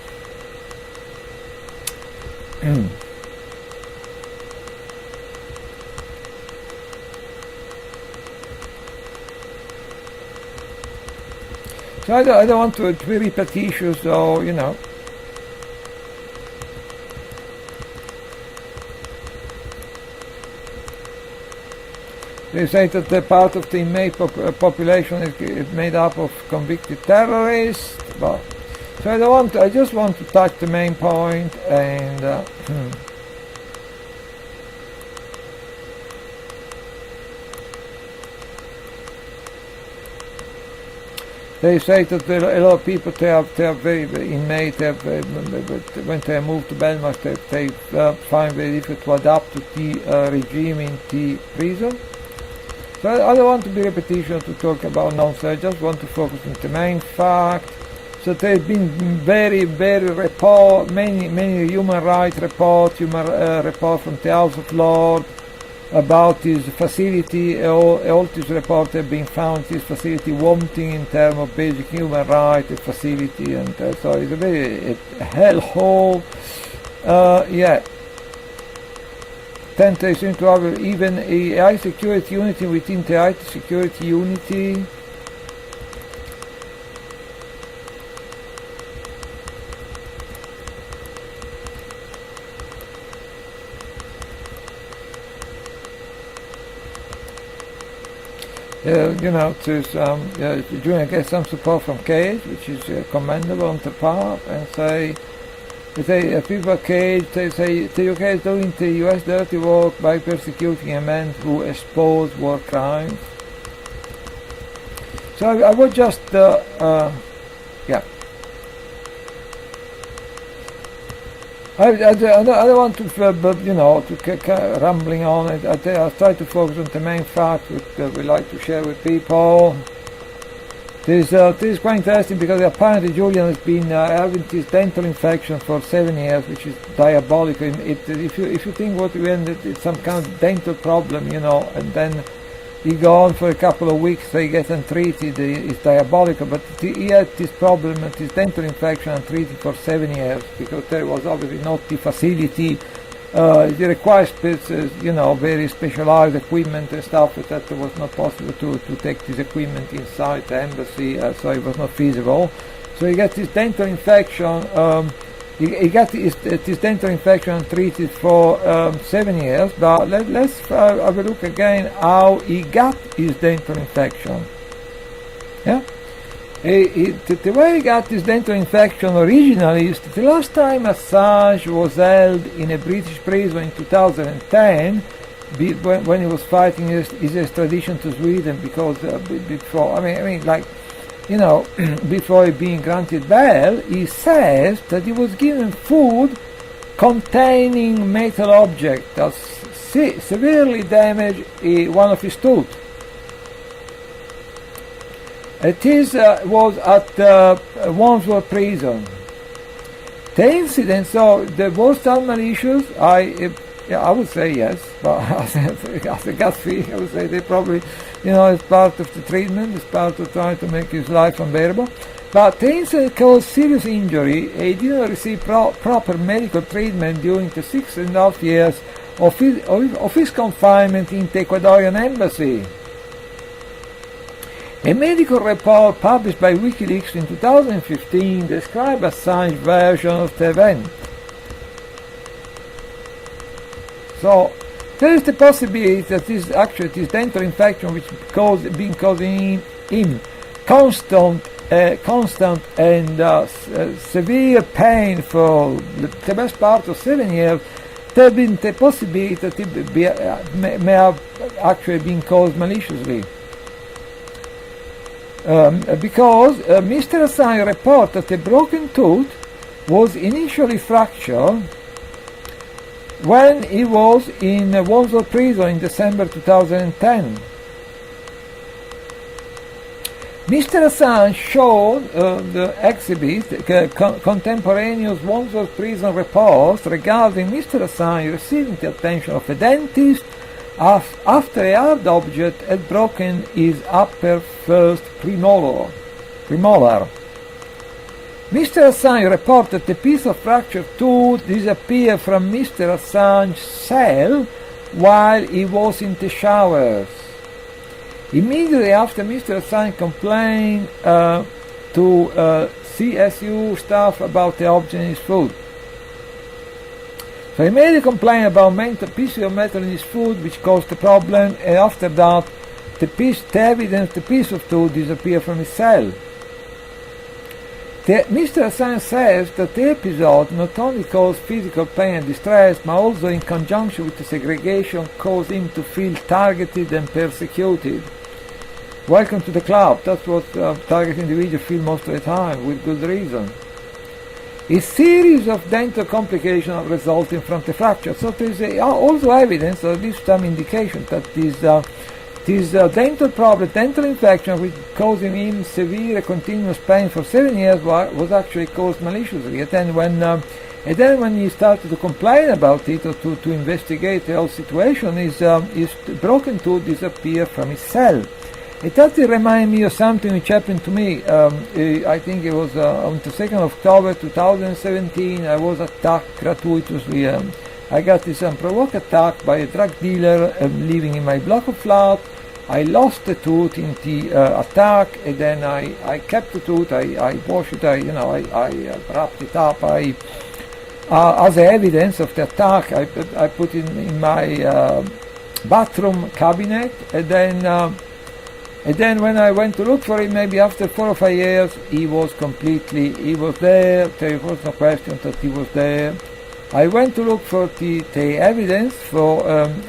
So I don't want to be repetitious, so They say that the part of the inmate population is made up of convicted terrorists. But so I just want to touch the main point and. They say that a lot of people they are very inmate. When they move to Belmarsh, they find very difficult to adapt to the regime in the prison. So I don't want to be repetition to talk about nonsense. I just want to focus on the main fact. So there's been very many human rights reports, report from the House of Lords about this facility. All these reports have been found this facility wanting in terms of basic human rights, the facility, and so it's a very hellhole. Then they seem to have even a high security unity within the high security unity. Julian gets some support from Cage, which is commendable on the part, and say people at Cage, they say the UK is doing the US dirty work by persecuting a man who exposed war crimes. So I would just, I don't want to, rambling on it. I try to focus on the main fact which we like to share with people. This is quite interesting because apparently Julian has been having this dental infection for 7 years, which is diabolical. If you think it's some kind of dental problem, and then he go on for a couple of weeks, they get untreated, it's diabolical. But he had this problem, this dental infection, untreated for 7 years because there was obviously not the facility. It requires very specialized equipment and stuff that was not possible to take this equipment inside the embassy, so it was not feasible. So he got this dental infection. He got this dental infection treated for 7 years. But let's have a look again how he got his dental infection. Yeah. The way he got this dental infection originally is that the last time Assange was held in a British prison in 2010, when he was fighting his extradition to Sweden, because before, before being granted bail, he says that he was given food containing metal objects that severely damaged one of his teeth. It was at Wandsworth Prison. The incident, so there was some malicious. I would say yes, but as a gut feeling, I would say they probably, it's part of the treatment, it's part of trying to make his life unbearable. But the incident caused serious injury. He didn't receive proper medical treatment during the 6.5 years of his confinement in the Ecuadorian embassy. A medical report published by WikiLeaks in 2015 described Assange's version of the event. So there is the possibility that this dental infection, which been causing him constant and severe pain for the best part of 7 years, there has been the possibility that it may have actually been caused maliciously. Because Mr. Assange reported that the broken tooth was initially fractured when he was in Wandsworth Prison in December 2010. Mr. Assange showed the exhibit contemporaneous Wandsworth Prison reports regarding Mr. Assange receiving the attention of a dentist after a hard object had broken his upper first premolar. Mr. Assange reported the piece of fractured tooth disappeared from Mr. Assange's cell while he was in the showers. Immediately after Mr. Assange complained to CSU staff about the object in his food. So he made a complaint about pieces of metal in his food which caused the problem, and after that the piece of tooth disappeared from his cell. Mr. Assange says that the episode not only caused physical pain and distress, but also in conjunction with the segregation caused him to feel targeted and persecuted. Welcome to the club. That's what targeted individuals feel most of the time, with good reason. A series of dental complications resulting from the fracture. So there is also evidence, or at least some indication, that this dental problem, dental infection, which causing him severe continuous pain for 7 years, was actually caused maliciously. And then when he started to complain about it, or to investigate the whole situation, his broken tooth disappeared from his cell. It does remind me of something which happened to me. I think it was on the 2nd of October 2017. I was attacked gratuitously. I got this unprovoked attack by a drug dealer living in my block of flat. I lost the tooth in the attack, and then I kept the tooth. I washed it. I wrapped it up. As evidence of the attack, I put it in my bathroom cabinet, and then when I went to look for it, maybe after 4 or 5 years, he was there. There was no question that he was there. I went to look for the evidence.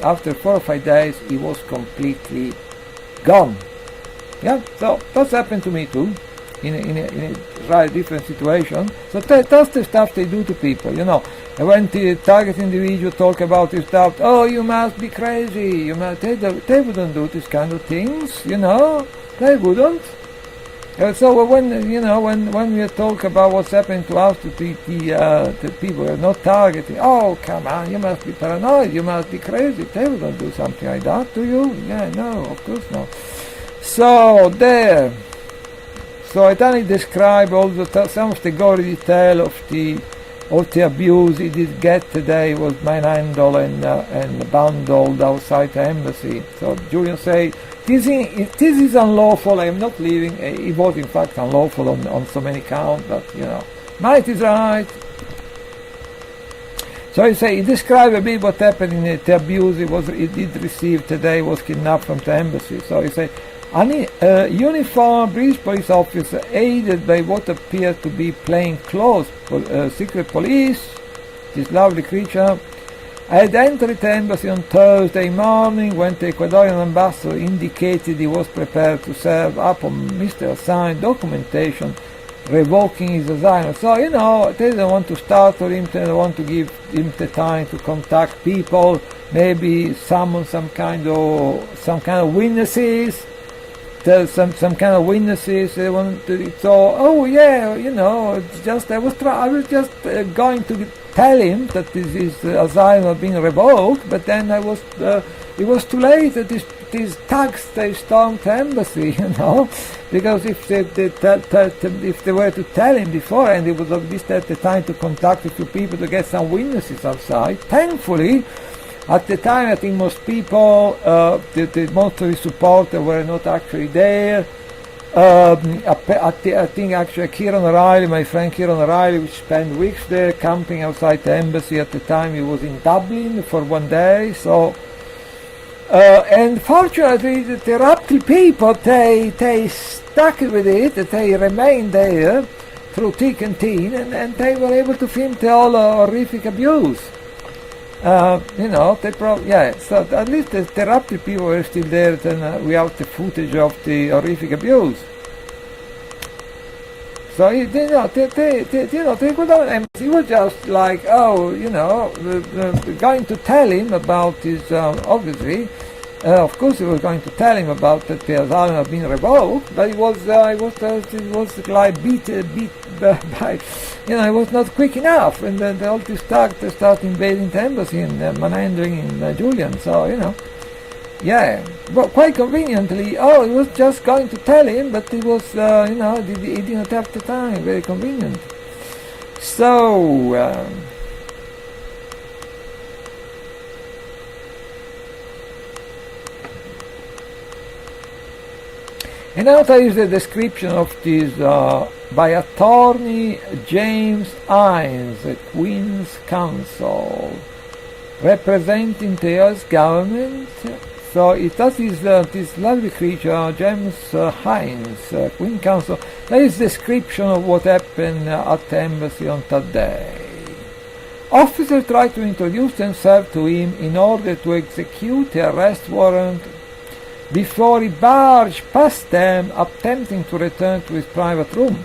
After 4 or 5 days, he was completely gone. Yeah, so that's happened to me too, in a very different situation. So that's the stuff they do to people, you know. And when the target individual talk about this stuff, oh, you must be crazy. They wouldn't do this kind of things, you know. They wouldn't. So when we talk about what's happening to us, to the people who are not targeting, oh, come on, you must be paranoid, you must be crazy. They wouldn't do something like that to you. Yeah, no, of course not. So there. So I only describe also some of the gory detail of the abuse he did get today. Was manhandled and bundled outside the embassy. So Julian say, this is unlawful. I am not leaving. It was in fact unlawful on so many counts, but you know, might is right. So he described a bit what happened in the abuse he did receive today. Was kidnapped from the embassy. So he said, a uniformed British police officer aided by what appeared to be plainclothes secret police, this lovely creature, had entered the embassy on Thursday morning when the Ecuadorian ambassador indicated he was prepared to serve up on Mr. Assange documentation revoking his asylum. So, you know, they don't want to startle him, they don't want to give him the time to contact people, maybe summon some kind of witnesses. There's some kind of witnesses. They want to, so, oh yeah, you know, it's just I was just going to tell him that his asylum had been revoked, but then it was too late. That these thugs, they stormed the embassy, you know, because if they were to tell him before, and he would at least have the time to contact a few people to get some witnesses outside. Thankfully, at the time, I think most people, most of his supporters were not actually there. I think actually Kieran O'Reilly, my friend Kieran O'Reilly, which spent weeks there camping outside the embassy at the time. He was in Dublin for 1 day. So, and fortunately, the Raptil people, they stuck with it, they remained there through thick and thin, and they were able to film the whole horrific abuse. So at least the Raptil people were still there, and we have the footage of the horrific abuse. So they could have, and he was just like, going to tell him about his, obviously, of course he was going to tell him about that the asylum had been revoked, but he was like beat by, he was not quick enough, and then all this they start invading the embassy and manhandling in Julian. So but quite conveniently, he was just going to tell him, but he was, he didn't have the time. Very convenient. So. And now there is the description of this by attorney James Hines, the Queen's Counsel, representing the US government. So it does this lovely creature, James Hines, Queen's Counsel. There is description of what happened at the embassy on that day. Officers tried to introduce themselves to him in order to execute the arrest warrant before he barged past them, attempting to return to his private room.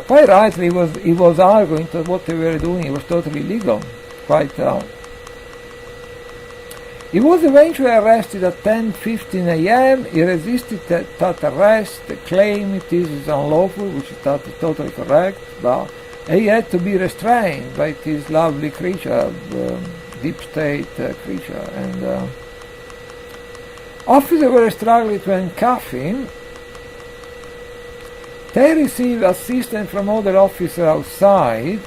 Quite rightly, he was arguing that what they were doing was totally illegal. He was eventually arrested at 10:15 a.m. He resisted that arrest, claiming this is unlawful, which is totally correct, but he had to be restrained by this lovely creature, deep state creature, and officers were struggling to handcuff him. They received assistance from other officers outside.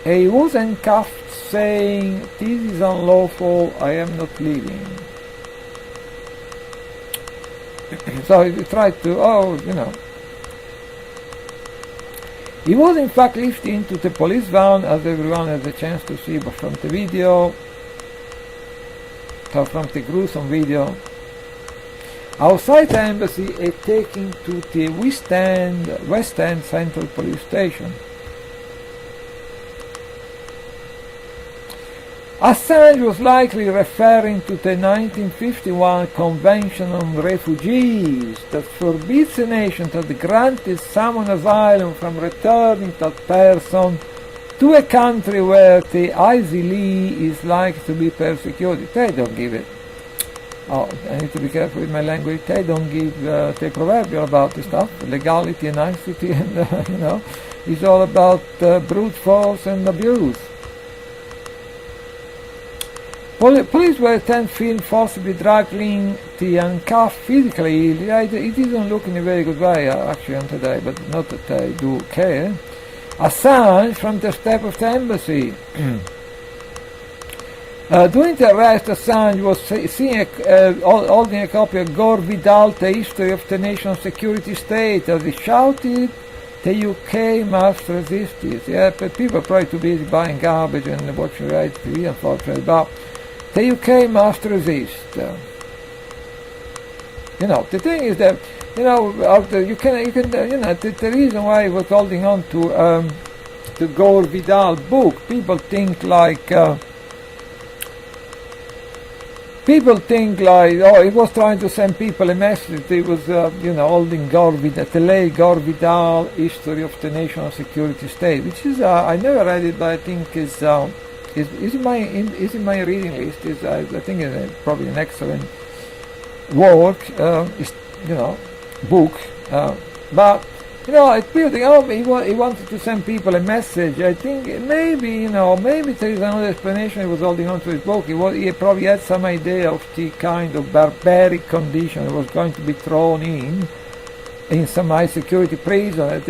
He was handcuffed, saying, "This is unlawful, I am not leaving." So he tried to, He was in fact lifted into the police van, as everyone has a chance to see from the video, from the gruesome video. Outside the embassy, and taken to the West End Central Police Station. Assange was likely referring to the 1951 Convention on Refugees that forbids a nation that granted someone asylum from returning that person to a country where the easily is likely to be persecuted. They don't give it. I need to be careful with my language. They don't give the proverbial about this stuff, legality and nicety, and it's all about brute force and abuse. Police were then filmed forcibly dragging the handcuffed physically. It isn't look in a very good way actually on today, but not that I do care. Assange from the step of the embassy. During the arrest, Assange was holding a copy of Gore Vidal, The History of the National Security State, as he shouted, "The UK must resist this." Yeah, but people are probably too busy buying garbage and watching right TV, unfortunately. But the UK must resist. The thing is that the reason why he was holding on to the Gore Vidal book, people think like, he was trying to send people a message. He was, holding Gore Vidal, the late Gore Vidal, History of the National Security State, which is, I never read it, but I think is in my reading list. I think it's probably an excellent work, book. But it's building up. He wanted to send people a message. I think maybe there is another explanation. He was holding on to his book. He probably had some idea of the kind of barbaric condition that was going to be thrown in some high security prison.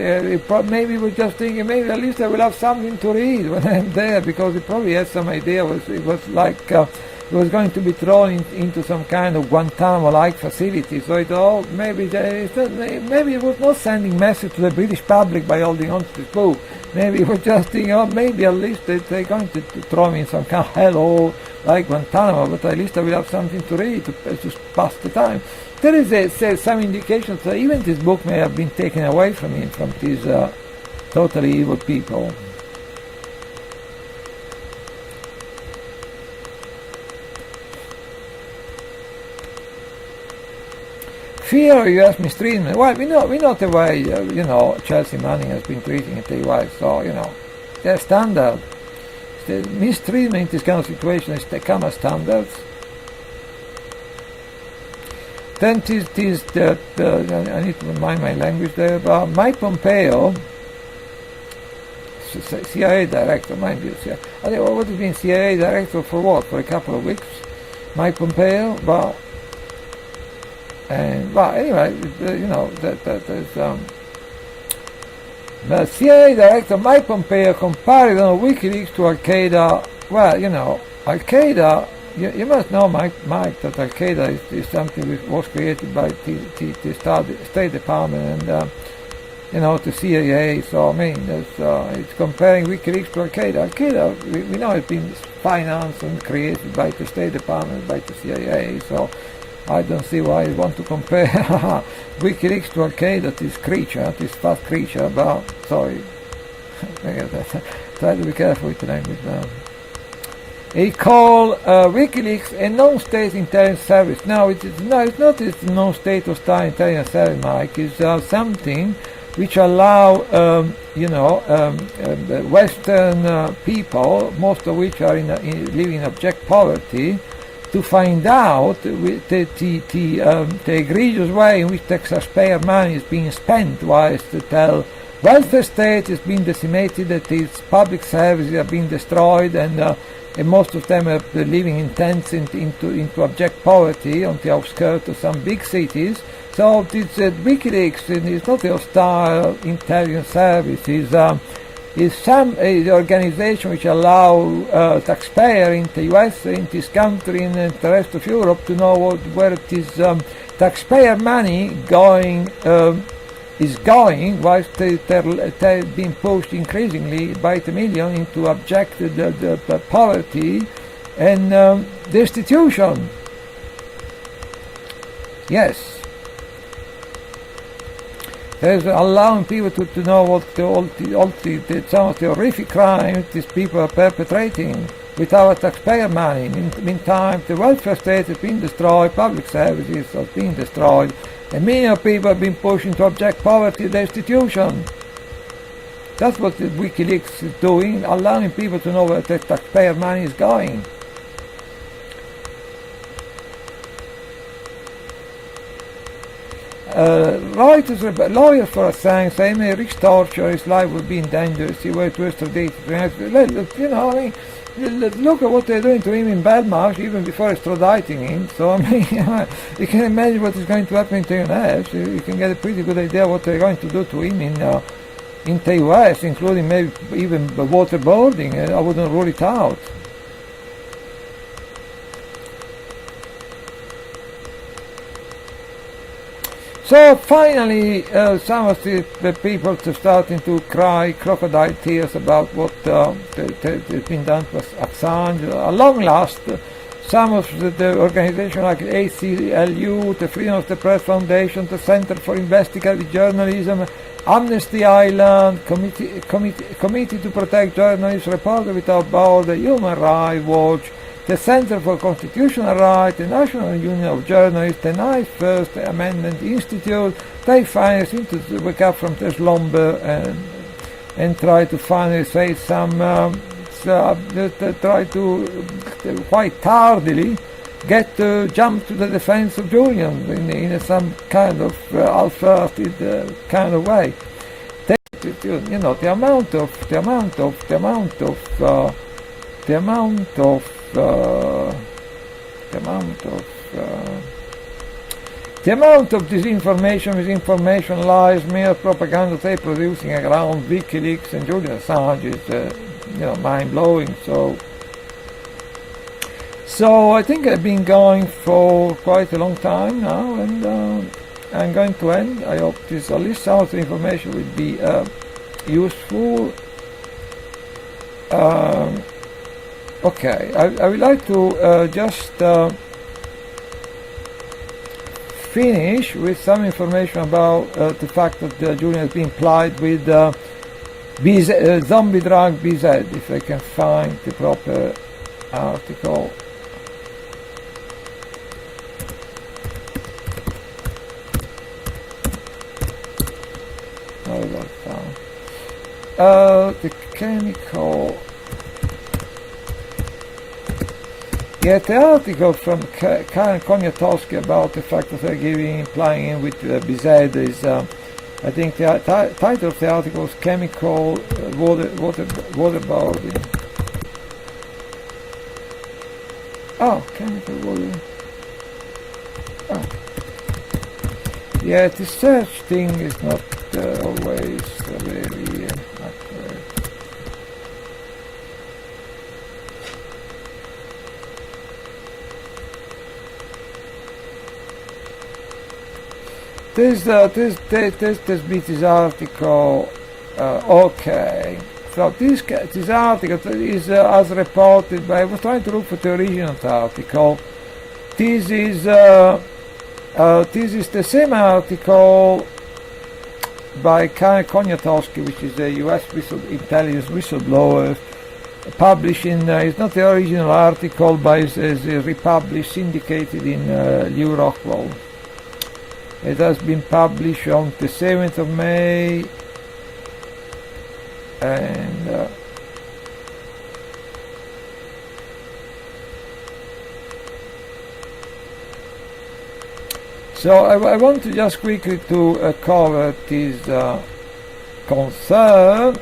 Maybe he was just thinking, maybe at least I will have something to read when I'm there, because he probably had some idea. It was like he was going to be thrown into some kind of Guantanamo-like facility. So I thought, maybe he was not sending message to the British public by holding on to this book. Maybe he was just thinking, maybe at least they're going to throw me in some kind of hellhole like Guantanamo, but at least I will have something to read to pass the time. There is some indications that even this book may have been taken away from him, from these totally evil people. Fear of U.S. mistreatment. Well, we know the way Chelsea Manning has been treating it anyway. So they're standard. The mistreatment in this kind of situation is the kind of standards. Then I need to mind my language there. But Mike Pompeo, CIA director, mind you. I think what has been CIA director for what? For a couple of weeks. Mike Pompeo, but. Anyway, the CIA director Mike Pompeo compared WikiLeaks to Al-Qaeda. Well, Al-Qaeda, you must know, Mike, that Al-Qaeda is something which was created by the State Department and, the CIA. So, I mean, it's comparing WikiLeaks to Al-Qaeda. Al-Qaeda, we know it's been financed and created by the State Department, by the CIA. So, I don't see why you want to compare WikiLeaks to Al-Qaeda, this fast creature, but sorry. Try to be careful with the language now. He called WikiLeaks a non-state intelligence service. No, it's not a non-state or state intelligence service, Mike. It's something which allow, Western people, most of which are living in abject poverty, to find out the egregious way in which taxpayer money is being spent, whilst the welfare state is being decimated, that its public services are being destroyed, and most of them are living in tents into abject poverty on the outskirts of some big cities. So this WikiLeaks is not a hostile intelligence service. Is some organization which allow taxpayers in the US, in this country, and the rest of Europe to know where this taxpayer money is going, whilst they're being pushed increasingly by the million into abject poverty and destitution. Yes. There's allowing people to know what some of the horrific crimes these people are perpetrating with our taxpayer money. Meantime, the welfare state has been destroyed, public services have been destroyed, and many people have been pushed into abject poverty and destitution. That's what the WikiLeaks is doing, allowing people to know where the taxpayer money is going. Lawyers for Assange say he may risk torture, his life will be in danger if he were to extradite. Look at what they're doing to him in Belmarsh even before extraditing him. So, I mean, you can imagine what is going to happen to him next. You can get a pretty good idea what they're going to do to him in the US, including maybe even waterboarding. I wouldn't rule it out. So finally, some of the people are starting to cry crocodile tears about what has been done to Assange. At long last, some of the organizations like ACLU, the Freedom of the Press Foundation, the Center for Investigative Journalism, Amnesty Ireland, Committee to Protect Journalists, Reporters Without Borders, Human Rights Watch, the Center for Constitutional Rights, the National Union of Journalists, the Ninth First Amendment Institute, they finally seem to wake up from their slumber and try to finally say try to quite tardily jump to the defense of Julian in some kind of half-hearted kind of way. The amount of disinformation, misinformation, lies, mere propaganda they're producing around WikiLeaks and Julian Assange is mind-blowing. So So I think I've been going for quite a long time now, and I'm going to end. I hope this, at least some of the information will be useful. Okay, I would like to just finish with some information about the fact that Julian has been plied with zombie drug BZ, if I can find the proper article. The chemical. Yeah, the article from Karen Koniatowski about the fact that they're implying in with BZ is, I think the title of the article is Chemical Waterboarding. Oh, chemical water. Oh. Yeah, the search thing is not always very accurate. This article, okay. So this article is as reported by. I was trying to look for the original article. This is the same article by Karen Koniatowski, which is a U.S. intelligence whistleblower, published in. It's not the original article, but it's republished, syndicated in Lew Rockwell. It has been published on the 7th of May, and so I want to just quickly to cover this concern.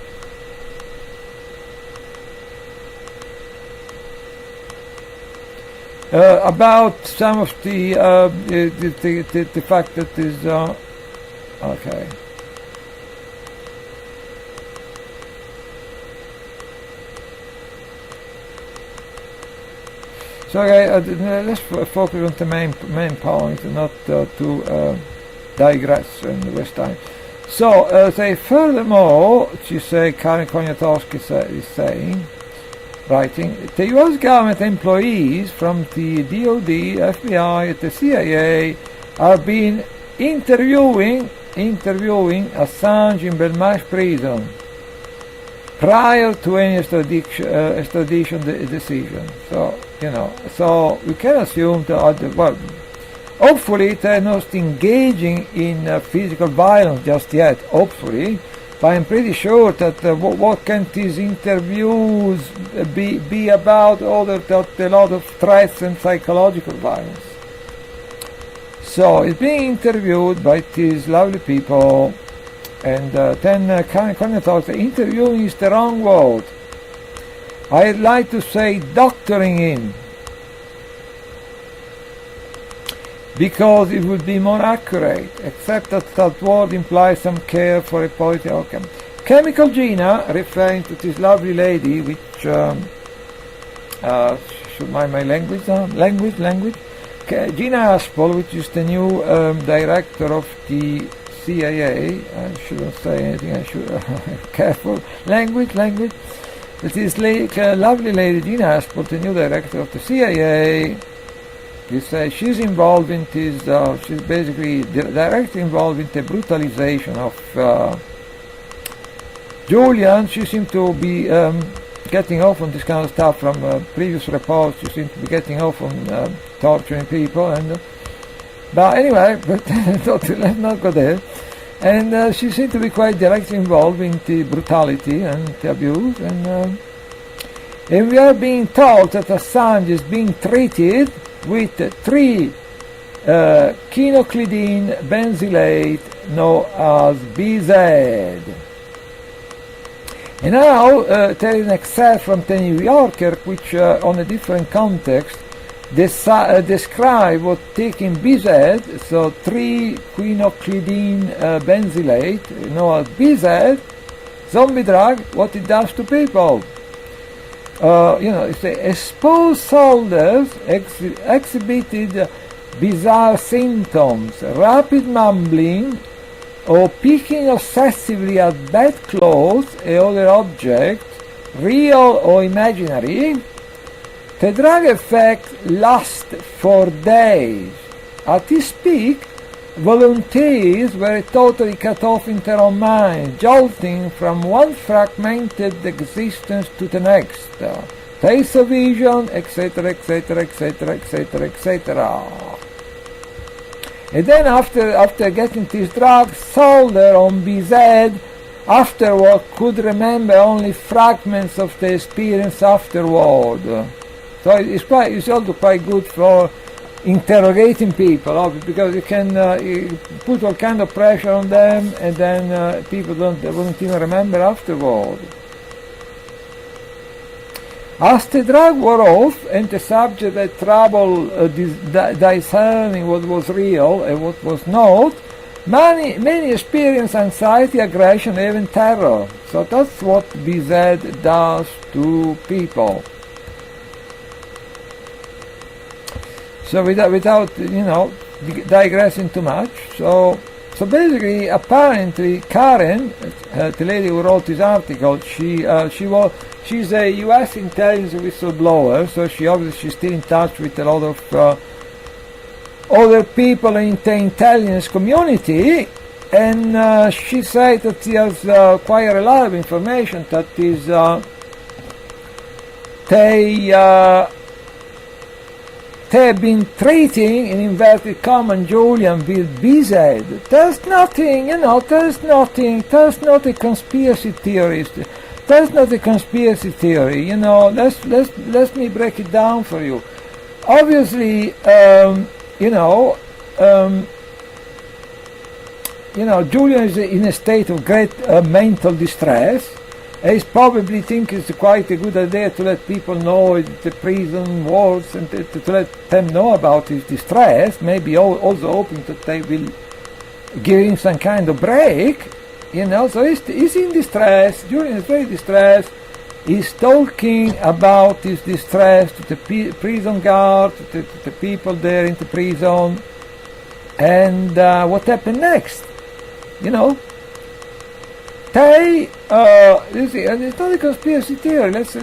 About some of the fact that is okay. So let's focus on the main point, and not to digress and waste time. So furthermore, she say Karen Koniatowski is saying. Writing, the U.S. government employees from the DOD, FBI, and the CIA are being interviewing Assange in Belmarsh Prison prior to any extradition decision. So so we can assume that hopefully they're not engaging in physical violence just yet. Hopefully. But I'm pretty sure that what can these interviews be about other than a lot of threats and psychological violence. So it's being interviewed by these lovely people, and then Karen thought interviewing is the wrong word. I'd like to say doctoring in, because it would be more accurate, except that word implies some care for a political outcome. Chemical Gina, referring to this lovely lady, which should mind my language. Gina Haspel, which is the new director of the CIA. I shouldn't say anything. I should careful. Language. That is lovely lady Gina Haspel, the new director of the CIA. She's involved in this. She's basically directly involved in the brutalization of Julian. She seemed to be getting off on this kind of stuff from previous reports. She seemed to be getting off on torturing people, but anyway, let's not go there. And she seemed to be quite directly involved in the brutality and the abuse, and we are being told that Assange is being treated with 3-quinoclidine benzylate, known as BZ. And now there is an excerpt from the New Yorker, which on a different context describe what taking BZ, so 3-quinoclidine benzylate, known as BZ, zombie drug, what it does to people. It's exposed soldiers exhibited bizarre symptoms, rapid mumbling, or picking obsessively at bedclothes and other objects, real or imaginary. The drug effect lasts for days. At its peak, volunteers were totally cut off in their own minds, jolting from one fragmented existence to the next. Taste of vision, etc., etc., etc., etc., etc. And then after getting this drug, Solder on BZ afterward could remember only fragments of the experience afterward. So it's also quite good for interrogating people, because you can you put all kind of pressure on them, and then people won't even remember afterward. As the drug wore off and the subject had trouble discerning what was real and what was not, many experienced anxiety, aggression, even terror. So that's what BZ does to people. So without digressing too much, so basically, apparently, Karen, the lady who wrote this article, she's a U.S. intelligence whistleblower, so she's still in touch with a lot of other people in the intelligence community, and she said that she has quite reliable information that is they have been treating, in inverted commas, Julian with BZ. There's nothing, there's not a conspiracy theorist. There's not a conspiracy theory, let me break it down for you. Obviously, Julian is in a state of great mental distress. He's probably thinking it's quite a good idea to let people know the prison wards and to let them know about his distress, maybe also hoping that they will give him some kind of break, so he's in distress. Julian is very distressed. He's talking about his distress to the prison guard, to the people there in the prison, and what happened next, They, and it's not a conspiracy theory. Let's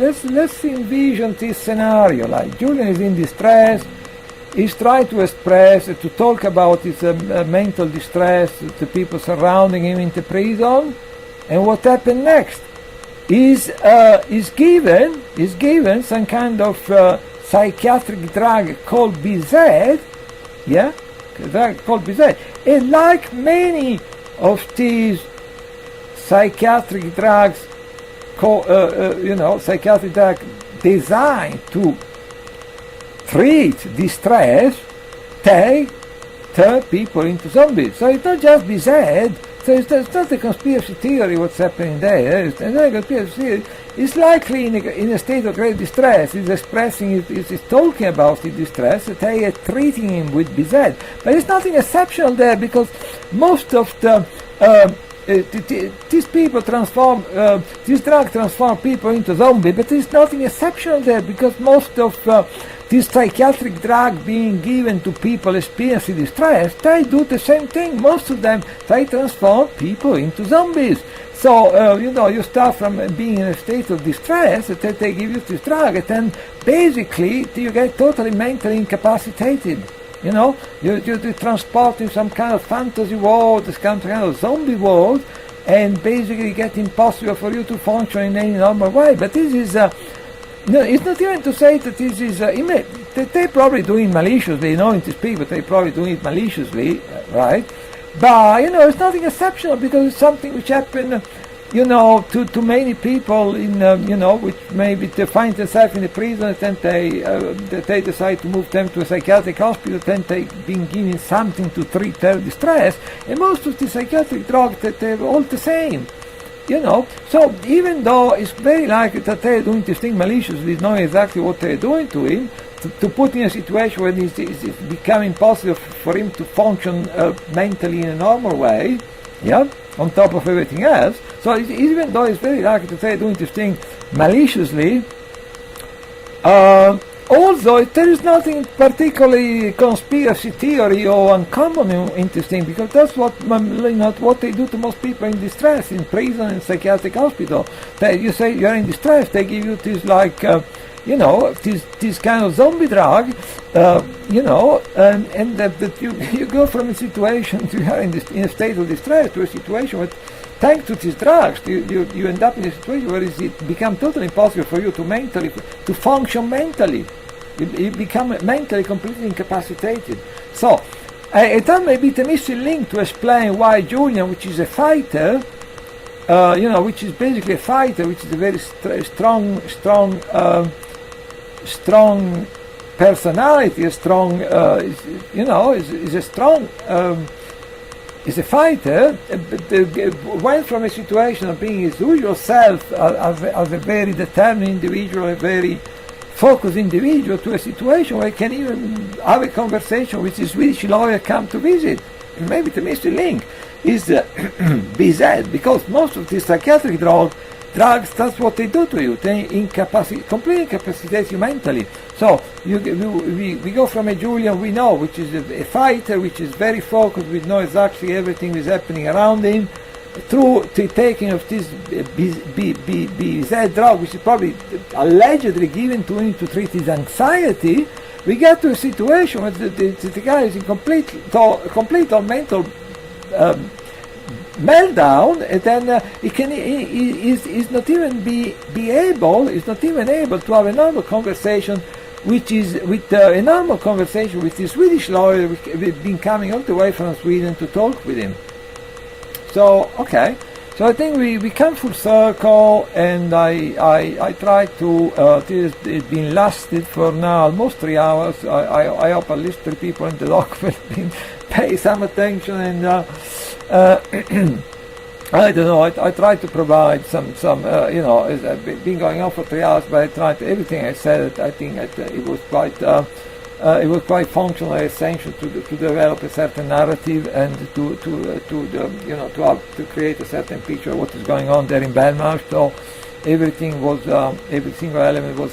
envision this scenario. Like Julian is in distress. He's trying to express, to talk about his mental distress to people surrounding him in the prison. And what happened next? Is given some kind of psychiatric drug called BZ. Yeah, drug called BZ. And like many of these psychiatric drugs, psychiatric drug designed to treat distress, they turn people into zombies. So it's not just BZ. So it's not a conspiracy theory what's happening there. It's not a conspiracy theory. It's likely in a state of great distress. He's expressing, he's talking about his distress. They are treating him with BZ. But there's nothing exceptional there, because most of the these people this drug transform people into zombies, but there's nothing exceptional there, because most of this psychiatric drug being given to people experiencing distress, they do the same thing. Most of them, they transform people into zombies. So, you start from being in a state of distress, that they give you this drug, and then basically you get totally mentally incapacitated. You transport in some kind of fantasy world, this kind of zombie world, and basically get impossible for you to function in any normal way. But this is, it's not even to say that this is, they're probably doing maliciously, knowing these people, they're probably doing it maliciously, right? But, it's nothing exceptional, because it's something which happened, to many people which maybe they find themselves in the prison, and then they decide to move them to a psychiatric hospital, then they've been given something to treat their distress, and most of the psychiatric drugs, they're all the same, So even though it's very likely that they're doing this thing maliciously, knowing exactly what they're doing to him, to put in a situation where it's becoming impossible for him to function mentally in a normal way, on top of everything else. So even though it's very likely that they're doing this thing maliciously, Also, there is nothing particularly conspiracy theory or uncommon in this thing, because that's what they do to most people in distress, in prison and psychiatric hospital. You say you're in distress, they give you this this kind of zombie drug, and that you go from a situation you are in a state of distress to a situation where, thanks to these drugs, you end up in a situation where it becomes totally impossible for you to function mentally. You become mentally completely incapacitated. So, that may be the missing link to explain why Julian, which is a fighter, which is basically a fighter, which is a very strong personality, a strong, is a fighter, went from a situation of being his usual self as a very determined individual, a very focused individual, to a situation where he can even have a conversation with his Swedish lawyer come to visit. And maybe the missing link is BZ, because most of these psychiatric drugs, that's what they do to you. They completely incapacitate you mentally. So we go from a Julian we know, which is a fighter, which is very focused, we know exactly everything is happening around him, through the taking of this BZ drug, which is probably allegedly given to him to treat his anxiety. We get to a situation where the guy is in complete mental meltdown, and then he's not even able to have a normal conversation, which is a normal conversation with his Swedish lawyer. We've been coming all the way from Sweden to talk with him. So okay, so I think we come full circle, and I try to. It's been lasted for now almost 3 hours. I hope at least 3 people in the dock will pay some attention, and I don't know. I try to provide some. It's been going on for 3 hours, but I tried to, everything I said. I think it was quite. It was quite functional, essential to develop a certain narrative and to create a certain picture of what is going on there in Belmarsh. So every single element was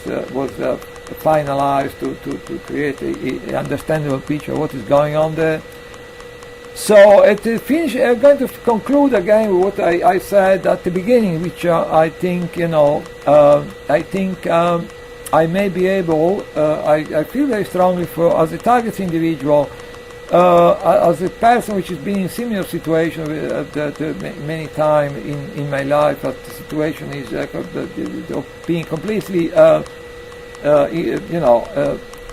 finalized to create an understandable picture of what is going on there. So at the finish, I'm going to conclude again with what I said at the beginning, which I think I may be able, I feel very strongly as a target individual, as a person which has been in similar situation many times in my life, that the situation is being completely,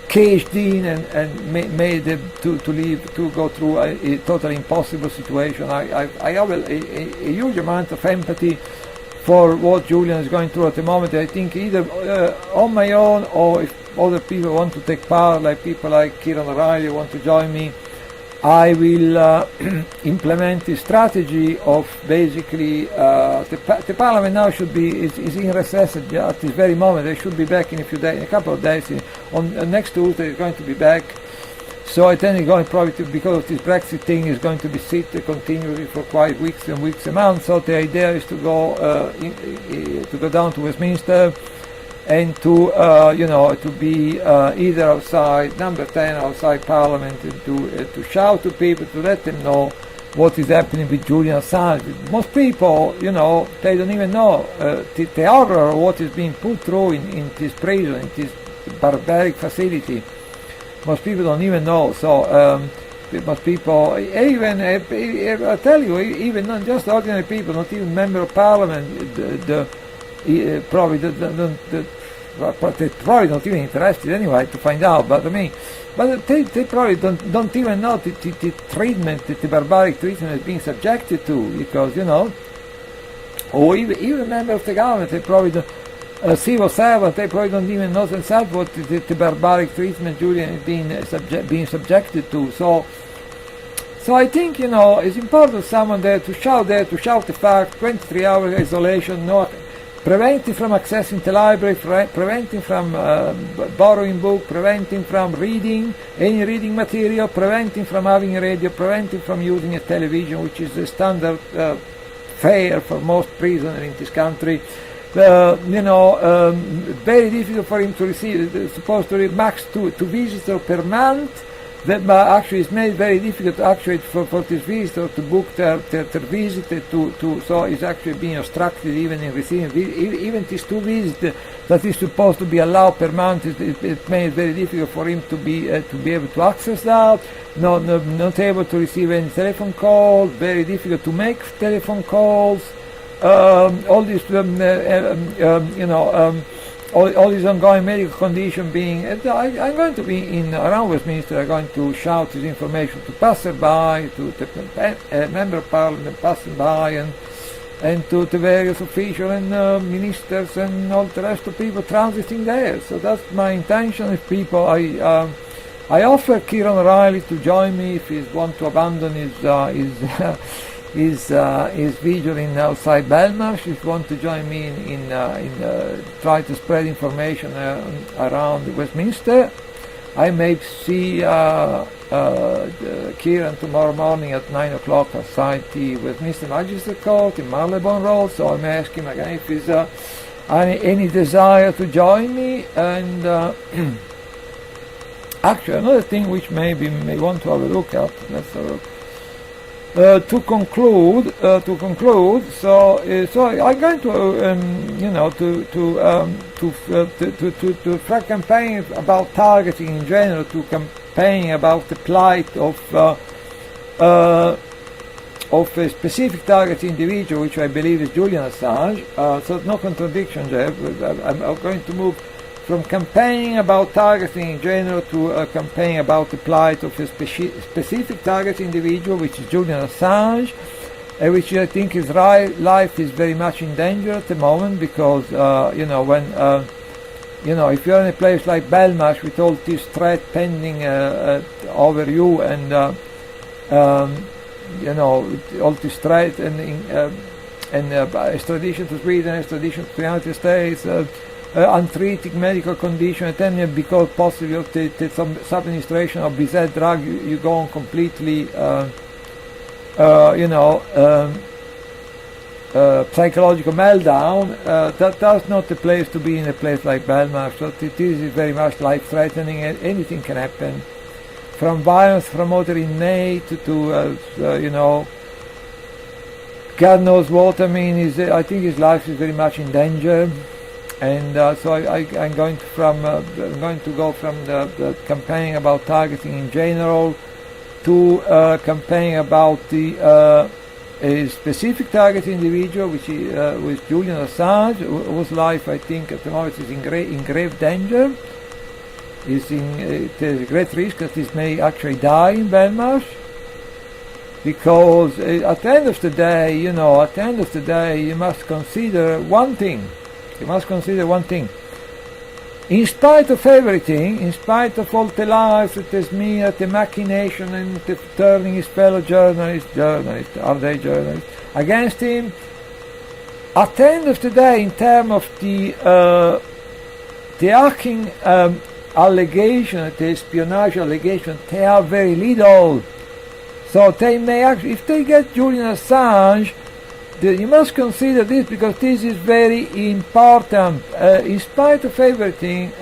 caged in and made to go through a totally impossible situation. I have a huge amount of empathy for what Julian is going through at the moment. I think either on my own, or if other people want to take part, like people like Kieran O'Reilly want to join me, I will implement the strategy of basically the Parliament now is in recess at this very moment. They should be back in a couple of days. On next Tuesday, they're going to be back. So I think going probably because of this Brexit thing is going to be sit continuously for quite weeks and weeks and months. So the idea is to go down to Westminster and to be either outside number 10 outside Parliament, and to shout to people, to let them know what is happening with Julian Assange. Most people, they don't even know the horror of what is being put through in this prison, in this barbaric facility. Most people don't even know. So most people, even I tell you, even not just ordinary people, not even member of Parliament, they're probably not even interested anyway to find out. But I mean, they probably don't even know the treatment, the barbaric treatment is being subjected to, because or even members of the government, they probably don't. Civil servants, they probably don't even know themselves what the barbaric treatment Julian is being subjected to. So I think it's important someone there to shout the fact. 23 hours isolation, not preventing from accessing the library, preventing from borrowing book, preventing from reading any reading material, preventing from having a radio, preventing from using a television, which is the standard fare for most prisoners in this country. very difficult for him to receive, supposed to max two visitors per month. That actually is made very difficult actually for this visitor to book their visit so it's actually being obstructed even in receiving even these 2 visits that is supposed to be allowed per month. It made it very difficult for him to be able to access that. Not able to receive any telephone calls. Very difficult to make telephone calls. All this all these ongoing medical condition being, I'm going to be around Westminster. I'm going to shout this information to passerby, to the member of parliament passing by, and to the various officials and ministers and all the rest of people transiting there. So that's my intention. If people, I offer Kieran O'Reilly to join me if he wants to abandon his vigil in outside Belmarsh. If you want to join me in try to spread information around Westminster, I may see Kieran tomorrow morning at 9 o'clock outside the Westminster Magistrate Court in Marylebone Road. So I may ask him again if he's any desire to join me. And actually, another thing which maybe may want to have a look at. Let's have a look. To conclude, so I'm going to campaign about targeting in general, to campaign about the plight of a specific target individual, which I believe is Julian Assange. So no contradiction there. I'm going to move from campaigning about targeting in general to campaigning about the plight of a specific target individual, which is Julian Assange, which I think his life is very much in danger at the moment, because if you're in a place like Belmarsh with all this threat pending over you, and all this threat and extradition to Sweden, extradition to the United States, untreated medical condition, and then because possibly of the sub-administration of BZ drug, you go on completely, psychological meltdown. That's not the place to be in a place like Belmarsh. So it is very much life-threatening, and anything can happen, from violence from other inmate to God knows what. I mean, I think his life is very much in danger. And so I'm going to go from the campaign about targeting in general to campaign about a specific target individual, which is Julian Assange, whose life I think at the moment is in grave danger. There's a great risk that he may actually die in Belmarsh, because at the end of the day, you must consider one thing. In spite of everything, in spite of all the lies that is mere, the machination and the turning his fellow journalists, against him, at the end of the day, in terms of the hacking allegation, the espionage allegation, they are very little. So they may actually, if they get Julian Assange, you must consider this, because this is very important. In spite of everything,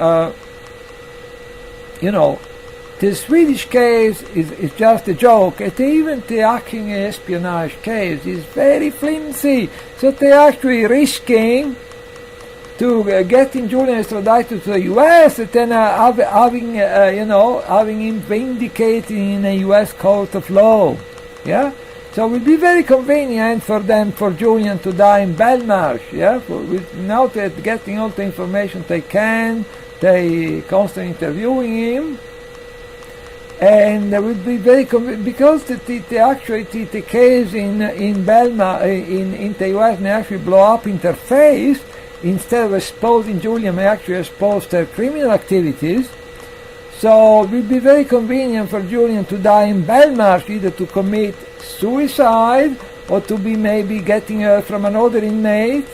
the Swedish case is just a joke. And even the hacking espionage case is very flimsy. So they're actually risking to getting Julian extradited to the US, and then having him vindicated in a US court of law. Yeah. So it will be very convenient for Julian to die in Belmarsh, now they're getting all the information they can, they constantly interviewing him, and it will be very convenient, because the case in Belmarsh, in the US, may actually blow up in their face. Instead of exposing Julian, may actually expose their criminal activities. So it will be very convenient for Julian to die in Belmarsh, either to commit suicide or to be maybe getting from another inmate,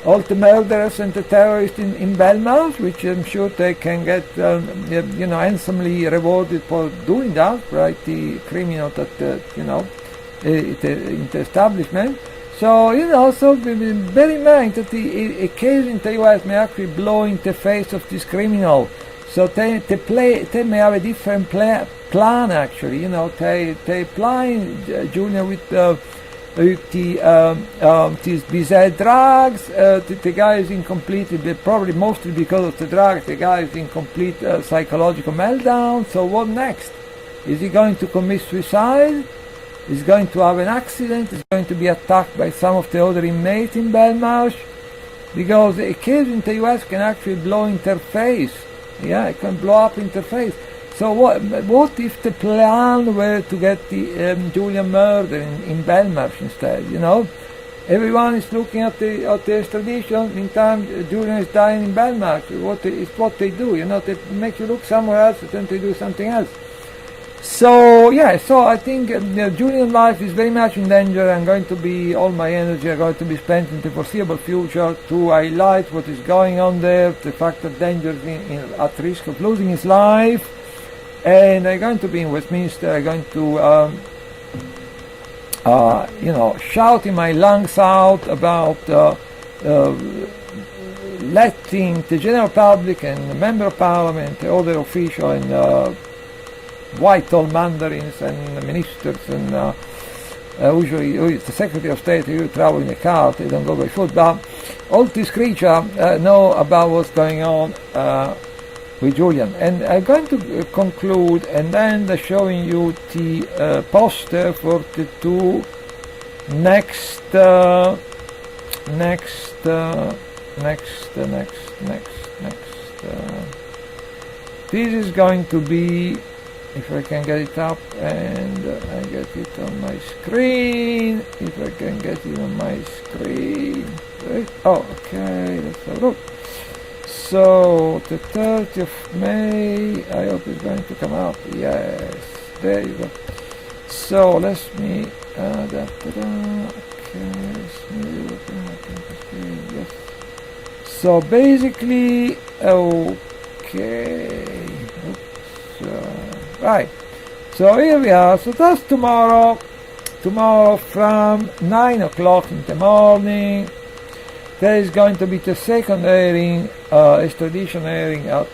all the murderers and the terrorists in Belmarsh, which I'm sure they can get handsomely rewarded for doing that, right? The criminal that in the establishment. So, so bear in mind that a case in the US may actually blow in the face of this criminal. So they may have a different plan actually. They apply Julian with these drugs. The guy is in complete, probably mostly because of the drugs, the guy is in complete psychological meltdown. So what next? Is he going to commit suicide? Is he going to have an accident? Is he going to be attacked by some of the other inmates in Belmarsh? Because a case in the US can actually blow in their face. Yeah, it can blow up in their face. So what if the plan were to get the Julian murder in Belmarsh instead? Everyone is looking at the extradition. Meantime, Julian is dying in Belmarsh. It's what they do. They make you look somewhere else, and then they do something else. So I think Julian's life is very much in danger. I'm going to be, all my energy are going to be spent in the foreseeable future to highlight what is going on there, the fact that danger is at risk of losing his life. And I'm going to be in Westminster. I'm going to, shouting my lungs out about letting the general public and the member of parliament, the other official and Whitehall mandarins and ministers and usually the Secretary of State who travel in a car, they don't go by foot, but all these creatures know about what's going on with Julian. And I'm going to conclude and then showing you the poster for the two next this is going to be, if I can get it up and I get it on my screen, if I can get it on my screen, right? Oh, okay, let's have a look. So, the 30th of May, I hope it's going to come up, yes, there you go. So, let me, okay, let's me yes. So, basically, okay, right, so here we are. So that's tomorrow from 9 o'clock in the morning. There is going to be the second hearing, extradition hearing at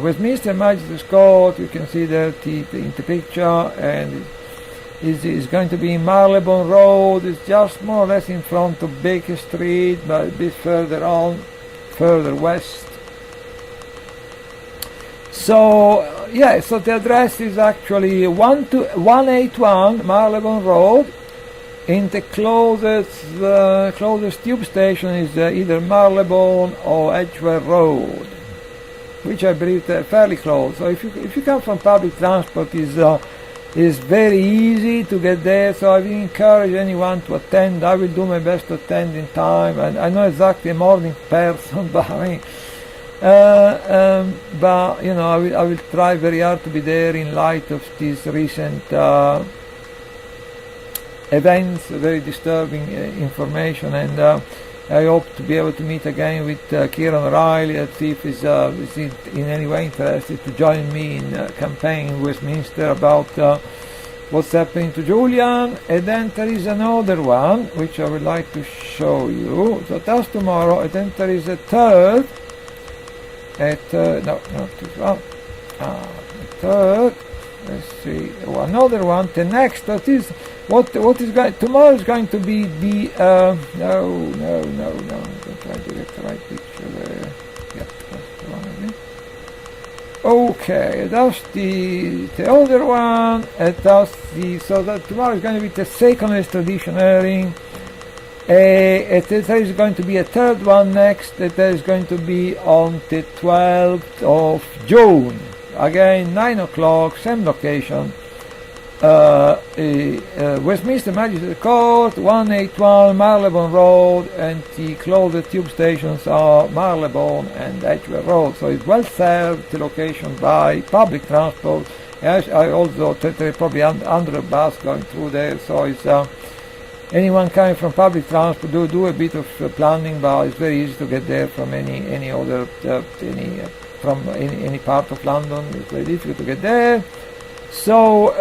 Westminster Magistrates Court. You can see there in the picture, and it's going to be in Marylebone Road. It's just more or less in front of Baker Street, but a bit further on, further west. So so the address is actually 181 Marylebone Road. In the closest tube station is either Marylebone or Edgware Road, which I believe are fairly close. So if you come from public transport, is very easy to get there. So I will encourage anyone to attend. I will do my best to attend in time. And I know exactly a morning person, but I mean. But I will try very hard to be there in light of these recent events, very disturbing information, and I hope to be able to meet again with Kieran O'Reilly and see if he's in any way interested to join me in campaign in Westminster about what's happening to Julian. And then there is another one which I would like to show you. So that's tomorrow, and then there is a third. No, not this one. The third. Let's see. Another one. The next. What is going? Tomorrow is going to be the. No. I'm going to try to get the right picture there. Yep, that's the one again. Okay, that's the other one. So that tomorrow is going to be the second extradition hearing. There is going to be a third one next. That is going to be on the 12th of June. Again, 9 o'clock, same location. Westminster Magistrates Court, 181 Marylebone Road, and the closest tube stations are Marylebone and Edgware Road. So it's well served, the location, by public transport. I also there is probably under a bus going through there. So it's anyone coming from public transport, do a bit of planning, but it's very easy to get there from any other from any part of London. It's very difficult to get there. So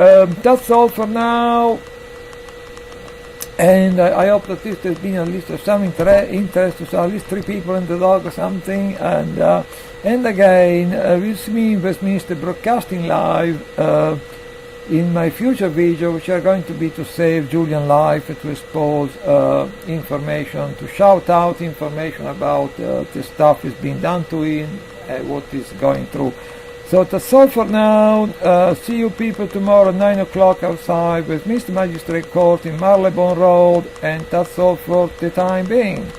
that's all for now. And I hope that this has been at least of some interest to at least 3 people in the dog or something. And again, we'll see me in Westminster broadcasting live in my future video, which are going to be to save Julian life, to expose information, to shout out information about the stuff is being done to him, what he's going through. So that's all for now. See you people tomorrow at 9 o'clock outside Westminster Magistrate Court in Marylebone Road, and that's all for the time being.